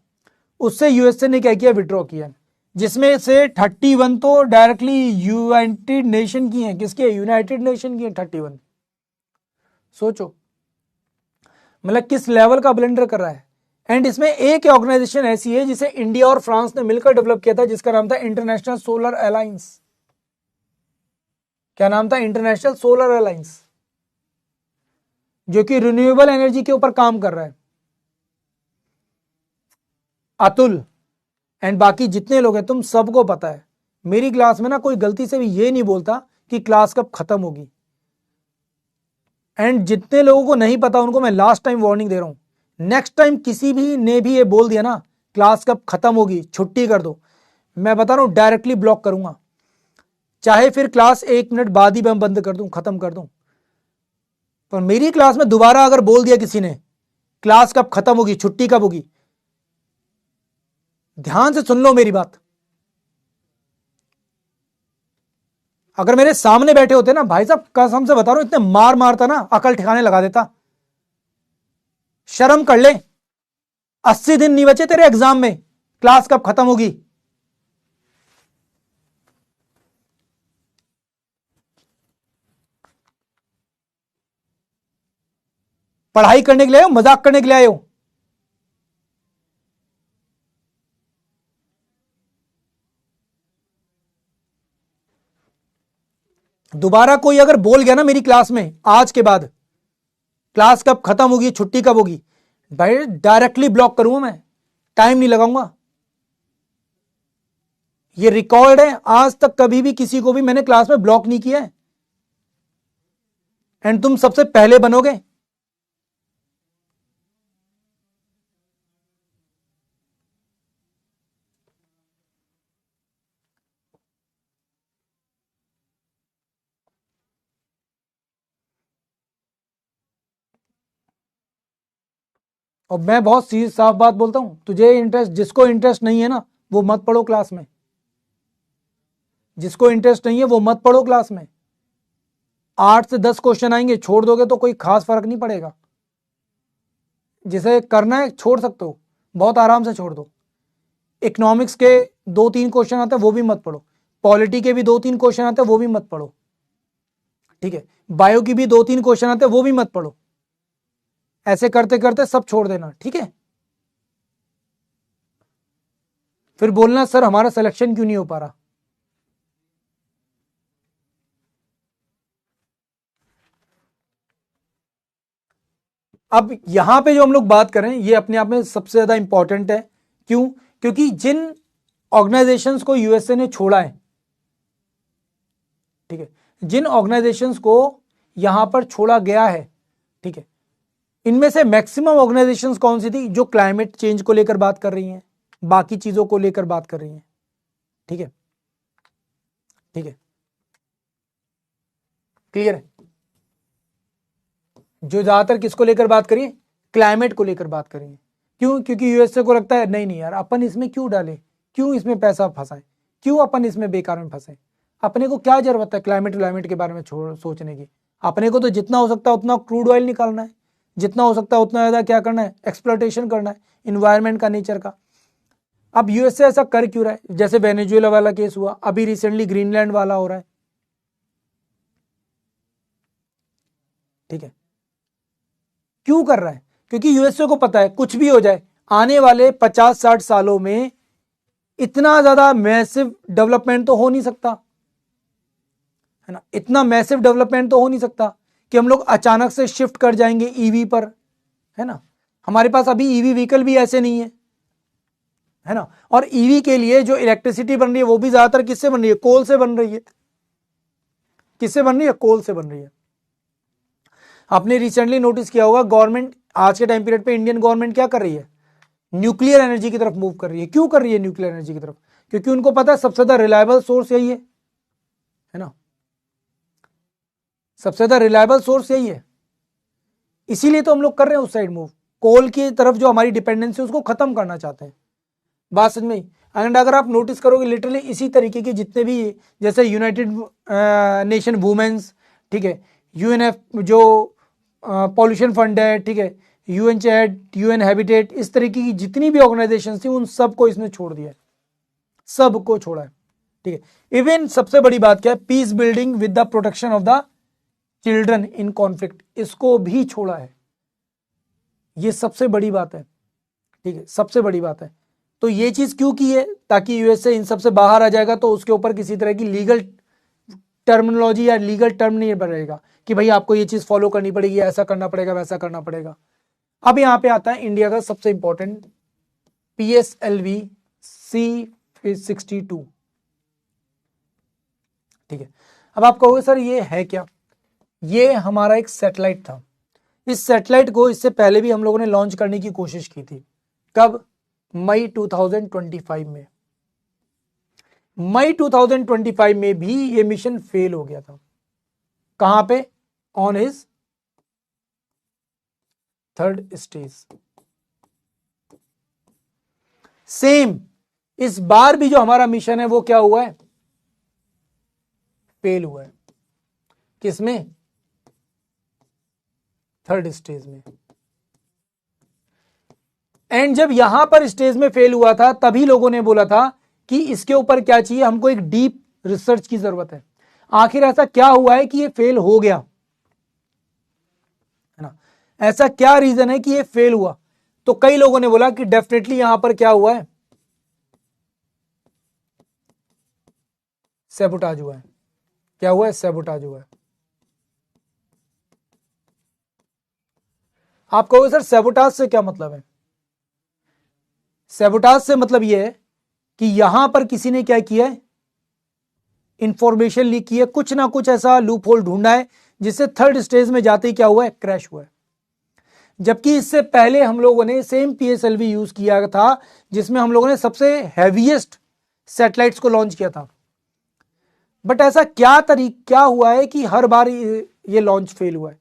Speaker 1: उससे यूएसए ने क्या किया, विड्रॉ किया, जिसमें से 31 तो डायरेक्टली यूनाइटेड नेशन की हैं। किसकी है, यूनाइटेड नेशन की है 31। सोचो मतलब किस लेवल का ब्लेंडर कर रहा है। एंड इसमें एक ऑर्गेनाइजेशन ऐसी है जिसे इंडिया और फ्रांस ने मिलकर डेवलप किया था, जिसका नाम था इंटरनेशनल सोलर अलायंस। क्या नाम था, इंटरनेशनल सोलर अलायंस, जो कि रिन्यूएबल एनर्जी के ऊपर काम कर रहा है। अतुल एंड बाकी जितने लोग हैं, तुम सबको पता है मेरी क्लास में ना कोई गलती से भी ये नहीं बोलता कि क्लास कब खत्म होगी। एंड जितने लोगों को नहीं पता उनको मैं लास्ट टाइम वार्निंग दे रहा हूं, नेक्स्ट टाइम किसी भी ने भी ये बोल दिया ना क्लास कब खत्म होगी, छुट्टी कर दो, मैं बता रहा हूं डायरेक्टली ब्लॉक करूंगा। चाहे फिर क्लास 1 मिनट बाद ही मैं बंद कर दूं, खत्म कर दूं, पर मेरी क्लास में दोबारा अगर बोल दिया किसी ने क्लास कब खत्म होगी, छुट्टी कब होगी, ध्यान से सुन लो मेरी बात। अगर मेरे सामने बैठे होते ना भाई साहब, कसम से बता रहा हूं, इतने मार मारता ना, अकल ठिकाने लगा देता। शर्म कर ले, 80 दिन नहीं बचे तेरे एग्जाम में, क्लास कब खत्म होगी। पढ़ाई करने के लिए आए हो, मजाक करने के लिए आए हो। दोबारा कोई अगर बोल गया ना मेरी क्लास में आज के बाद क्लास कब खत्म होगी, छुट्टी कब होगी, भाई डायरेक्टली ब्लॉक करूंगा मैं, टाइम नहीं लगाऊंगा। ये रिकॉर्ड है, आज तक कभी भी किसी को भी मैंने क्लास में ब्लॉक नहीं किया है। एंड तुम सबसे पहले बनोगे। और मैं बहुत सीधी साफ बात बोलता हूं, तुझे इंटरेस्ट, जिसको इंटरेस्ट नहीं है ना वो मत पढ़ो क्लास में, जिसको इंटरेस्ट नहीं है वो मत पढ़ो क्लास में। 8 से 10 क्वेश्चन आएंगे, छोड़ दोगे तो कोई खास फर्क नहीं पड़ेगा। जिसे करना है छोड़ सकते हो, बहुत आराम से छोड़ दो। इकोनॉमिक्स के 2-3 क्वेश्चन आते हैं वो भी मत पढ़ो, पॉलिटी के भी 2-3 क्वेश्चन आते हैं वो भी मत पढ़ो, ठीक है, बायो की भी 2-3 क्वेश्चन आते हैं वो भी मत पढ़ो। ऐसे करते करते सब छोड़ देना, ठीक है। फिर बोलना सर हमारा सिलेक्शन क्यों नहीं हो पा रहा। अब यहां पे जो हम लोग बात करें ये अपने आप में सबसे ज्यादा इंपॉर्टेंट है। क्यों, क्योंकि जिन ऑर्गेनाइजेशंस को यूएसए ने छोड़ा है, ठीक है, जिन ऑर्गेनाइजेशंस को यहां पर छोड़ा गया है, ठीक है, इनमें से मैक्सिमम ऑर्गेनाइजेशंस कौन सी थी, जो क्लाइमेट चेंज को लेकर बात कर रही हैं, बाकी चीजों को लेकर बात कर रही हैं, ठीक है, ठीक है, क्लियर है। जो ज्यादातर किसको लेकर बात करिए, क्लाइमेट को लेकर बात करेंगे। क्यों, क्योंकि यूएसए को लगता है नहीं नहीं यार अपन इसमें क्यों डालें, क्यों इसमें पैसा फंसाएं, क्यों अपन इसमें बेकार में फंसे, अपने को क्या जरूरत है क्लाइमेट के बारे में सोचने की। अपने को तो जितना हो सकता है उतना क्रूड ऑयल निकालना है, जितना हो सकता है उतना ज्यादा क्या करना है, एक्सप्लॉयटेशन करना है इन्वायरमेंट का, नेचर का। अब यूएसए ऐसा कर क्यों रहा है, जैसे वेनेजुएला वाला केस हुआ, अभी रिसेंटली ग्रीनलैंड वाला हो रहा है, ठीक है, क्यों कर रहा है, क्योंकि यूएसए को पता है कुछ भी हो जाए आने वाले 50-60 सालों में इतना ज्यादा मैसिव डेवलपमेंट तो हो नहीं सकता, है ना, इतना मैसिव डेवलपमेंट तो हो नहीं सकता कि हम लोग अचानक से शिफ्ट कर जाएंगे ईवी पर, है ना। हमारे पास अभी ईवी व्हीकल भी ऐसे नहीं है ना। और ईवी के लिए जो इलेक्ट्रिसिटी बन रही है वो भी ज्यादातर किससे बन रही है, कोल से बन रही है। किससे बन रही है, कोल से बन रही है। आपने रिसेंटली नोटिस किया होगा गवर्नमेंट आज के टाइम पीरियड पे इंडियन गवर्नमेंट क्या कर रही है, न्यूक्लियर एनर्जी की तरफ मूव कर रही है। क्यों कर रही है न्यूक्लियर एनर्जी की तरफ, क्योंकि उनको पता है सबसे ज्यादा रिलायबल सोर्स यही है ना, सबसे ज्यादा रिलायबल सोर्स यही है, इसीलिए तो हम लोग कर रहे हैं उस साइड मूव। कोल की तरफ जो हमारी डिपेंडेंसी उसको खत्म करना चाहते हैं। बात समझ में। एंड अगर आप नोटिस करोगे लिटरली इसी तरीके के जितने भी, जैसे यूनाइटेड नेशन वुमेन्स, ठीक है, यूएनएफ जो पॉल्यूशन फंड है, ठीक है, यूएन चैट, यूएन हैबिटेट, इस तरीके की जितनी भी ऑर्गेनाइजेशन थी उन सबको इसने छोड़ दिया है, सबको छोड़ा है, ठीक है। इवन सबसे बड़ी बात क्या है, peace building with the protection of the children in conflict, इसको भी छोड़ा है। ये सबसे बड़ी बात है, ठीक है, सबसे बड़ी बात है। तो ये चीज क्यों की है, ताकि यूएसए इन सबसे बाहर आ जाएगा तो उसके ऊपर किसी तरह की लीगल टर्मिनोलॉजी या लीगल टर्म नहीं बढ़ेगा कि भाई आपको ये चीज फॉलो करनी पड़ेगी, ऐसा करना पड़ेगा, वैसा करना पड़ेगा। अब यहां पे आता है इंडिया का सबसे इंपॉर्टेंट PSLV C62, ठीक है। अब आप कहोगे सर ये है क्या, ये हमारा एक सैटेलाइट था। इस सैटेलाइट को इससे पहले भी हम लोगों ने लॉन्च करने की कोशिश की थी। कब? मई 2025 में। मई 2025 में भी ये मिशन फेल हो गया था। कहां पे? On his third stage. Same इस बार भी जो हमारा मिशन है वो क्या हुआ है? फेल हुआ है। किसमें? थर्ड स्टेज में। एंड जब यहां पर स्टेज में फेल हुआ था तभी लोगों ने बोला था कि इसके ऊपर क्या चाहिए, हमको एक डीप रिसर्च की जरूरत है। आखिर ऐसा क्या हुआ है कि ये फेल हो गया, है ना? ऐसा क्या रीजन है कि ये फेल हुआ? तो कई लोगों ने बोला कि डेफिनेटली यहां पर क्या हुआ है, सैबोटाज हुआ है। क्या हुआ है? सैबोटाज हुआ है। आप कहोगे सर सैबोटाज से क्या मतलब है? सैबोटाज से मतलब यह है कि यहां पर किसी ने क्या किया है, इंफॉर्मेशन लीक की है, कुछ ना कुछ ऐसा लूप होल ढूंढा है जिससे थर्ड स्टेज में जाते ही क्या हुआ है, क्रैश हुआ है। जबकि इससे पहले हम लोगों ने सेम PSLV यूज किया था जिसमें हम लोगों ने सबसे हैवीएस्ट सैटेलाइट्स को लॉन्च किया था। बट ऐसा क्या हुआ है कि हर बार ये लॉन्च फेल हुआ है।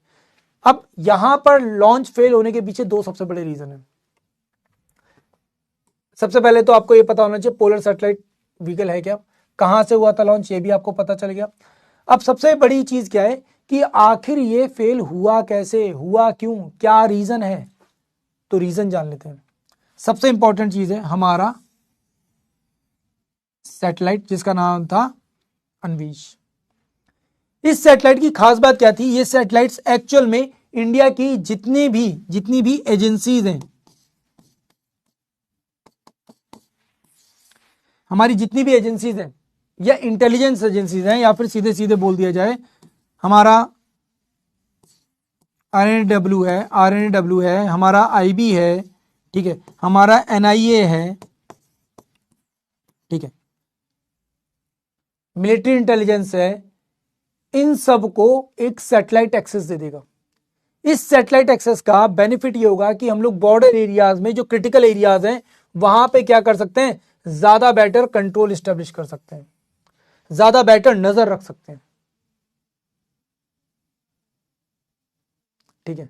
Speaker 1: अब यहां पर लॉन्च फेल होने के पीछे दो सबसे बड़े रीजन है। सबसे पहले तो आपको ये पता होना चाहिए पोलर सैटेलाइट व्हीकल है क्या, कहां से हुआ था लॉन्च, ये भी आपको पता चल गया। अब सबसे बड़ी चीज क्या है कि आखिर ये फेल हुआ कैसे, हुआ क्यों, क्या रीजन है? तो रीजन जान लेते हैं। सबसे इंपॉर्टेंट चीज है हमारा सैटेलाइट जिसका नाम था अन्वीश। इस सैटेलाइट की खास बात क्या थी, ये सैटेलाइट्स एक्चुअल में इंडिया की जितनी भी एजेंसीज हैं, हमारी जितनी भी एजेंसीज हैं या इंटेलिजेंस एजेंसीज हैं, या फिर सीधे सीधे बोल दिया जाए हमारा RNW है, हमारा IB है, ठीक है, हमारा NIA है, ठीक है, मिलिट्री इंटेलिजेंस है, इन सब को एक सैटेलाइट एक्सेस दे देगा। इस सैटेलाइट एक्सेस का बेनिफिट ये होगा कि हम लोग बॉर्डर एरियाज में जो क्रिटिकल एरियाज हैं वहां पे क्या कर सकते हैं, ज्यादा बेटर कंट्रोल स्टैब्लिश कर सकते हैं, ज्यादा बेटर नजर रख सकते हैं, ठीक है।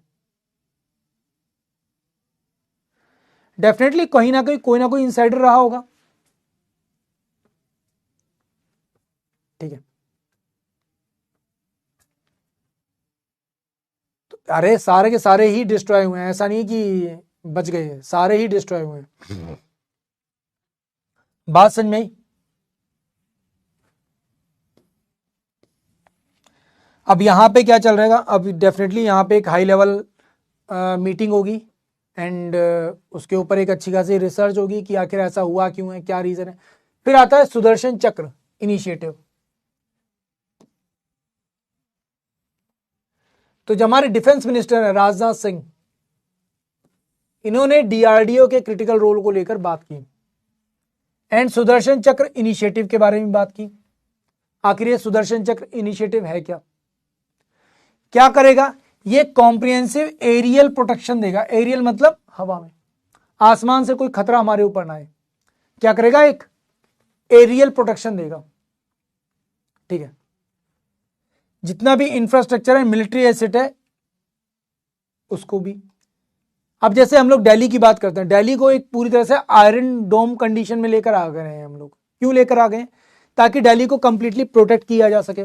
Speaker 1: डेफिनेटली कहीं ना कहीं कोई ना कोई इनसाइडर रहा होगा, ठीक है। तो अरे सारे के सारे ही डिस्ट्रॉय हुए हैं, ऐसा नहीं कि बच गए, सारे ही डिस्ट्रॉय हुए हैं। बात समझ में आई? अब यहां पे क्या चल रहेगा, अब डेफिनेटली यहां पे एक हाई लेवल मीटिंग होगी एंड उसके ऊपर एक अच्छी खासी रिसर्च होगी कि आखिर ऐसा हुआ क्यों है, क्या रीजन है। फिर आता है सुदर्शन चक्र इनिशिएटिव। तो जो हमारे डिफेंस मिनिस्टर है राजनाथ सिंह, इन्होंने DRDO के क्रिटिकल रोल को लेकर बात की एंड सुदर्शन चक्र इनिशिएटिव के बारे में बात की। आखिर ये सुदर्शन चक्र इनिशिएटिव है क्या, क्या करेगा? ये कॉम्प्रिहेंसिव एरियल प्रोटेक्शन देगा। एरियल मतलब हवा में, आसमान से कोई खतरा हमारे ऊपर ना आए। क्या करेगा? एक एरियल प्रोटेक्शन देगा, ठीक है। जितना भी इंफ्रास्ट्रक्चर है, मिलिट्री एसेट है, उसको भी। अब जैसे हम लोग दिल्ली की बात करते हैं, दिल्ली को एक पूरी तरह से आयरन डोम कंडीशन में लेकर आ गए हैं हम लोग। क्यों लेकर आ गए? ताकि दिल्ली को कंप्लीटली प्रोटेक्ट किया जा सके।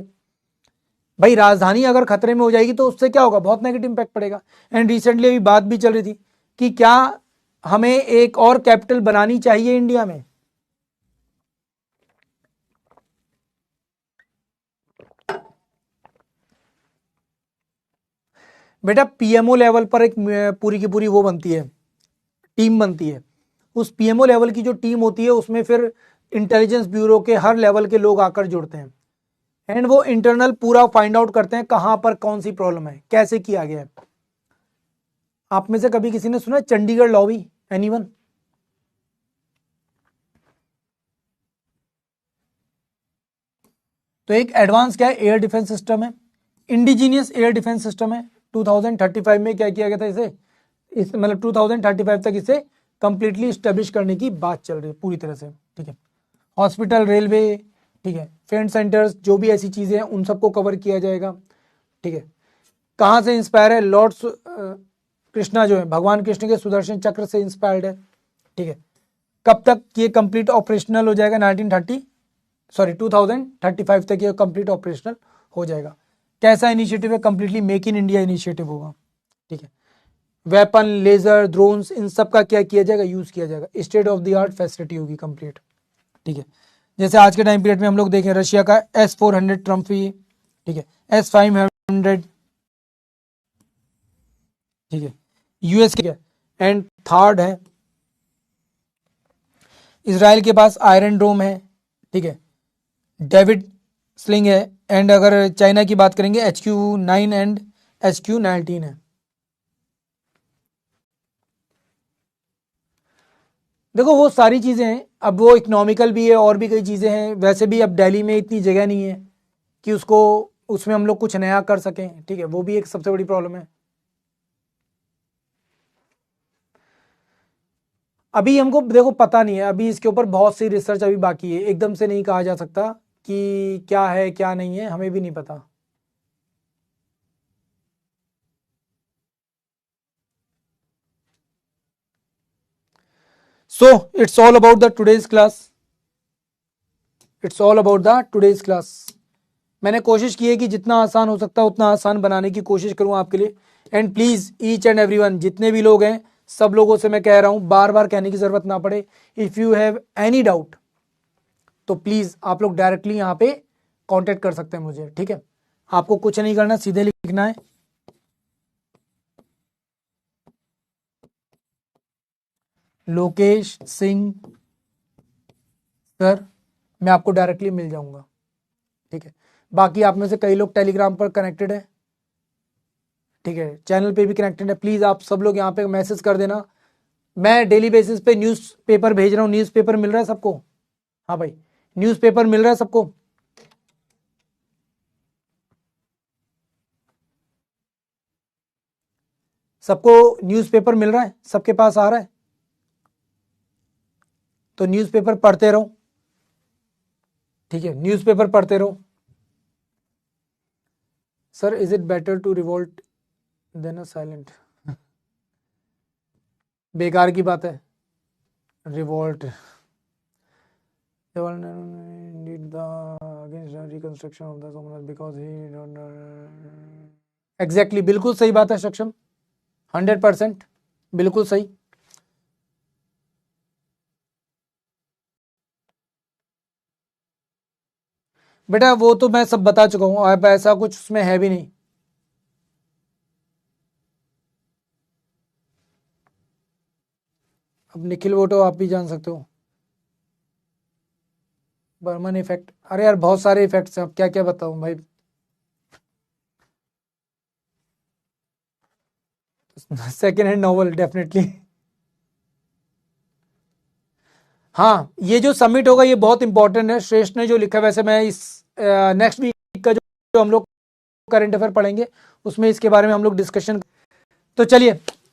Speaker 1: भाई राजधानी अगर खतरे में हो जाएगी तो उससे क्या होगा, बहुत नेगेटिव इंपैक्ट पड़ेगा। एंड रिसेंटली अभी बात भी चल रही थी कि क्या हमें एक और कैपिटल बनानी चाहिए इंडिया में। बेटा पीएमओ लेवल पर एक पूरी की पूरी वो बनती है, टीम बनती है। उस पीएमओ लेवल की जो टीम होती है उसमें फिर इंटेलिजेंस ब्यूरो के हर लेवल के लोग आकर जुड़ते हैं एंड वो इंटरनल पूरा फाइंड आउट करते हैं कहां पर कौन सी प्रॉब्लम है, कैसे किया गया है। आप में से कभी किसी ने सुना चंडीगढ़ लॉबी? एनीवन? तो एक एडवांस क्या है, एयर डिफेंस सिस्टम है, इंडिजीनियस एयर डिफेंस सिस्टम है। 2035 में क्या किया गया था इसे, इस मतलब 2035 तक इसे कंप्लीटली स्टेब्लिश करने की बात चल रही है पूरी तरह से। ठीक है, हॉस्पिटल, रेलवे, ठीक है, फेंड सेंटर्स, जो भी ऐसी चीजें हैं उन सबको कवर किया जाएगा। ठीक है, कहाँ से इंस्पायर है? लॉर्ड कृष्णा जो है, भगवान कृष्ण के सुदर्शन चक्र से इंस्पायर्ड है। ठीक है, कब तक ये कंप्लीट ऑपरेशनल हो जाएगा? 2035 तक ये कंप्लीट ऑपरेशनल हो जाएगा। कैसा इनिशिएटिव है? Completely make in India initiative होगा। ठीक है, वेपन, लेजर, ड्रोन्स, इन सब का क्या किया जाएगा, यूज किया जाएगा। State of the art facility होगी कंप्लीट। ठीक है, जैसे आज के टाइम पीरियड में हम लोग देखें रशिया का S-400 ट्रम्फी, ठीक है, S-500, ठीक है, यूएस के, एंड थर्ड है इसराइल के पास आयरन डोम है। ठीक है, डेविड स्लिंग है। एंड अगर चाइना की बात करेंगे HQ-9 एंड HQ-19 है। देखो वो सारी चीजें हैं, अब वो इकोनॉमिकल भी है और भी कई चीजें हैं। वैसे भी अब दिल्ली में इतनी जगह नहीं है कि उसको उसमें हम लोग कुछ नया कर सकें। ठीक है, वो भी एक सबसे बड़ी प्रॉब्लम है। अभी हमको देखो पता नहीं है, अभी इसके ऊपर बहुत सी रिसर्च अभी बाकी है, एकदम से नहीं कहा जा सकता कि क्या है क्या नहीं है, हमें भी नहीं पता। So it's all about the today's class, it's all about the today's class. मैंने कोशिश की है कि जितना आसान हो सकता है उतना आसान बनाने की कोशिश करूं आपके लिए। And please each and everyone, जितने भी लोग हैं सब लोगों से मैं कह रहा हूं, बार बार कहने की जरूरत ना पड़े, if you have any doubt तो प्लीज आप लोग डायरेक्टली यहां पे कांटेक्ट कर सकते हैं मुझे। ठीक है, आपको कुछ नहीं करना, सीधे लिखना है लोकेश सिंह सर, मैं आपको डायरेक्टली मिल जाऊंगा। ठीक है, बाकी आप में से कई लोग टेलीग्राम पर कनेक्टेड है, ठीक है, चैनल पे भी कनेक्टेड है। प्लीज आप सब लोग यहाँ पे मैसेज कर देना। मैं डेली बेसिस पे न्यूज़पेपर भेज रहा हूँ। न्यूज़पेपर मिल रहा है सबको? हाँ भाई, न्यूज़पेपर मिल रहा है सबको? सबको न्यूज़पेपर मिल रहा है? सबके पास आ रहा है? तो न्यूज़पेपर पढ़ते रहो। ठीक है, न्यूज़पेपर पढ़ते रहो। Sir is it better to revolt than a silent? बेकार की बात है revolt. did the against the reconstruction of the Somnath because he exactly, बिल्कुल सही बात है सक्षम, 100% बिल्कुल सही। बेटा वो तो मैं सब बता चुका हूं, अब ऐसा कुछ उसमें है भी नहीं। अब निखिल वोटो आप भी जान सकते हो। बर्मन इफेक्ट, अरे यार बहुत सारे इफेक्ट्स हैं, अब क्या क्या बताऊं भाई। Second hand novel definitely. हाँ, ये जो सबमिट होगा ये बहुत इंपॉर्टेंट है, श्रेष्ठ ने जो लिखा है। वैसे मैं इस नेक्स्ट वीक का जो हम लोग करंट अफेयर पढ़ेंगे उसमें इसके बारे में हम लोग डिस्कशन। तो चलिए